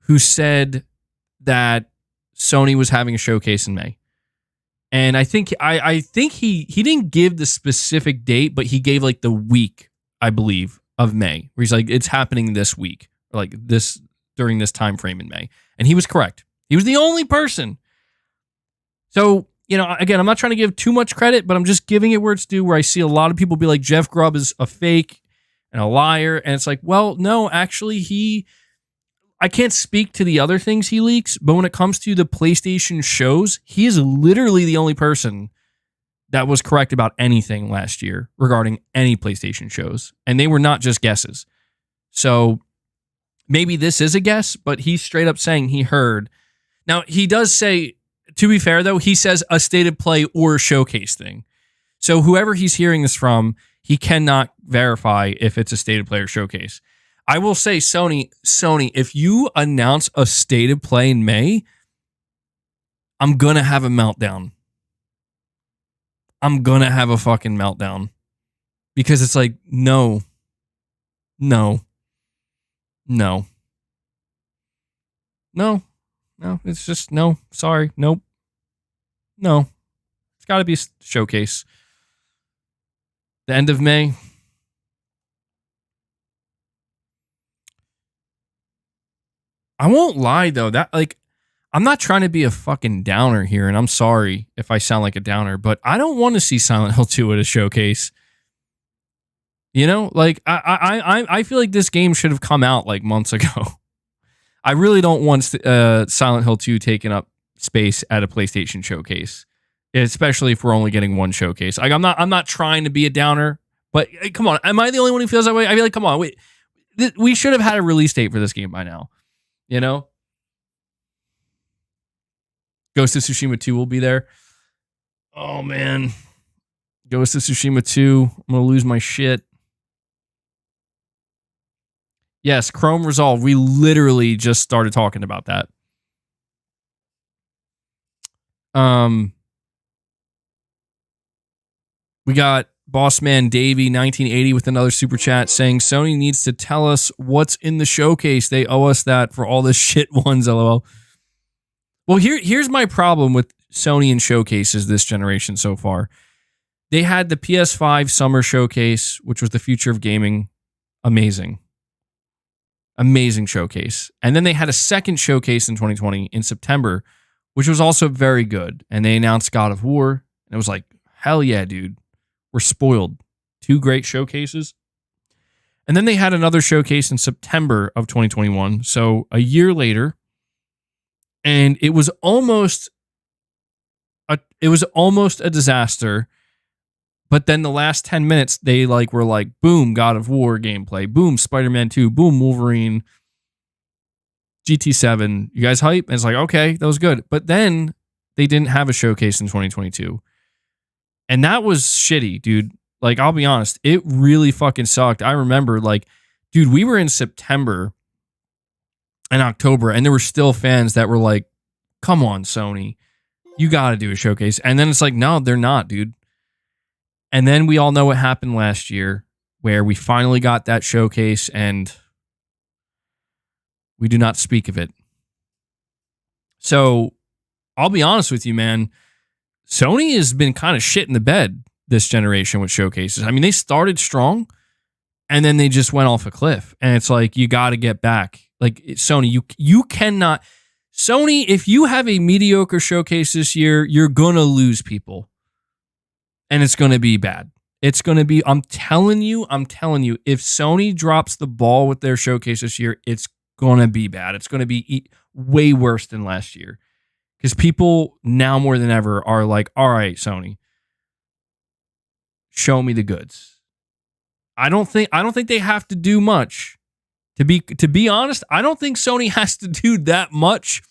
who said that Sony was having a showcase in May. And I think he didn't give the specific date, but he gave like the week, I believe, of May, where he's like, it's happening this week, or like this during this time frame in May. And he was correct. He was the only person. So, again, I'm not trying to give too much credit, but I'm just giving it where it's due, where I see a lot of people be like, Jeff Grubb is a fake and a liar. And it's like, well, no, actually, I can't speak to the other things he leaks, but when it comes to the PlayStation shows, he is literally the only person that was correct about anything last year regarding any PlayStation shows. And they were not just guesses. So maybe this is a guess, but he's straight up saying he heard. Now, he does say, to be fair, though, he says a state of play or showcase thing. So whoever he's hearing this from, he cannot verify if it's a state of play or showcase. I will say, Sony, if you announce a state of play in May, I'm going to have a meltdown. I'm going to have a fucking meltdown. Because it's like, no. No, it's just no. Sorry, nope, no. It's got to be a showcase. The end of May. I won't lie though. That like, I'm not trying to be a fucking downer here, and I'm sorry if I sound like a downer, but I don't want to see Silent Hill 2 at a showcase. You know, like I feel like this game should have come out like months ago. I really don't want Silent Hill 2 taking up space at a PlayStation showcase, especially if we're only getting one showcase. Like I'm not trying to be a downer, but come on, am I the only one who feels that way? I feel like, come on, wait, we should have had a release date for this game by now. You know, Ghost of Tsushima 2 will be there. Oh man, Ghost of Tsushima 2, I'm gonna lose my shit. Yes, Chrome Resolve. We literally just started talking about that. We got Bossman Davey 1980 with another super chat saying Sony needs to tell us what's in the showcase. They owe us that for all the shit ones, lol. Well, here's my problem with Sony and showcases this generation so far. They had the PS5 Summer Showcase, which was the future of gaming. Amazing showcase. And then they had a second showcase in 2020 in September, which was also very good. And they announced God of War. And it was like, hell yeah, dude. We're spoiled. 2 great showcases. And then they had another showcase in September of 2021. So a year later. And it was almost a disaster. But then the last 10 minutes, they were like, boom, God of War gameplay. Boom, Spider-Man 2. Boom, Wolverine. GT7. You guys hype? And it's like, okay, that was good. But then they didn't have a showcase in 2022. And that was shitty, dude. Like, I'll be honest. It really fucking sucked. I remember, dude, we were in September and October, and there were still fans that were like, come on, Sony. You got to do a showcase. And then it's like, no, they're not, dude. And then we all know what happened last year, where we finally got that showcase, and we do not speak of it. So, I'll be honest with you, man. Sony has been kind of shit in the bed this generation with showcases. I mean, they started strong, and then they just went off a cliff. And it's like, you got to get back. Like, Sony, you cannot... Sony, if you have a mediocre showcase this year, you're going to lose people. And it's going to be bad. It's going to be... I'm telling you, if Sony drops the ball with their showcase this year, it's going to be bad. It's going to be way worse than last year. Because people now more than ever are like, all right, Sony, show me the goods. I don't think they have to do much. To be honest, I don't think Sony has to do that much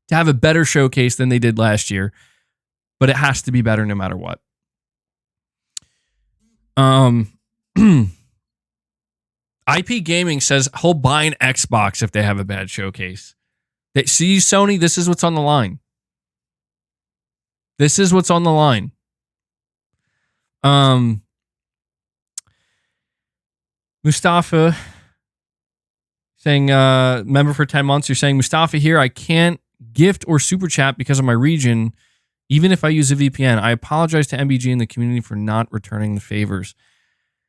to have a better showcase than they did last year. But it has to be better no matter what. IP Gaming says he'll buy an Xbox if they have a bad showcase. See, Sony, this is what's on the line. This is what's on the line. Mustafa saying, member for 10 months. You're saying, Mustafa here, I can't gift or super chat because of my region, even if I use a VPN. I apologize to MBG and the community for not returning the favors.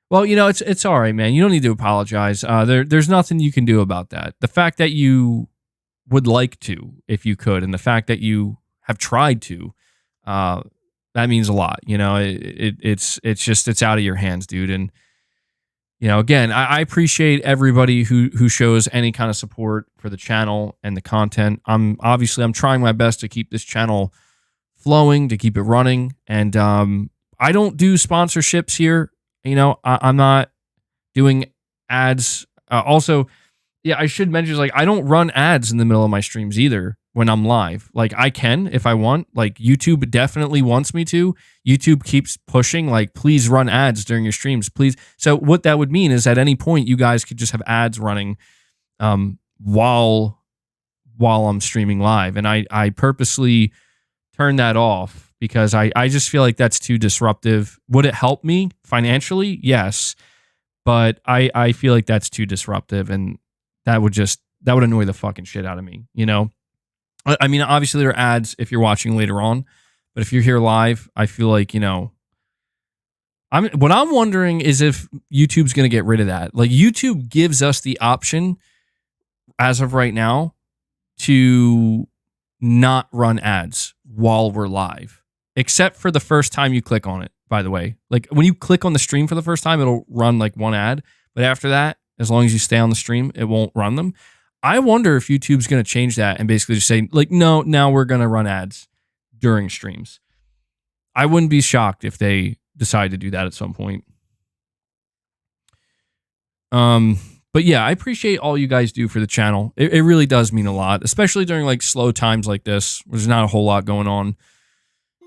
Well, you know, it's all right, man. You don't need to apologize. There's nothing you can do about that. The fact that you would like to, if you could, and the fact that you have tried to, that means a lot. You know, it's out of your hands, dude. And you know, again, I appreciate everybody who shows any kind of support for the channel and the content. I'm trying my best to keep this channel flowing, to keep it running, and I don't do sponsorships here. You know, I'm not doing ads. Also, yeah, I should mention, like, I don't run ads in the middle of my streams either when I'm live. Like, I can if I want. Like, YouTube definitely wants me to. YouTube keeps pushing, like, please run ads during your streams, please. So what that would mean is at any point you guys could just have ads running while I'm streaming live. And I purposely turn that off because I just feel like that's too disruptive. Would it help me financially? Yes. But I feel like that's too disruptive, and that would annoy the fucking shit out of me, you know? I mean, obviously there are ads if you're watching later on, but if you're here live, I feel like, what I'm wondering is if YouTube's going to get rid of that. Like, YouTube gives us the option as of right now to not run ads while we're live, except for the first time you click on it, by the way. Like, when you click on the stream for the first time, it'll run like one ad, but after that, as long as you stay on the stream, it won't run them. I wonder if YouTube's going to change that and basically just say, like, no, now we're going to run ads during streams. I wouldn't be shocked if they decide to do that at some point. But yeah, I appreciate all you guys do for the channel. It really does mean a lot, especially during like slow times like this, where there's not a whole lot going on.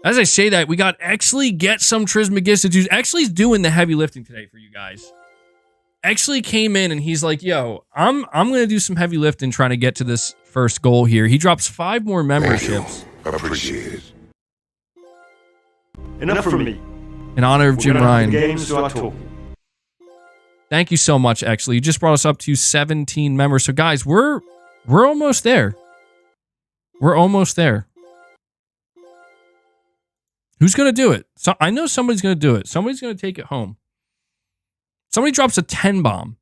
As I say that, we got Exley Get Some Trismegistus. Exley's doing the heavy lifting today for you guys. Exley came in and he's like, yo, I'm going to do some heavy lifting trying to get to this first goal here. He drops 5 more memberships. Appreciate it. Enough from me. In honor of Jim Ryan. Games to our talk. Thank you so much, Exley. You just brought us up to 17 members. So guys, we're almost there. We're almost there. Who's going to do it? So I know somebody's going to do it. Somebody's going to take it home. Somebody drops a 10 bomb.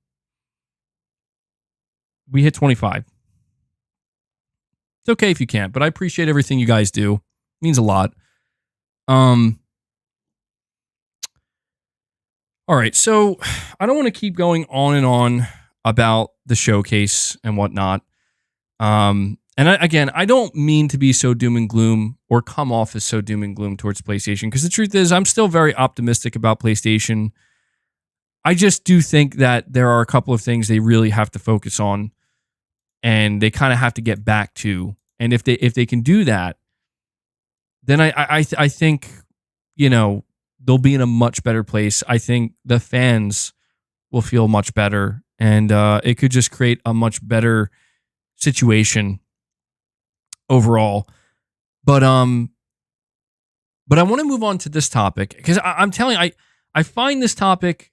We hit 25. It's okay if you can't, but I appreciate everything you guys do. It means a lot. All right, so I don't want to keep going on and on about the showcase and whatnot. And I don't mean to be so doom and gloom or come off as so doom and gloom towards PlayStation, because the truth is I'm still very optimistic about PlayStation. I just do think that there are a couple of things they really have to focus on, and they kind of have to get back to. And if they can do that, then I think, they'll be in a much better place. I think the fans will feel much better, and it could just create a much better situation overall. But I want to move on to this topic, because I'm telling you, I find this topic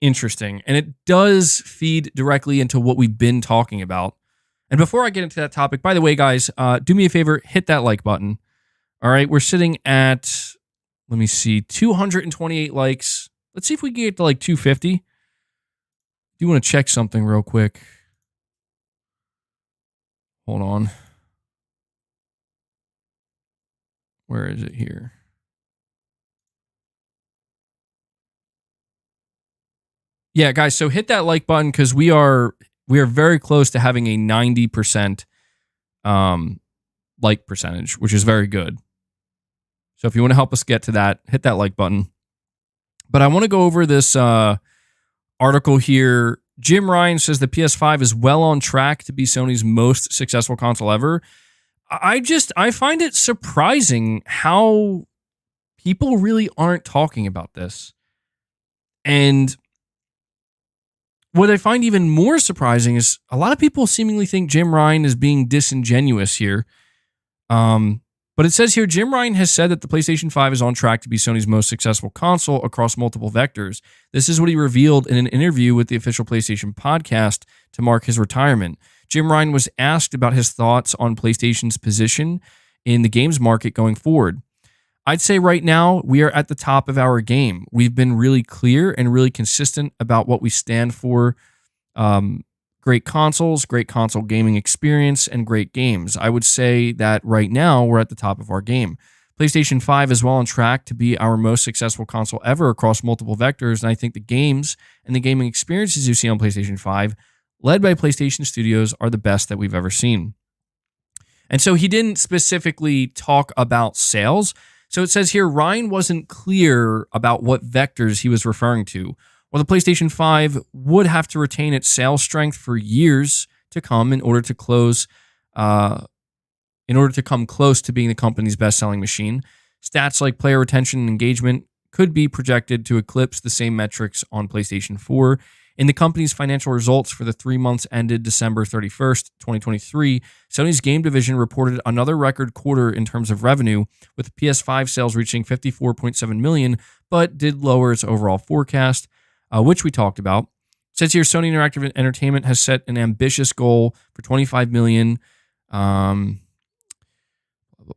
interesting, and it does feed directly into what we've been talking about. And before I get into that topic, by the way, guys, do me a favor, hit that like button. All right, we're sitting at, let me see, 228 likes. Let's see if we can get to like 250. Do you want to check something real quick? Hold on. Where is it here? Yeah, guys, so hit that like button, because we are very close to having a 90% like percentage, which is very good. So if you want to help us get to that, hit that like button. But I want to go over this article here. Jim Ryan says the PS5 is well on track to be Sony's most successful console ever. I find it surprising how people really aren't talking about this. And what I find even more surprising is a lot of people seemingly think Jim Ryan is being disingenuous here. But it says here, Jim Ryan has said that the PlayStation 5 is on track to be Sony's most successful console across multiple vectors. This is what he revealed in an interview with the official PlayStation podcast to mark his retirement. Jim Ryan was asked about his thoughts on PlayStation's position in the games market going forward. I'd say right now we are at the top of our game. We've been really clear and really consistent about what we stand for. Great consoles, great console gaming experience, and great games. I would say that right now we're at the top of our game. PlayStation 5 is well on track to be our most successful console ever across multiple vectors, and I think the games and the gaming experiences you see on PlayStation 5, led by PlayStation Studios, are the best that we've ever seen. And so he didn't specifically talk about sales. So it says here, Ryan wasn't clear about what vectors he was referring to. Well, the PlayStation 5 would have to retain its sales strength for years to come in order to come close to being the company's best-selling machine. Stats like player retention and engagement could be projected to eclipse the same metrics on PlayStation 4. In the company's financial results for the 3 months ended December 31st, 2023, Sony's game division reported another record quarter in terms of revenue, with PS5 sales reaching $54.7 million, but did lower its overall forecast, which we talked about. It says here, Sony Interactive Entertainment has set an ambitious goal for $25 million.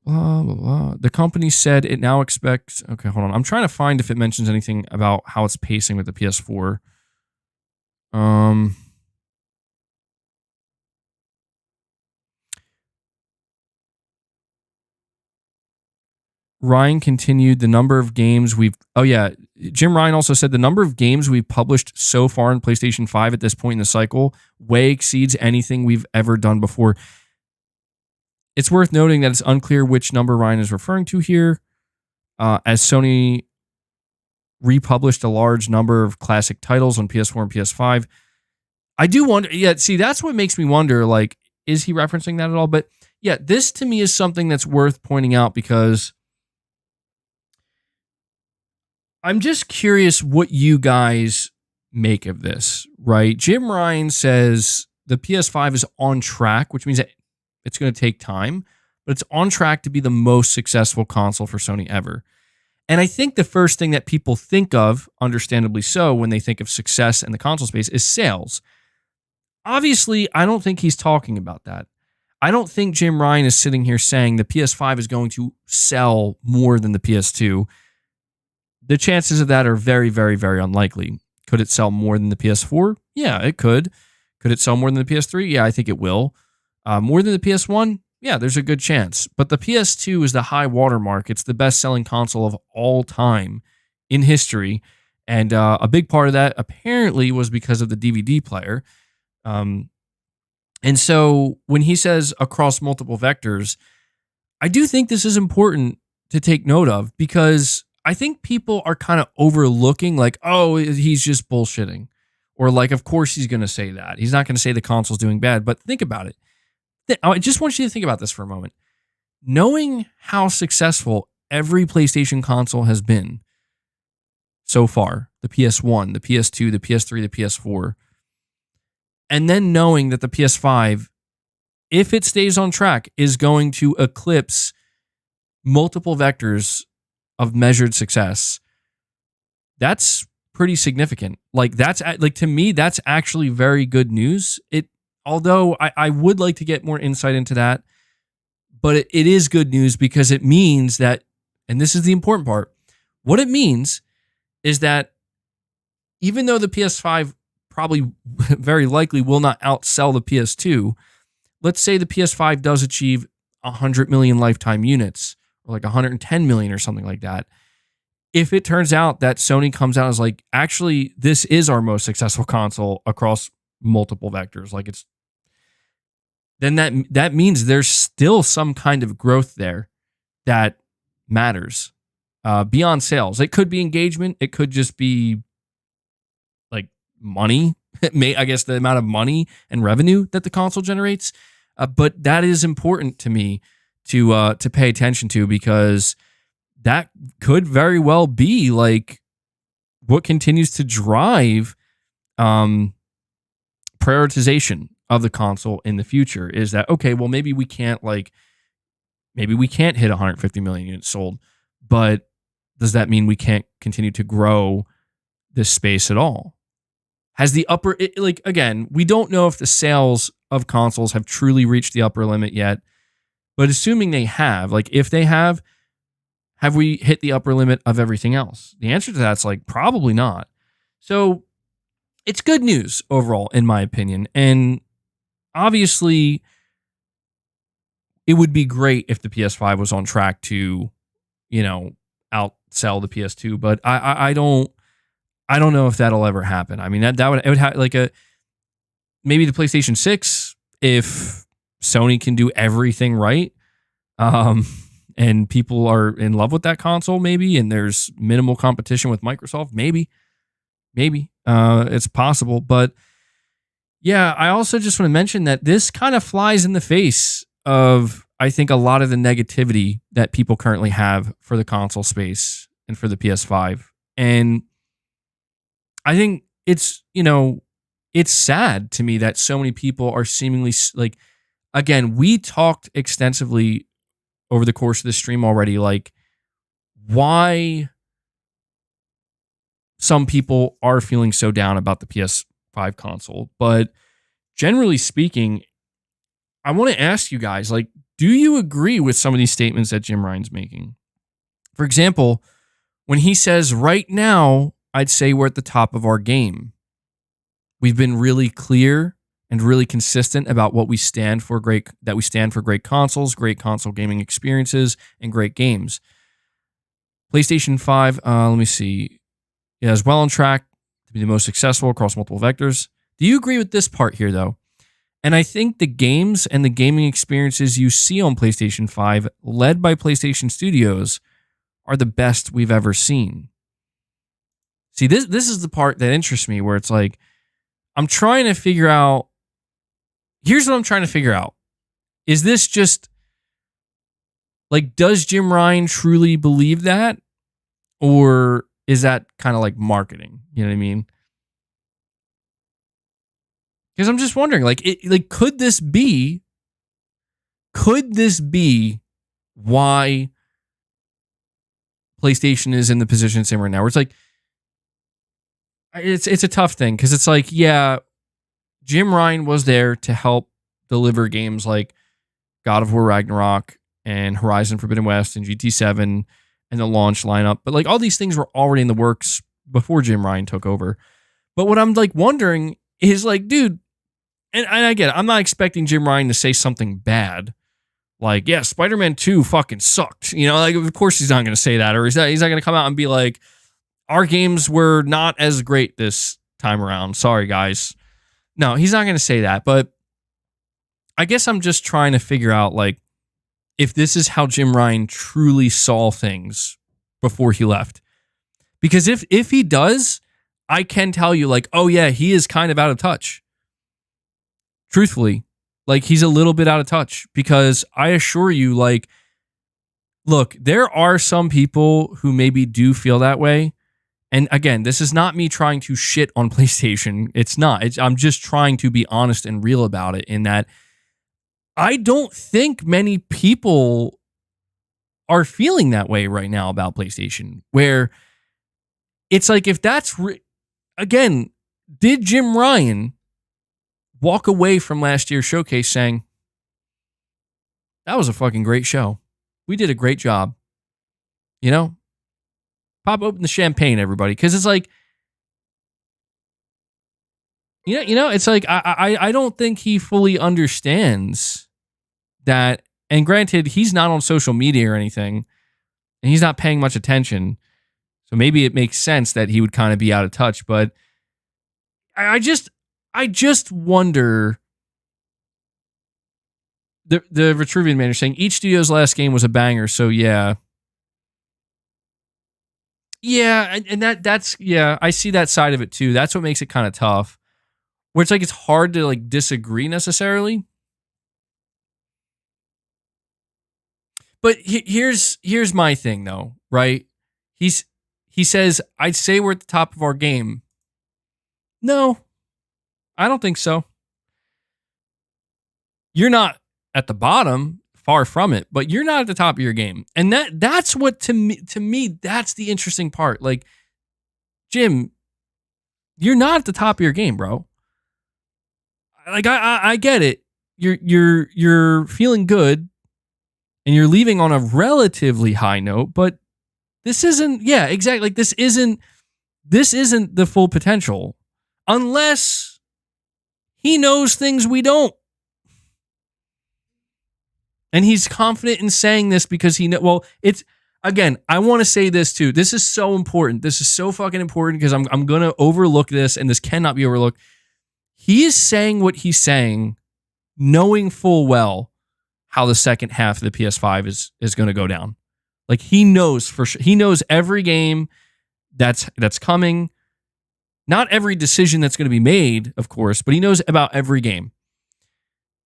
blah, blah, blah. The company said it now expects. Okay, hold on. I'm trying to find if it mentions anything about how it's pacing with the PS4. Ryan continued the number of games we've. Oh yeah, Jim Ryan also said the number of games we've published so far in PlayStation 5 at this point in the cycle way exceeds anything we've ever done before. It's worth noting that it's unclear which number Ryan is referring to here, as Sony republished a large number of classic titles on PS4 and PS5. I do wonder, yeah, see, that's what makes me wonder, like, is he referencing that at all? But yeah, this to me is something that's worth pointing out because I'm just curious what you guys make of this, right? Jim Ryan says the PS5 is on track, which means that it's going to take time, but it's on track to be the most successful console for Sony ever. And I think the first thing that people think of, understandably so, when they think of success in the console space is sales. Obviously, I don't think he's talking about that. I don't think Jim Ryan is sitting here saying the PS5 is going to sell more than the PS2. The chances of that are very, very, very unlikely. Could it sell more than the PS4? Yeah, it could. Could it sell more than the PS3? Yeah, I think it will. More than the PS1? Yeah, there's a good chance. But the PS2 is the high watermark. It's the best-selling console of all time in history. And a big part of that apparently was because of the DVD player. And so when he says across multiple vectors, I do think this is important to take note of because I think people are kind of overlooking like, oh, he's just bullshitting. Or like, of course he's going to say that. He's not going to say the console's doing bad, but think about it. I just want you to think about this for a moment. Knowing how successful every PlayStation console has been so far, the PS1, the PS2, the PS3, the PS4, and then knowing that the PS5, if it stays on track, is going to eclipse multiple vectors of measured success, that's pretty significant. Like that's like to me, that's actually very good news. Although I would like to get more insight into that, but it is good news because it means that, and this is the important part, what it means is that even though the PS5 probably very likely will not outsell the PS2, let's say the PS5 does achieve 100 million lifetime units or like 110 million or something like that. If it turns out that Sony comes out as like, actually, this is our most successful console across multiple vectors, like it's, then that means there's still some kind of growth there that matters beyond sales. It could be engagement. It could just be like money. I guess the amount of money and revenue that the console generates. But that is important to me to pay attention to because that could very well be like what continues to drive prioritization of the console in the future is that, okay, well, maybe we can't hit 150 million units sold, but does that mean we can't continue to grow this space at all? Has the again, we don't know if the sales of consoles have truly reached the upper limit yet, but assuming they have, like if they have we hit the upper limit of everything else? The answer to that's like probably not. So it's good news overall, in my opinion. And obviously, it would be great if the PS5 was on track to, outsell the PS2. But I don't know if that'll ever happen. I mean, it would have like maybe the PlayStation 6 if Sony can do everything right, and people are in love with that console, maybe, and there's minimal competition with Microsoft, maybe. It's possible, but yeah, I also just want to mention that this kind of flies in the face of, I think, a lot of the negativity that people currently have for the console space and for the PS5. And I think it's sad to me that so many people are seemingly like, again, we talked extensively over the course of the stream already, like why some people are feeling so down about the PS5 console. But generally speaking, I want to ask you guys, like, do you agree with some of these statements that Jim Ryan's making? For example, when he says, right now, I'd say we're at the top of our game. We've been really clear and really consistent about what we stand for, that we stand for great consoles, great console gaming experiences, and great games. PlayStation 5, let me see, is well on track to be the most successful across multiple vectors. Do you agree with this part here, though? And I think the games and the gaming experiences you see on PlayStation 5, led by PlayStation Studios, are the best we've ever seen. See, this is the part that interests me, where it's like, I'm trying to figure out, here's what I'm trying to figure out. Is this just, like, does Jim Ryan truly believe that? Or is that kind of like marketing? You know what I mean? Because I'm just wondering, could this be why PlayStation is in the position it's in right now? Where it's like, it's a tough thing, because it's like, yeah, Jim Ryan was there to help deliver games like God of War Ragnarok and Horizon Forbidden West and GT7 and the launch lineup. But like all these things were already in the works before Jim Ryan took over. But what I'm like wondering is like, dude, and I get it, I'm not expecting Jim Ryan to say something bad. Like, yeah, Spider-Man 2 fucking sucked. You know, like, of course he's not going to say that. Or he's not going to come out and be like, our games were not as great this time around. Sorry, guys. No, he's not going to say that. But I guess I'm just trying to figure out, like, if this is how Jim Ryan truly saw things before he left. Because if he does, I can tell you, like, oh yeah, he is kind of out of touch. Truthfully, like, he's a little bit out of touch, because I assure you, like, look, there are some people who maybe do feel that way. And again, this is not me trying to shit on PlayStation. It's not. I'm just trying to be honest and real about it, in that I don't think many people are feeling that way right now about PlayStation, where it's like, if that's, again, did Jim Ryan walk away from last year's showcase saying, that was a fucking great show, we did a great job, you know? Pop open the champagne, everybody, because it's like, you know, it's like, I don't think he fully understands that. And granted, he's not on social media or anything, and he's not paying much attention, so maybe it makes sense that he would kind of be out of touch. But I just wonder. The Vitruvian man is saying each studio's last game was a banger, so yeah. Yeah, and that's yeah, I see that side of it too. That's what makes it kind of tough. Where it's like, it's hard to like disagree necessarily. But here's my thing though, right? He says, I'd say we're at the top of our game. No, I don't think so. You're not at the bottom, far from it, but you're not at the top of your game. And that's what, to me, that's the interesting part. Like, Jim, you're not at the top of your game, bro. Like, I get it. You're feeling good and you're leaving on a relatively high note, but this isn't, yeah, exactly. Like, this isn't the full potential, unless he knows things we don't. And he's confident in saying this because it's, again, I want to say this too. This is so important. This is so fucking important, because I'm going to overlook this, and this cannot be overlooked. He is saying what he's saying, knowing full well how the second half of the PS5 is going to go down. Like, he knows for sure. He knows every game that's coming. Not every decision that's going to be made, of course, but he knows about every game.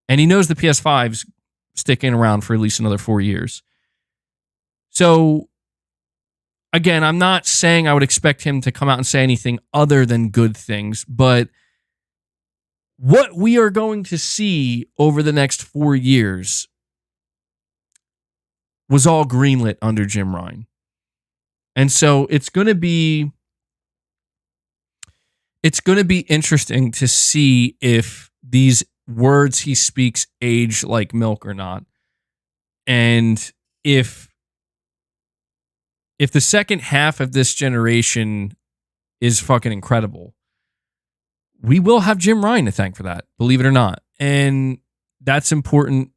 And he knows the PS5's sticking around for at least another 4 years. So, again, I'm not saying I would expect him to come out and say anything other than good things, but what we are going to see over the next 4 years was all greenlit under Jim Ryan. And so it's going to be interesting to see if these words he speaks age like milk or not. And if the second half of this generation is fucking incredible, we will have Jim Ryan to thank for that, believe it or not. And that's important.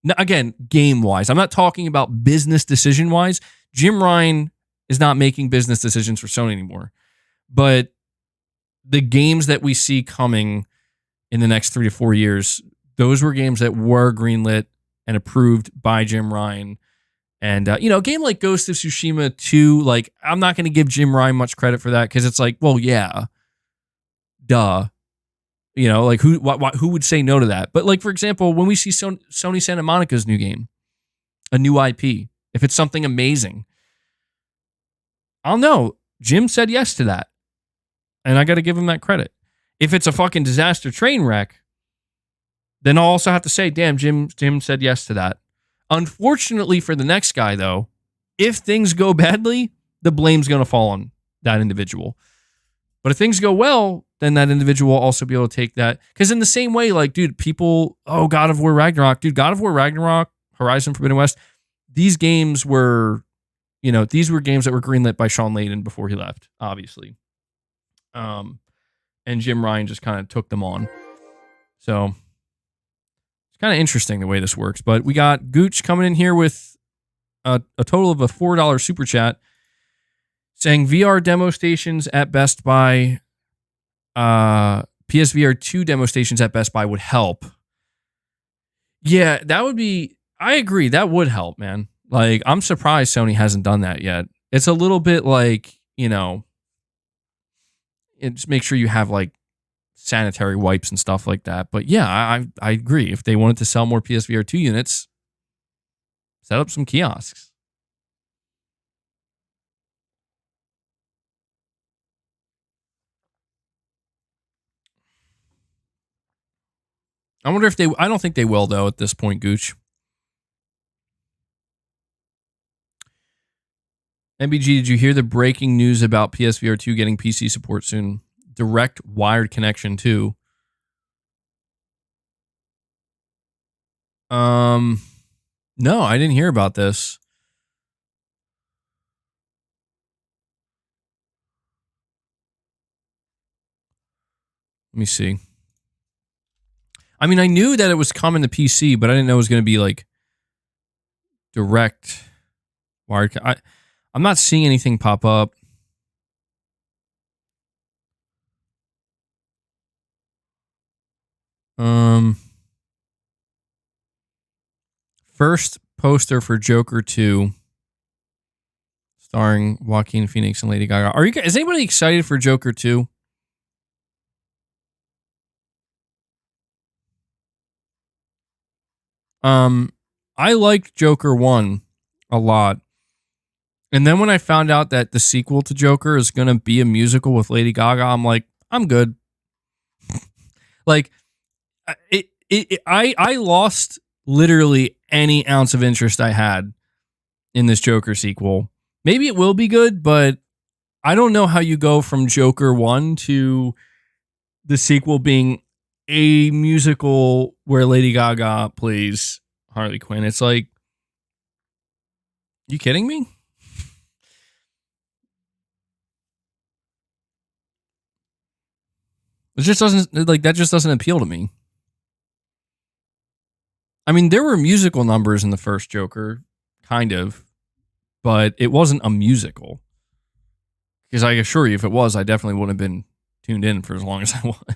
Now, again, game-wise. I'm not talking about business decision-wise. Jim Ryan is not making business decisions for Sony anymore. But the games that we see coming in the next 3 to 4 years, those were games that were greenlit and approved by Jim Ryan. And, a game like Ghost of Tsushima 2, like, I'm not going to give Jim Ryan much credit for that because it's like, well, yeah, duh. Like, who would say no to that? But, like, for example, when we see Sony Santa Monica's new game, a new IP, if it's something amazing, I'll know. Jim said yes to that. And I got to give him that credit. If it's a fucking disaster train wreck, then I'll also have to say, damn, Jim said yes to that. Unfortunately for the next guy, though, if things go badly, the blame's going to fall on that individual. But if things go well, then that individual will also be able to take that. Because in the same way, like, dude, people, God of War Ragnarok. Dude, God of War Ragnarok, Horizon Forbidden West, these games were, these were games that were greenlit by Sean Layden before he left, obviously. And Jim Ryan just kind of took them on. So it's kind of interesting the way this works. But we got Gooch coming in here with a total of a $4 super chat saying VR demo stations at Best Buy, PSVR 2 demo stations at Best Buy would help. Yeah, that would be, I agree, that would help, man. Like, I'm surprised Sony hasn't done that yet. It's a little bit like, just make sure you have like sanitary wipes and stuff like that. But yeah, I agree. If they wanted to sell more PSVR 2 units, set up some kiosks. I wonder if I don't think they will, though, at this point, Gooch. MBG, did you hear the breaking news about PSVR 2 getting PC support soon? Direct wired connection, too. No, I didn't hear about this. Let me see. I mean, I knew that it was coming to PC, but I didn't know it was going to be like direct wired. I'm not seeing anything pop up. First poster for Joker 2, starring Joaquin Phoenix and Lady Gaga. Is anybody excited for Joker 2? I liked Joker 1 a lot. And then when I found out that the sequel to Joker is going to be a musical with Lady Gaga, I'm like, I'm good. Like, I lost literally any ounce of interest I had in this Joker sequel. Maybe it will be good, but I don't know how you go from Joker 1 to the sequel being a musical where Lady Gaga plays Harley Quinn. It's like, you kidding me? It just doesn't, like, that just doesn't appeal to me. I mean, there were musical numbers in the first Joker, kind of, but it wasn't a musical. Because I assure you, if it was, I definitely wouldn't have been tuned in for as long as I was.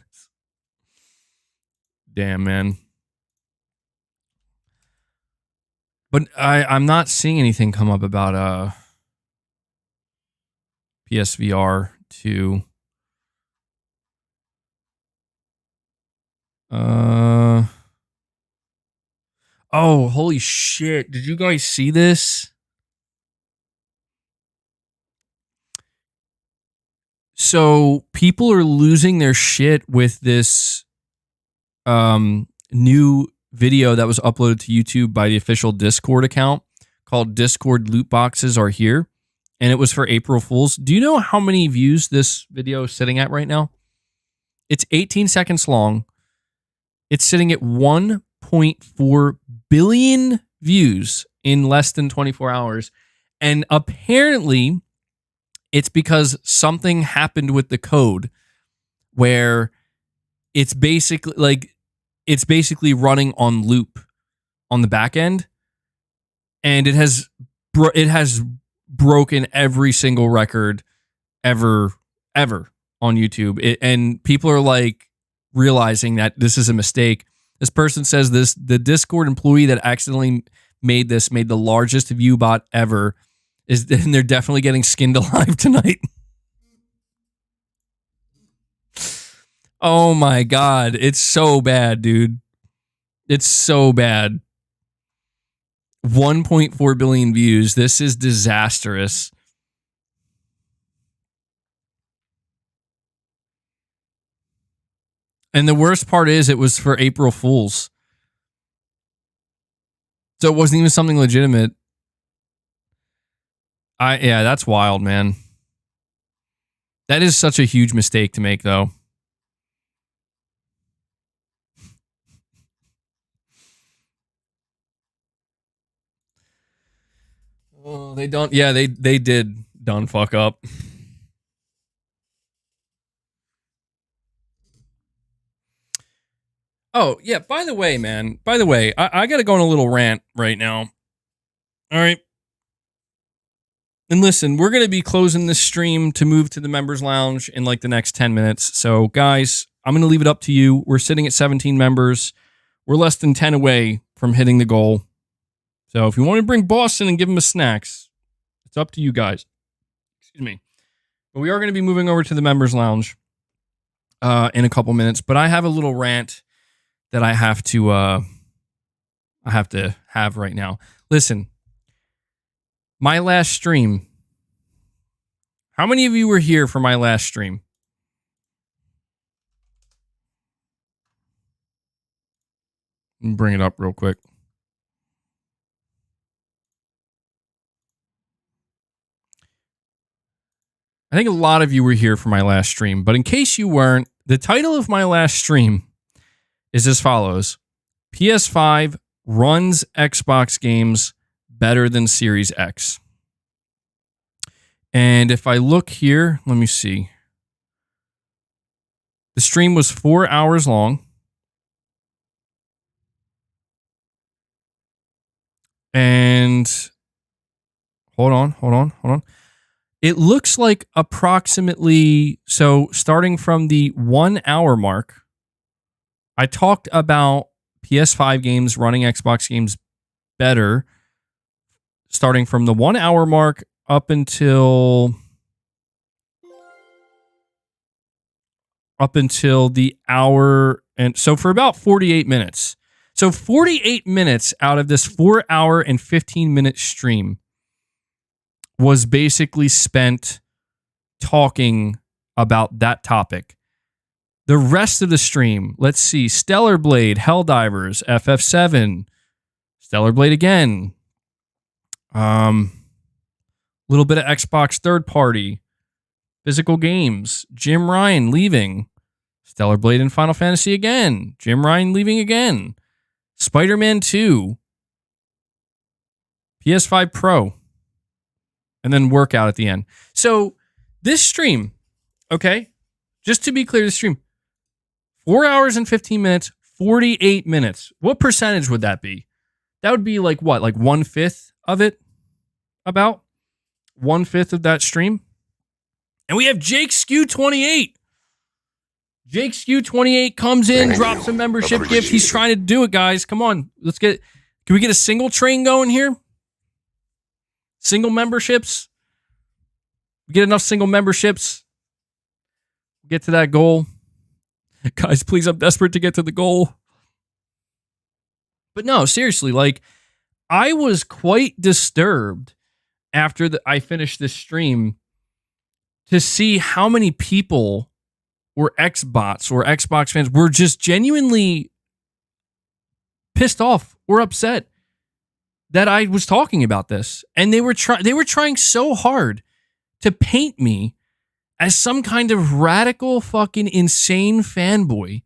Damn, man. But I'm not seeing anything come up about PSVR 2. Oh, holy shit. Did you guys see this? So people are losing their shit with this new video that was uploaded to YouTube by the official Discord account called Discord Loot Boxes Are Here. And it was for April Fools. Do you know how many views this video is sitting at right now? It's 18 seconds long. It's sitting at 1.4 billion views in less than 24 hours. And apparently it's because something happened with the code where it's basically running on loop on the back end, and it has broken every single record ever on YouTube. And people are like realizing that this is a mistake. This person says the Discord employee that accidentally made the largest view bot ever, and they're definitely getting skinned alive tonight. Oh my God. It's so bad, dude. It's so bad. 1.4 billion views. This is disastrous. And the worst part is it was for April Fools. So it wasn't even something legitimate. Yeah, that's wild, man. That is such a huge mistake to make, though. Oh, they don't. Yeah, they did done fuck up. Oh, yeah, by the way, man. By the way, I got to go on a little rant right now. All right. And listen, we're going to be closing this stream to move to the members lounge in like the next 10 minutes. So, guys, I'm going to leave it up to you. We're sitting at 17 members. We're less than 10 away from hitting the goal. So, if you want to bring Boston and give him a snacks, it's up to you guys. Excuse me. But we are going to be moving over to the members lounge in a couple minutes. But I have a little rant that I have to have right now. Listen. My last stream. How many of you were here for my last stream? Let me bring it up real quick. I think a lot of you were here for my last stream, but in case you weren't, the title of my last stream is as follows. PS5 runs Xbox games better than Series X. And if I look here, let me see. The stream was 4 hours long. And hold on. It looks like approximately, so starting from the 1 hour mark, I talked about PS5 games running Xbox games better, starting from the 1 hour mark up until the hour, and so for about 48 minutes. So 48 minutes out of this 4 hour and 15 minute stream was basically spent talking about that topic. The rest of the stream, let's see, Stellar Blade, Helldivers, FF7, Stellar Blade again, little bit of Xbox third party, physical games, Jim Ryan leaving, Stellar Blade and Final Fantasy again, Jim Ryan leaving again, Spider-Man 2, PS5 Pro, and then workout at the end. So this stream, okay, just to be clear, this stream, 4 hours and 15 minutes, 48 minutes. What percentage would that be? That would be like what? Like 1/5 of it? About 1/5 of that stream. And we have Jake Skew 28. Jake Skew 28 comes in, drops a membership gift. He's trying to do it, guys. Come on. Can we get a single train going here? Single memberships. We get enough single memberships. Get to that goal. Guys, please, I'm desperate to get to the goal. But no, seriously, like, I was quite disturbed after I finished this stream to see how many people or Xbots or Xbox fans were just genuinely pissed off or upset that I was talking about this. And they were trying so hard to paint me as some kind of radical fucking insane fanboy.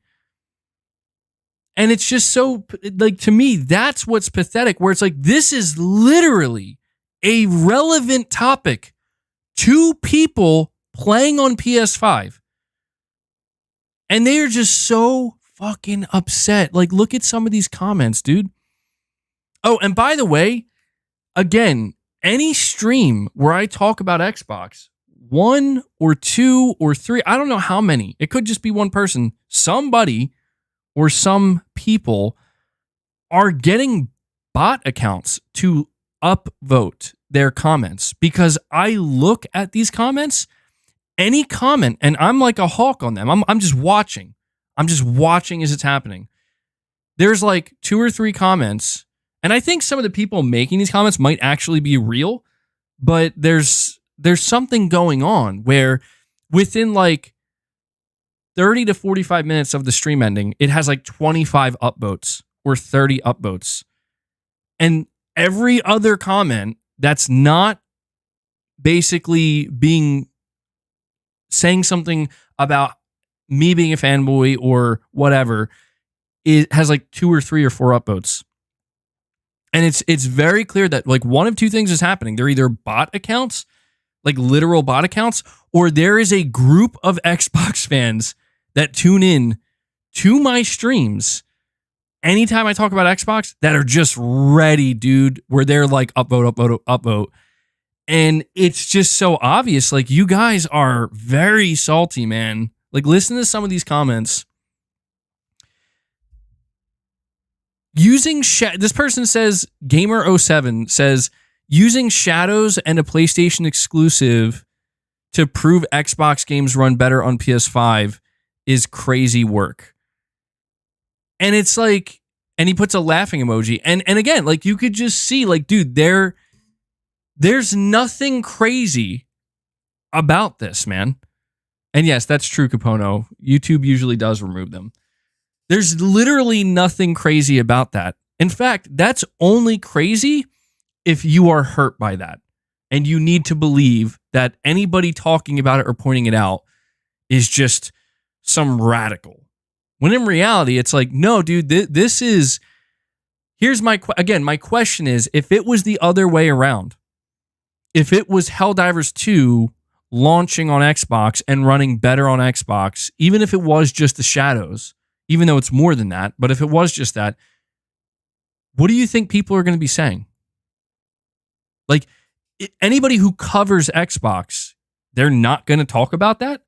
And it's just so, like, to me, that's what's pathetic, where it's like, this is literally a relevant topic to people playing on PS5. And they are just so fucking upset. Like, look at some of these comments, dude. Oh, and by the way, again, any stream where I talk about Xbox, 1 or 2 or 3, I don't know how many, it could just be one person, somebody or some people are getting bot accounts to upvote their comments, because I look at these comments, any comment, and I'm like a hawk on them. I'm just watching. I'm just watching as it's happening. There's like 2 or 3 comments, and I think some of the people making these comments might actually be real, but there's something going on where within like 30 to 45 minutes of the stream ending, it has like 25 upvotes or 30 upvotes. And every other comment that's not basically saying something about me being a fanboy or whatever, it has like 2 or 3 or 4 upvotes. And it's very clear that like one of two things is happening. They're either bot accounts, like literal bot accounts, or there is a group of Xbox fans that tune in to my streams anytime I talk about Xbox that are just ready, dude, where they're like upvote. And it's just so obvious. Like, you guys are very salty, man. Like, listen to some of these comments. This person says, Gamer07 says, using shadows and a PlayStation exclusive to prove Xbox games run better on PS5 is crazy work. And it's like, and he puts a laughing emoji. And again, like, you could just see, like, dude, there's nothing crazy about this, man. And yes, that's true, Capono. YouTube usually does remove them. There's literally nothing crazy about that. In fact, that's only crazy if you are hurt by that. And you need to believe that anybody talking about it or pointing it out is just some radical. When in reality, it's like, no, dude, this is... Here's my question is, if it was the other way around, if it was Helldivers 2 launching on Xbox and running better on Xbox, even if it was just the shadows, even though it's more than that, but if it was just that, what do you think people are going to be saying? Like, anybody who covers Xbox, they're not going to talk about that?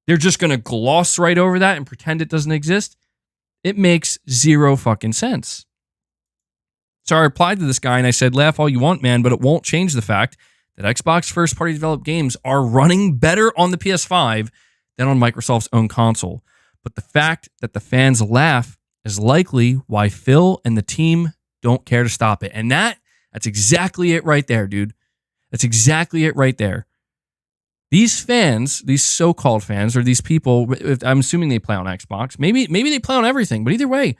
They're just going to gloss right over that and pretend it doesn't exist? It makes zero fucking sense. So I replied to this guy and I said, laugh all you want, man, but it won't change the fact that Xbox first-party developed games are running better on the PS5 than on Microsoft's own console. But the fact that the fans laugh is likely why Phil and the team don't care to stop it. And that's exactly it right there, dude. That's exactly it right there. These fans, these so-called fans, or these people, I'm assuming they play on Xbox. Maybe they play on everything, but either way,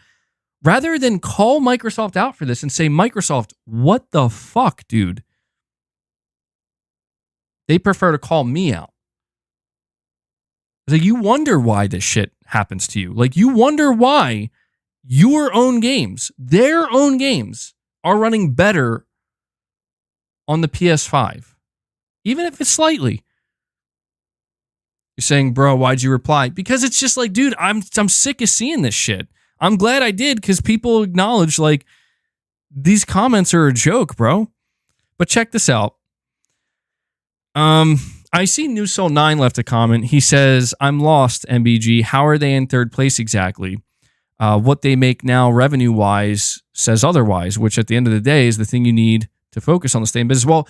rather than call Microsoft out for this and say, Microsoft, what the fuck, dude? They prefer to call me out. Like, you wonder why this shit happens to you. Like, you wonder why your own games, their own games, are running better on the PS5. Even if it's slightly. You're saying, bro, why'd you reply? Because it's just like, dude, I'm sick of seeing this shit. I'm glad I did, because people acknowledge, like, these comments are a joke, bro. But check this out. I see New Soul 9 left a comment. He says, I'm lost, MBG. How are they in third place exactly? What they make now revenue-wise says otherwise, which at the end of the day is the thing you need to focus on the staying business. Well,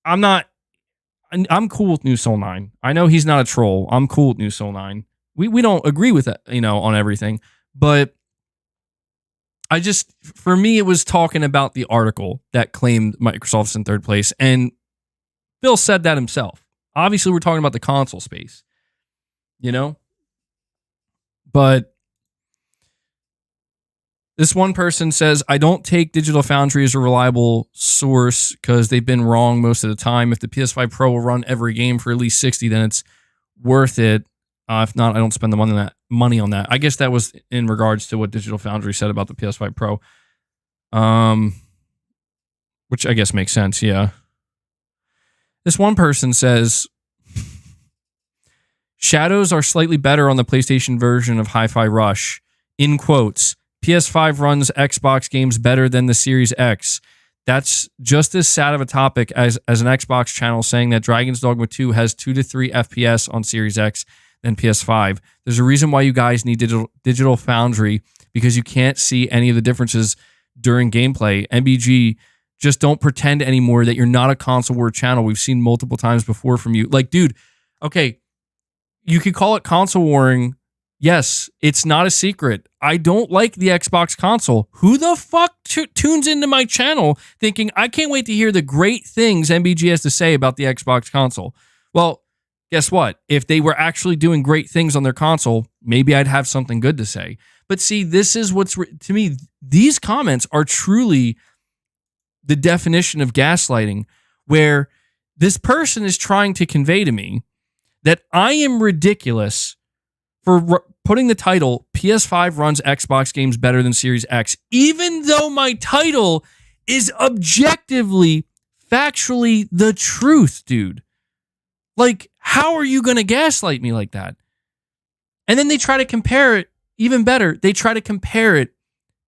I'm cool with New Soul 9. I know he's not a troll. I'm cool with New Soul 9. We don't agree with that, on everything. But for me, it was talking about the article that claimed Microsoft's in third place. And Bill said that himself. Obviously, we're talking about the console space, But this one person says, I don't take Digital Foundry as a reliable source because they've been wrong most of the time. If the PS5 Pro will run every game for at least 60, then it's worth it. If not, I don't spend the money on that. I guess that was in regards to what Digital Foundry said about the PS5 Pro. Which I guess makes sense, yeah. This one person says, shadows are slightly better on the PlayStation version of Hi-Fi Rush. In quotes, PS5 runs Xbox games better than the Series X. That's just as sad of a topic as an Xbox channel saying that Dragon's Dogma 2 has 2 to 3 FPS on Series X than PS5. There's a reason why you guys need Digital Foundry, because you can't see any of the differences during gameplay. MBG, just don't pretend anymore that you're not a console war channel. We've seen multiple times before from you. Like, dude, okay, you could call it console warring. Yes, it's not a secret. I don't like the Xbox console. Who the fuck tunes into my channel thinking, I can't wait to hear the great things MBG has to say about the Xbox console? Well, guess what? If they were actually doing great things on their console, maybe I'd have something good to say. But see, this is what's, to me, these comments are truly the definition of gaslighting, where this person is trying to convey to me that I am ridiculous for putting the title PS5 runs Xbox games better than Series X, even though my title is objectively, factually the truth, dude. Like, how are you going to gaslight me like that? And then they try to compare it, even better, they try to compare it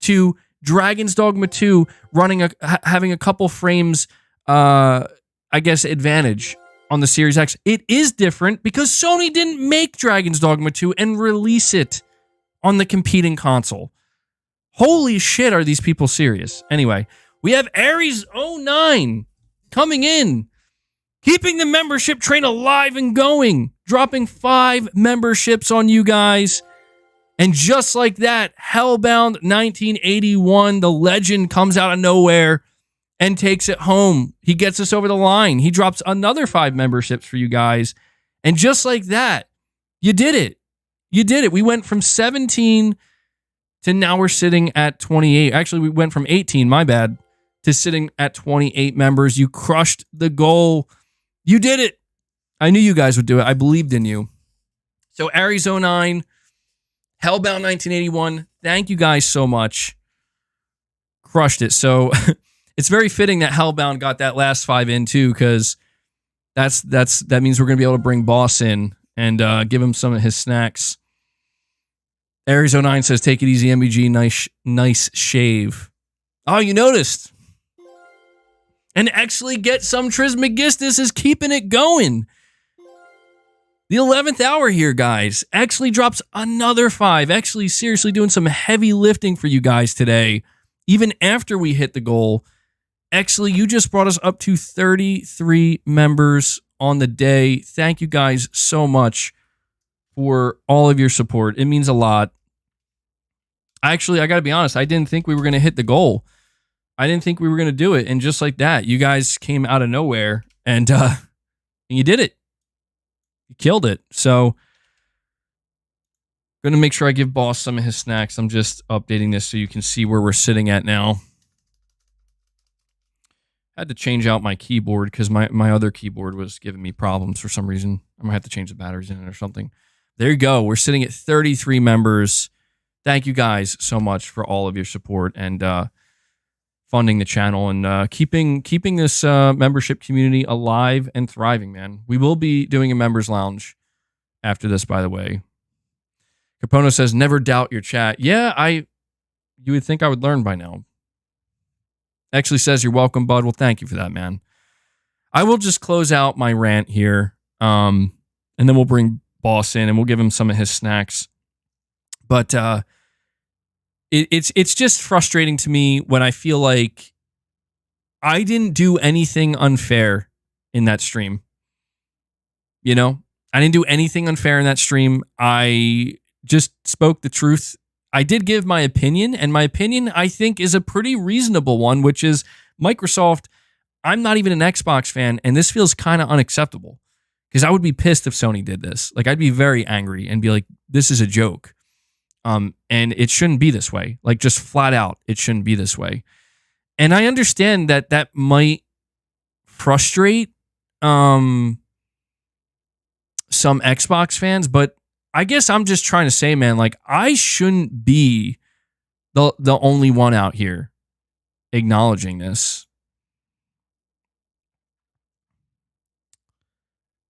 to Dragon's Dogma 2 running having a couple frames, I guess, advantage on the Series X. It is different because Sony didn't make Dragon's Dogma 2 and release it on the competing console. Holy shit, are these people serious? Anyway, we have Aries09 coming in, keeping the membership train alive and going, dropping 5 memberships on you guys. And just like that, Hellbound 1981, the legend, comes out of nowhere and takes it home. He gets us over the line. He drops another 5 memberships for you guys. And just like that, you did it. You did it. We went from 17 to now we're sitting at 28. Actually, we went from 18, my bad, to sitting at 28 members. You crushed the goal. You did it. I knew you guys would do it. I believed in you. So Aries09, Hellbound 1981, thank you guys so much. Crushed it. So it's very fitting that Hellbound got that last 5 in too, because that means we're going to be able to bring Boss in and give him some of his snacks. Aries09 says, take it easy, MBG. Nice shave. Oh, you noticed. And actually get some Trismegistus is keeping it going. The 11th hour here, guys, actually drops another 5. Actually, seriously doing some heavy lifting for you guys today, even after we hit the goal. Actually, you just brought us up to 33 members on the day. Thank you guys so much for all of your support. It means a lot. Actually, I got to be honest, I didn't think we were going to hit the goal. I didn't think we were going to do it. And just like that, you guys came out of nowhere and you did it. You killed it. So, going to make sure I give Boss some of his snacks. I'm just updating this so you can see where we're sitting at now. Had to change out my keyboard because my other keyboard was giving me problems for some reason. I might have to change the batteries in it or something. There you go. We're sitting at 33 members. Thank you guys so much for all of your support and funding the channel and keeping this membership community alive and thriving, man. We will be doing a members lounge after this, by the way. Capono says, never doubt your chat. Yeah, you would think I would learn by now. Actually says, you're welcome, bud. Well, thank you for that, man. I will just close out my rant here, and then we'll bring Boss in and we'll give him some of his snacks. But it's just frustrating to me when I feel like I didn't do anything unfair in that stream. You know, I didn't do anything unfair in that stream. I just spoke the truth. I did give my opinion, and my opinion, I think, is a pretty reasonable one, which is Microsoft. I'm not even an Xbox fan, and this feels kind of unacceptable because I would be pissed if Sony did this. Like, I'd be very angry and be like, this is a joke. And it shouldn't be this way. Like, just flat out, it shouldn't be this way. And I understand that might frustrate some Xbox fans, but I guess I'm just trying to say, man, like I shouldn't be the only one out here acknowledging this.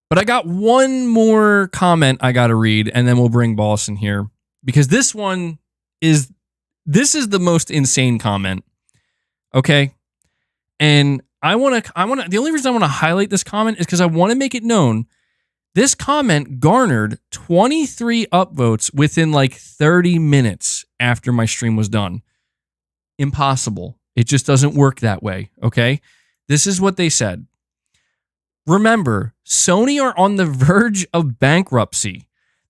But I got one more comment I got to read, and then we'll bring Boss in here, because this is the most insane comment. Okay. And the only reason I want to highlight this comment is because I want to make it known this comment garnered 23 upvotes within like 30 minutes after my stream was done. Impossible. It just doesn't work that way. Okay. This is what they said. Remember, Sony are on the verge of bankruptcy.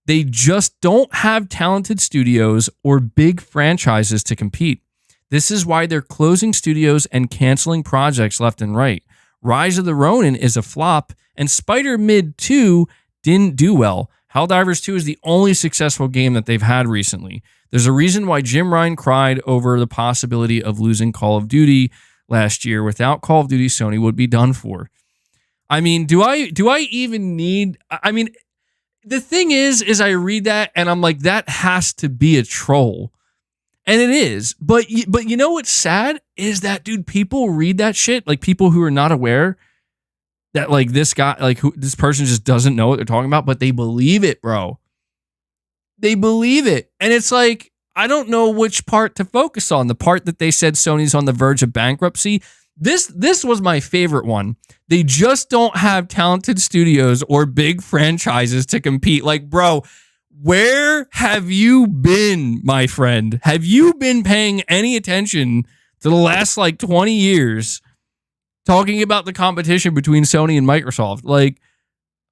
They just don't have talented studios or big franchises to compete. This is why they're closing studios and canceling projects left and right. Rise of the Ronin is a flop, and Spider-Mid 2 didn't do well. Helldivers 2 is the only successful game that they've had recently. There's a reason why Jim Ryan cried over the possibility of losing Call of Duty last year. Without Call of Duty, Sony would be done for. I mean, do I even need... I mean, the thing is I read that and I'm like, that has to be a troll. And it is. But you know what's sad is that, dude, people read that shit, like people who are not aware that like this guy, like this person just doesn't know what they're talking about, but they believe it, bro. They believe it. And it's like, I don't know which part to focus on. The part that they said Sony's on the verge of bankruptcy. This was my favorite one. They just don't have talented studios or big franchises to compete. Like, bro, where have you been, my friend? Have you been paying any attention to the last like 20 years talking about the competition between Sony and Microsoft? Like,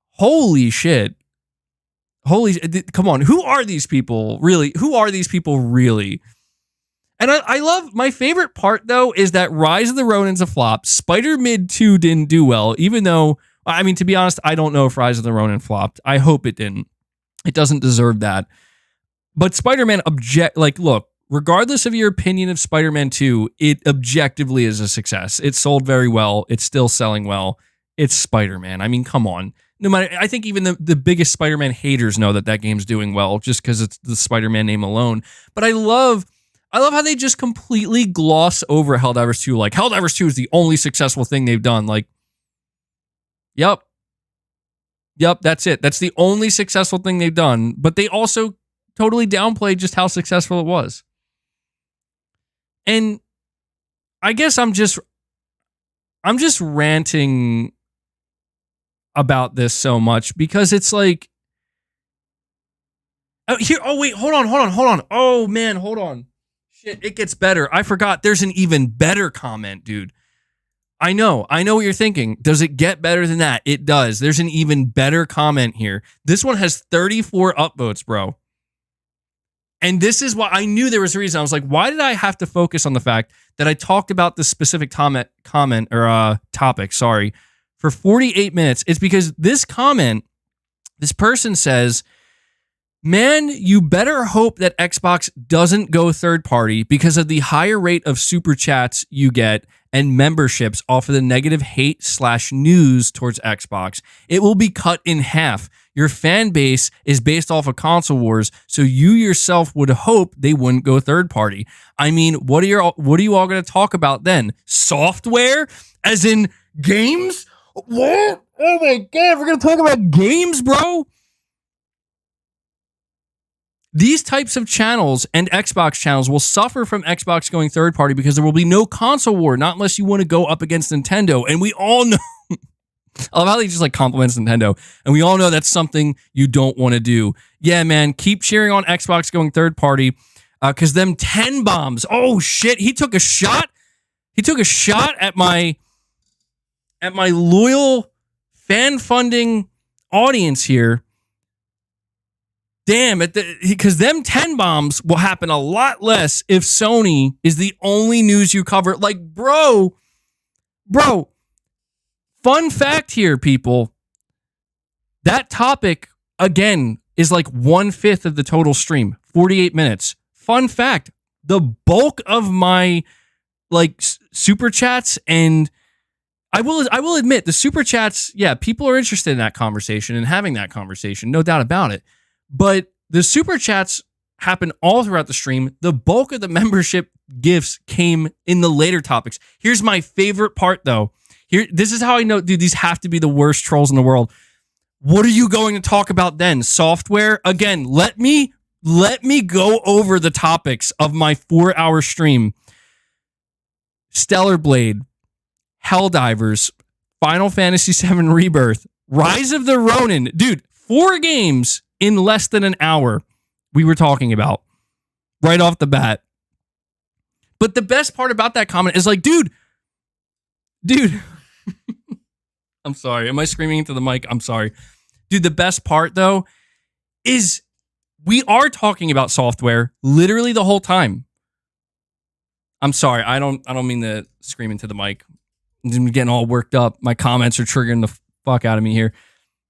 holy shit. Come on. Who are these people really? Who are these people really? And I love, my favorite part though is that Rise of the Ronin's a flop. Spider-Mid 2 didn't do well, even though, I mean, to be honest, I don't know if Rise of the Ronin flopped. I hope it didn't. It doesn't deserve that. But Spider-Man, look, regardless of your opinion of Spider-Man 2, it objectively is a success. It sold very well. It's still selling well. It's Spider-Man. I mean, come on. No matter, I think even the biggest Spider-Man haters know that game's doing well just because it's the Spider-Man name alone. But I love how they just completely gloss over Helldivers 2. Like, Helldivers 2 is the only successful thing they've done. Like, yep, that's it. That's the only successful thing they've done. But they also totally downplayed just how successful it was. And I guess I'm just ranting about this so much because it's like, wait, hold on. Oh man, hold on. Shit, it gets better. I forgot. There's an even better comment, dude. I know what you're thinking. Does it get better than that? It does. There's an even better comment here. This one has 34 upvotes, bro. And this is why I knew there was a reason. I was like, why did I have to focus on the fact that I talked about this specific topic, for 48 minutes? It's because this person says, man, you better hope that Xbox doesn't go third party because of the higher rate of super chats you get and memberships off of the negative hate/news towards Xbox. It will be cut in half. Your fan base is based off of console wars, so you yourself would hope they wouldn't go third party. I mean, what are you all going to talk about then? Software? As in games? What? Oh my God, we're going to talk about games, bro? These types of channels and Xbox channels will suffer from Xbox going third party because there will be no console war, not unless you want to go up against Nintendo. And we all know, I love how he just like compliments Nintendo. And we all know that's something you don't want to do. Yeah, man, keep cheering on Xbox going third party because them 10 bombs. Oh shit, he took a shot. He took a shot at my loyal fan funding audience here. Damn it, because them 10 bombs will happen a lot less if Sony is the only news you cover. Like, bro, fun fact here, people. That topic, again, is like 1/5 of the total stream, 48 minutes. Fun fact, the bulk of my like super chats, and I will admit the super chats, yeah, people are interested in that conversation and having that conversation, no doubt about it. But the super chats happen all throughout the stream. The bulk of the membership gifts came in the later topics. Here's my favorite part, though. This is how I know, dude, these have to be the worst trolls in the world. What are you going to talk about then? Software? Again, let me go over the topics of my 4-hour stream. Stellar Blade, Helldivers, Final Fantasy VII Rebirth, Rise of the Ronin. Dude, 4 games in less than an hour we were talking about right off the bat. But the best part about that comment is like, dude, I'm sorry. Am I screaming into the mic? I'm sorry. Dude, the best part though is we are talking about software literally the whole time. I'm sorry. I don't mean to scream into the mic. I'm getting all worked up. My comments are triggering the fuck out of me here.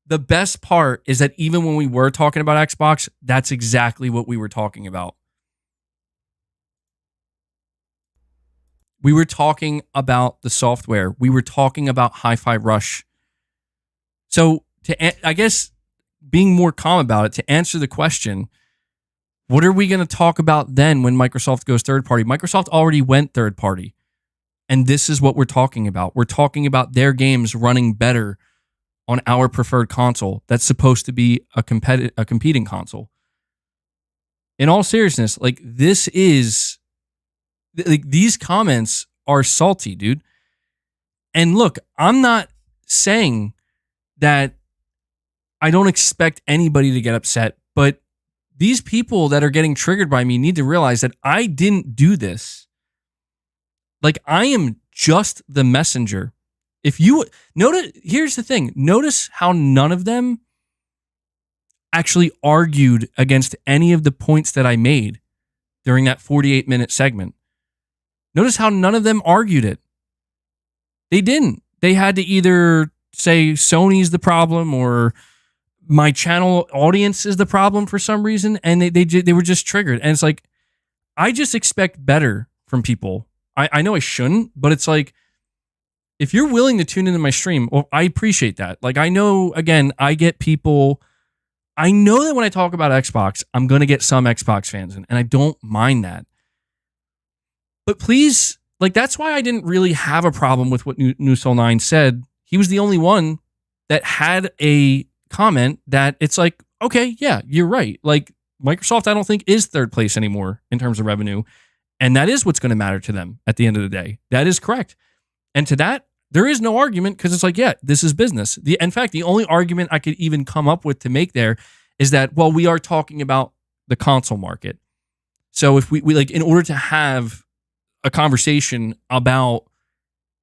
The best part is that even when we were talking about Xbox, that's exactly what we were talking about. We were talking about the software. We were talking about Hi-Fi Rush. So, I guess being more calm about it, to answer the question, what are we going to talk about then when Microsoft goes third party? Microsoft already went third party. And this is what we're talking about. We're talking about their games running better on our preferred console that's supposed to be a competing console. In all seriousness, like these comments are salty, dude. And look, I'm not saying that I don't expect anybody to get upset, but these people that are getting triggered by me need to realize that I didn't do this. Like, I am just the messenger. If you notice, here's the thing. Notice how none of them actually argued against any of the points that I made during that 48-minute segment. Notice how none of them argued it. They didn't. They had to either say Sony's the problem or my channel audience is the problem for some reason, and they were just triggered. And it's like, I just expect better from people. I know I shouldn't, but it's like, if you're willing to tune into my stream, well, I appreciate that. Like, I know, again, I get people. I know that when I talk about Xbox, I'm going to get some Xbox fans in, and I don't mind that. But please, like, that's why I didn't really have a problem with what New Soul 9 said. He was the only one that had a comment that it's like, okay, yeah, you're right. Like, Microsoft, I don't think, is third place anymore in terms of revenue. And that is what's going to matter to them at the end of the day. That is correct. And to that, there is no argument because it's like, yeah, this is business. In fact, the only argument I could even come up with to make there is that, well, we are talking about the console market. So if we like, in order to have a conversation about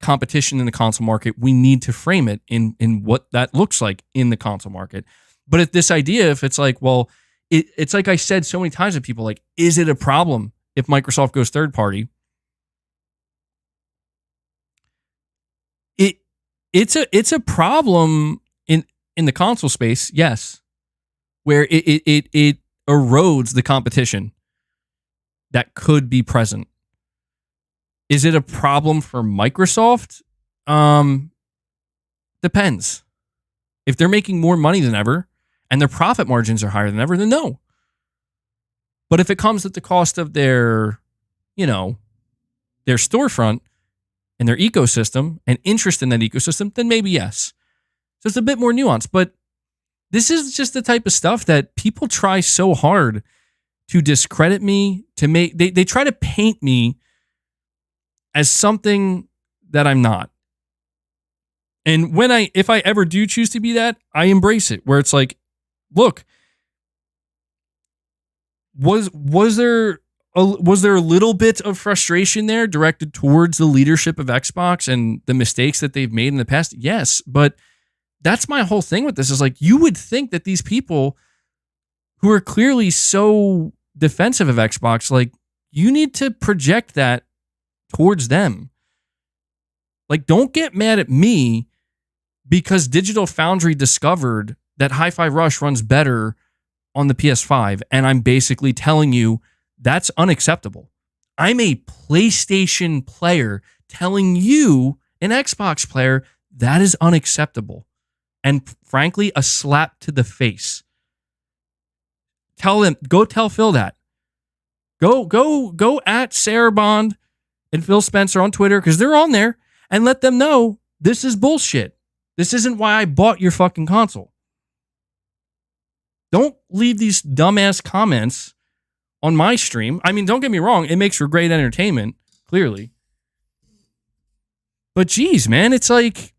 competition in the console market, we need to frame it in what that looks like in the console market. But if this idea, if it's like, well, it's like I said so many times to people, like, is it a problem if Microsoft goes third party? It's a problem in the console space, yes, where it erodes the competition that could be present. Is it a problem for Microsoft? Depends. If they're making more money than ever and their profit margins are higher than ever, then no. But if it comes at the cost of their storefront and their ecosystem and interest in that ecosystem, then maybe yes. So it's a bit more nuanced, but this is just the type of stuff that people try so hard to discredit me, to make, they try to paint me as something that I'm not. And if I ever do choose to be that, I embrace it, where it's like, look, was there a little bit of frustration there directed towards the leadership of Xbox and the mistakes that they've made in the past? Yes, but that's my whole thing with this is like, you would think that these people who are clearly so defensive of Xbox, like, you need to project that towards them. Like, don't get mad at me because Digital Foundry discovered that Hi-Fi Rush runs better on the PS5, and I'm basically telling you that's unacceptable. I'm a PlayStation player telling you, an Xbox player, that is unacceptable. And frankly, a slap to the face. Tell them, go tell Phil that. Go at Sarah Bond and Phil Spencer on Twitter, because they're on there, and let them know this is bullshit. This isn't why I bought your fucking console. Don't leave these dumbass comments on my stream. I mean, don't get me wrong. It makes for great entertainment, clearly. But geez, man, it's like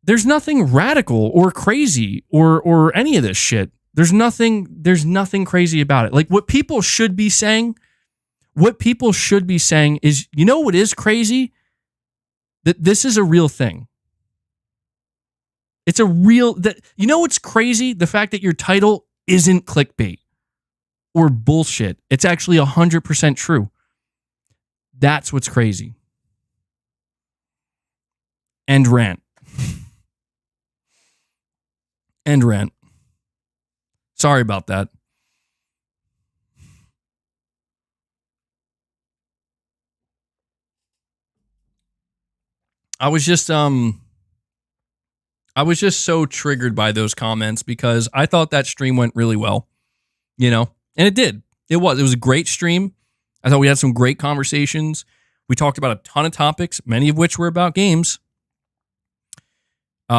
there's nothing radical or crazy or any of this shit. There's nothing crazy about it. Like what people should be saying is, you know what is crazy? That this is a real thing. It's a real, you know what's crazy? The fact that your title isn't clickbait or bullshit. It's actually 100% true. That's what's crazy. End rant. End rant. Sorry about that. I was just so triggered by those comments because I thought that stream went really well, you know, and it did. It was a great stream. I thought we had some great conversations. We talked about a ton of topics, many of which were about games.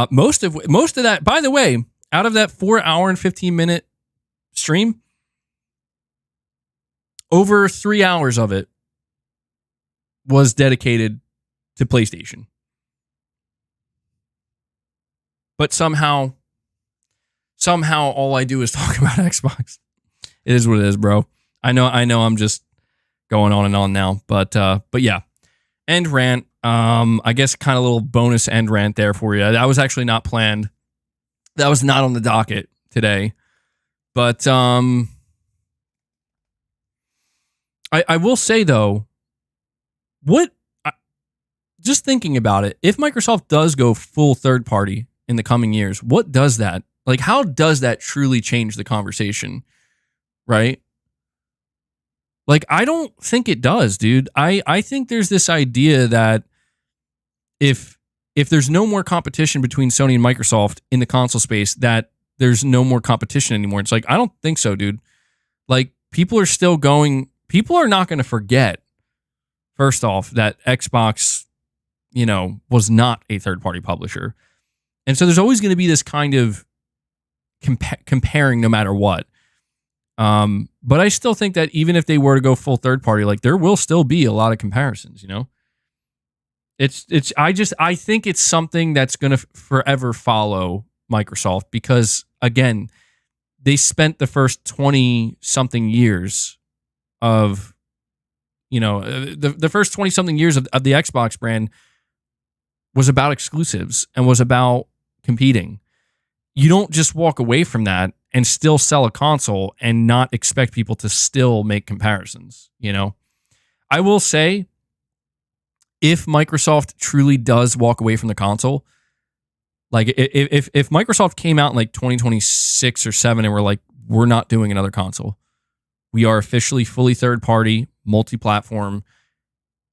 Most of that, by the way, out of that 4 hour and 15-minute stream, over 3 hours of it was dedicated to PlayStation. But somehow all I do is talk about Xbox. It is what it is, bro. I know I'm just going on and on now, but yeah. End rant. I guess kind of a little bonus end rant there for you. That was actually not planned. That was not on the docket today. But I will say though, just thinking about it, if Microsoft does go full third party in the coming years, what does that, like, how does that truly change the conversation? Right? Like, I don't think it does, dude. I think there's this idea that if there's no more competition between Sony and Microsoft in the console space, that there's no more competition anymore. It's like, I don't think so, dude. Like, people are not going to forget, first off, that Xbox, you know, was not a third-party publisher. And so there's always going to be this kind of comparing no matter what. But I still think that even if they were to go full third party, like, there will still be a lot of comparisons, you know? I think it's something that's going to forever follow Microsoft because, again, they spent the first 20 something years of, you know, the first 20 something years of the Xbox brand was about exclusives and was about competing. You don't just walk away from that and still sell a console and not expect people to still make comparisons, you know? I will say, if Microsoft truly does walk away from the console, like if Microsoft came out in like 2026 or 7 and we're like, we're not doing another console. We are officially fully third party, multi-platform,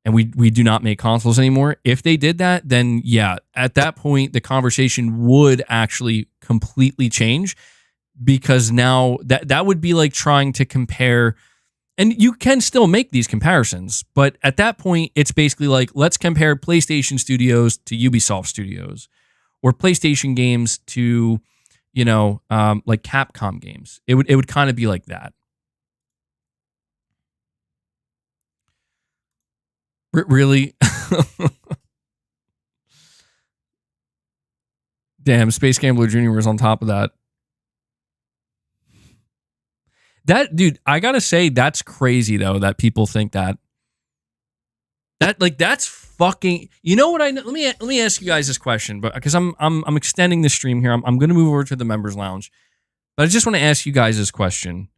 and we do not make consoles anymore. If they did that, then yeah, at that point, the conversation would actually completely change, because now that would be like trying to compare, and you can still make these comparisons, but at that point, it's basically like, let's compare PlayStation studios to Ubisoft studios, or PlayStation games to, you know, like Capcom games. It would kind of be like that. Really? Damn, Space Gambler Jr. was on top of that. That, dude, I gotta say, that's crazy though, that people think that. That's fucking, you know what, let me ask you guys this question, but because I'm extending the stream here. I'm gonna move over to the members lounge. But I just want to ask you guys this question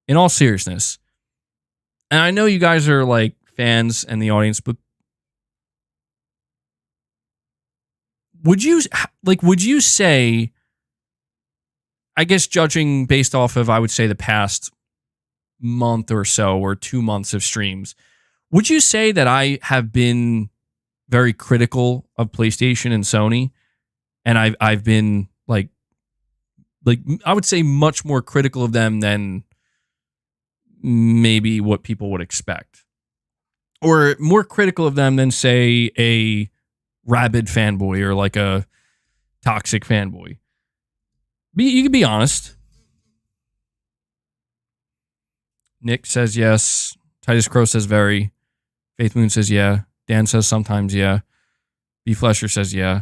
in all seriousness. And I know you guys are like fans and the audience, but would you say, I guess judging based off of, I would say, the past month or so, or 2 months of streams, would you say that I have been very critical of PlayStation and Sony? And I've been like I would say much more critical of them than maybe what people would expect. Or more critical of them than, say, a rabid fanboy or like a toxic fanboy. You can be honest. Nick says yes. Titus Crow says very. Faith Moon says yeah. Dan says sometimes yeah. B Flesher says yeah.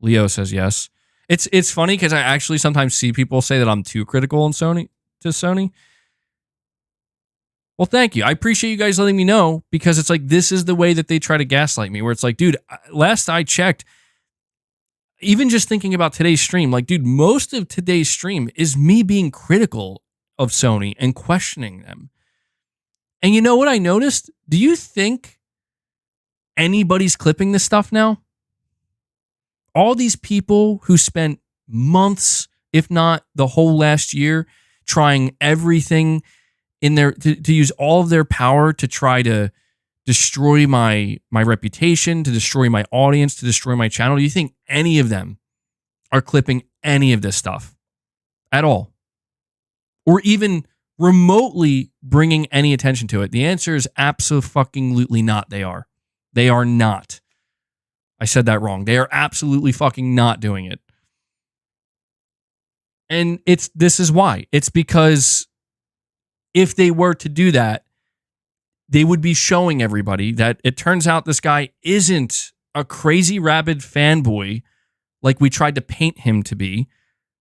Leo says yes. It's funny because I actually sometimes see people say that I'm too critical on Sony. Well, thank you. I appreciate you guys letting me know, because it's like, this is the way that they try to gaslight me, where it's like, dude, last I checked, even just thinking about today's stream, like, dude, most of today's stream is me being critical of Sony and questioning them. And you know what I noticed? Do you think anybody's clipping this stuff now? All these people who spent months, if not the whole last year, trying everything in their to use all of their power to try to destroy my reputation, to destroy my audience, to destroy my channel. Do you think any of them are clipping any of this stuff at all? Or even remotely bringing any attention to it? The answer is absolutely not. They are. They are not. I said that wrong. They are absolutely fucking not doing it. And this is why. It's because if they were to do that, they would be showing everybody that it turns out this guy isn't a crazy rabid fanboy like we tried to paint him to be.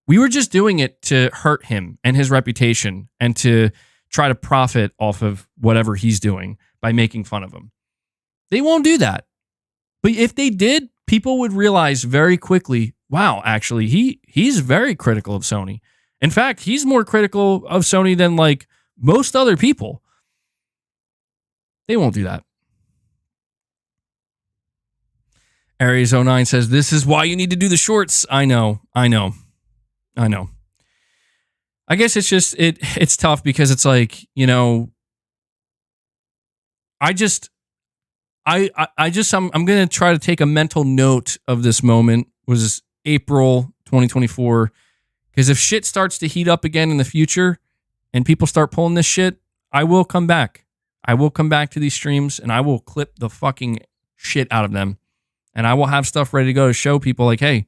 We were just doing it to hurt him and his reputation and to try to profit off of whatever he's doing by making fun of him. They won't do that. But if they did, people would realize very quickly, wow, actually, he's very critical of Sony. In fact, he's more critical of Sony than like most other people. They won't do that. Aries09 says, this is why you need to do the shorts. I know. I guess it's just, it's tough because it's like, you know, I'm going to try to take a mental note of this moment. Was April 2024. Because if shit starts to heat up again in the future and people start pulling this shit, I will come back. I will come back to these streams and I will clip the fucking shit out of them. And I will have stuff ready to go to show people like, hey,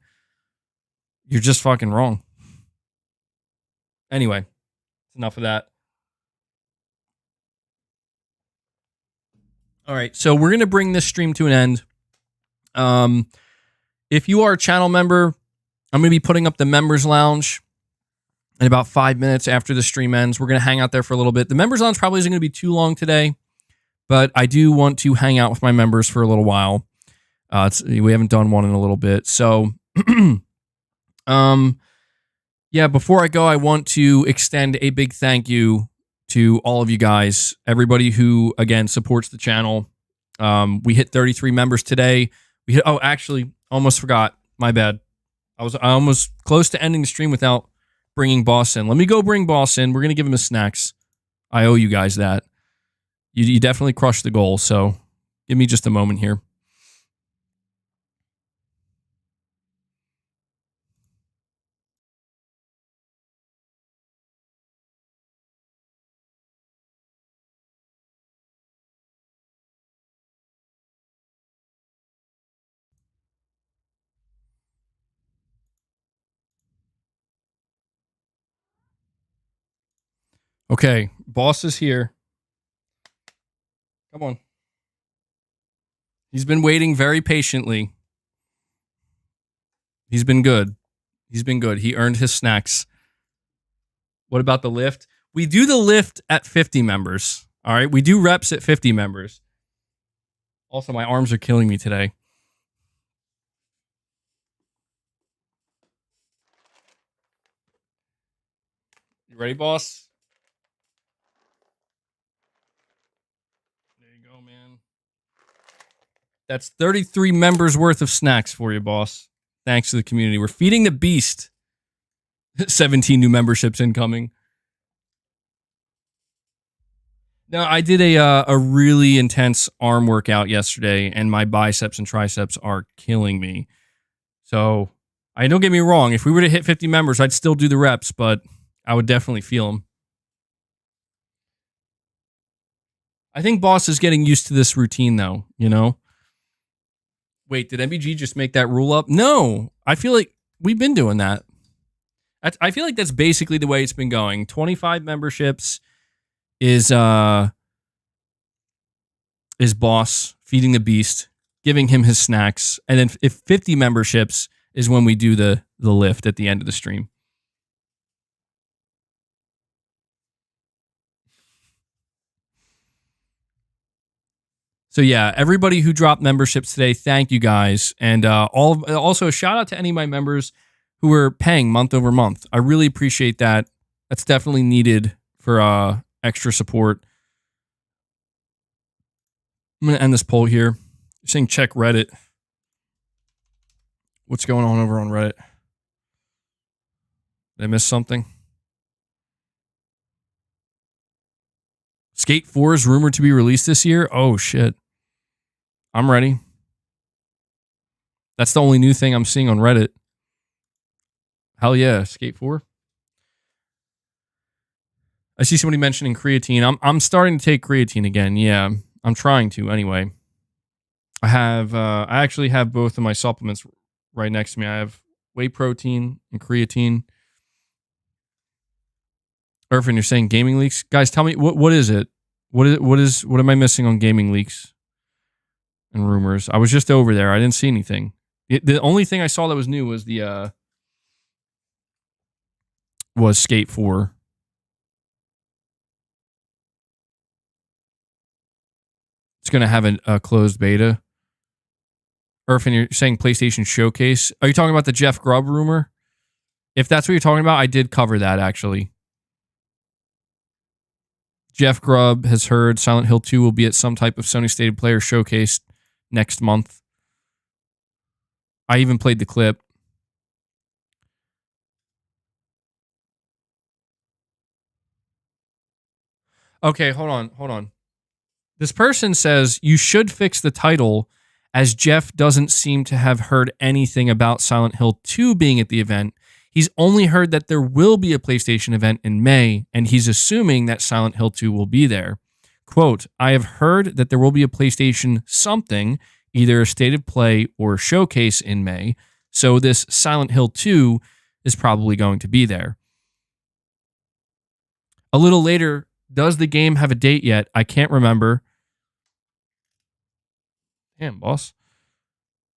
you're just fucking wrong. Anyway, enough of that. All right, so we're going to bring this stream to an end. If you are a channel member, I'm going to be putting up the members lounge in about 5 minutes after the stream ends. We're going to hang out there for a little bit. The members lounge probably isn't going to be too long today, but I do want to hang out with my members for a little while. We haven't done one in a little bit. So, yeah, before I go, I want to extend a big thank you to all of you guys, everybody who, again, supports the channel. We hit 33 members today. Actually, almost forgot. My bad. I almost close to ending the stream without bringing Boss in. Let me go bring Boss in. We're going to give him his snacks. I owe you guys that. You definitely crushed the goal, so give me just a moment here. Okay, Boss is here. Come on. He's been waiting very patiently. He's been good. He earned his snacks. What about the lift? We do the lift at 50 members. All right, we do reps at 50 members. Also, my arms are killing me today. You ready, Boss? That's 33 members worth of snacks for you, Boss. Thanks to the community. We're feeding the beast. 17 new memberships incoming. Now, I did a really intense arm workout yesterday, and my biceps and triceps are killing me. So, don't get me wrong. If we were to hit 50 members, I'd still do the reps, but I would definitely feel them. I think Boss is getting used to this routine, though, you know? Wait, did MBG just make that rule up? No, I feel like we've been doing that. I feel like that's basically the way it's been going. 25 memberships is Boss feeding the beast, giving him his snacks, and then if 50 memberships is when we do the lift at the end of the stream. So yeah, everybody who dropped memberships today, thank you guys, and also a shout out to any of my members who are paying month over month. I really appreciate that. That's definitely needed for extra support. I'm gonna end this poll here. You're saying check Reddit. What's going on over on Reddit? Did I miss something? Skate 4 is rumored to be released this year. Oh, shit. I'm ready. That's the only new thing I'm seeing on Reddit. Hell yeah, Skate 4. I see somebody mentioning creatine. I'm starting to take creatine again. Yeah, I'm trying to anyway. I actually have both of my supplements right next to me. I have whey protein and creatine. Irfan, you're saying gaming leaks? Guys, tell me what is it? What am I missing on gaming leaks and rumors? I was just over there. I didn't see anything. The only thing I saw that was new was was Skate 4. It's going to have a closed beta. Irfan, you're saying PlayStation Showcase. Are you talking about the Jeff Grubb rumor? If that's what you're talking about, I did cover that actually. Jeff Grubb has heard Silent Hill 2 will be at some type of Sony State of Play showcase next month. I even played the clip. Okay, hold on. This person says you should fix the title as Jeff doesn't seem to have heard anything about Silent Hill 2 being at the event. He's only heard that there will be a PlayStation event in May, and he's assuming that Silent Hill 2 will be there. Quote, I have heard that there will be a PlayStation something, either a State of Play or showcase in May, so this Silent Hill 2 is probably going to be there. A little later, does the game have a date yet? I can't remember. Damn, boss.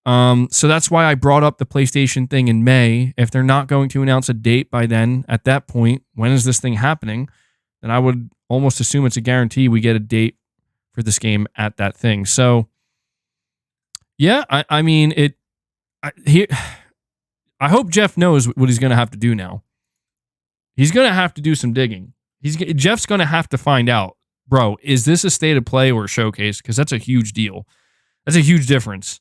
So that's why I brought up the PlayStation thing in May. If they're not going to announce a date by then, at that point, when is this thing happening? Then I would almost assume it's a guarantee we get a date for this game at that thing. So, yeah, I mean, I hope Jeff knows what he's going to have to do now. He's going to have to do some digging. Jeff's going to have to find out, bro, is this a State of Play or a showcase? Because that's a huge deal. That's a huge difference.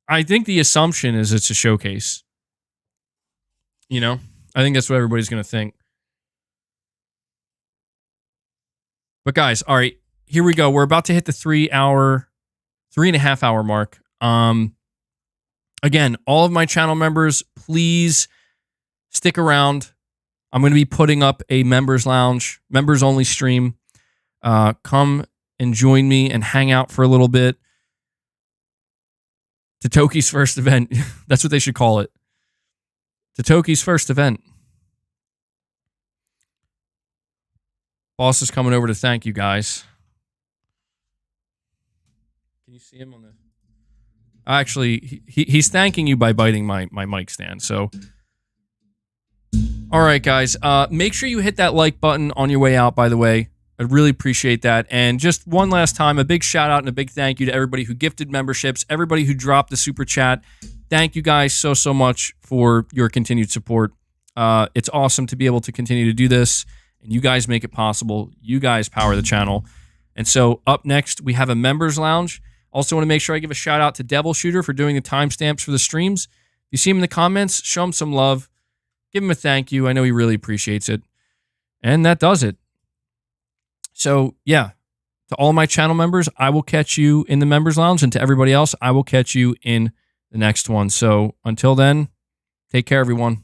I think the assumption is it's a showcase. You know? I think that's what everybody's going to think. But guys, all right, here we go. We're about to hit the 3.5 hour mark. Again, all of my channel members, please stick around. I'm going to be putting up a members lounge, members only stream. Come and join me and hang out for a little bit. Totoki's first event. That's what they should call it. Totoki's first event. Boss is coming over to thank you guys. Can you see him on the... Actually, he's thanking you by biting my mic stand. So, all right, guys. Make sure you hit that like button on your way out, by the way. I'd really appreciate that. And just one last time, a big shout out and a big thank you to everybody who gifted memberships, everybody who dropped the super chat. Thank you guys so much for your continued support. It's awesome to be able to continue to do this, and you guys make it possible. You guys power the channel. And so up next, we have a members lounge. Also want to make sure I give a shout out to Devil Shooter for doing the timestamps for the streams. If you see him in the comments, show him some love. Give him a thank you. I know he really appreciates it. And that does it. So, yeah, to all my channel members, I will catch you in the members lounge. And to everybody else, I will catch you in the next one. So, until then, take care, everyone.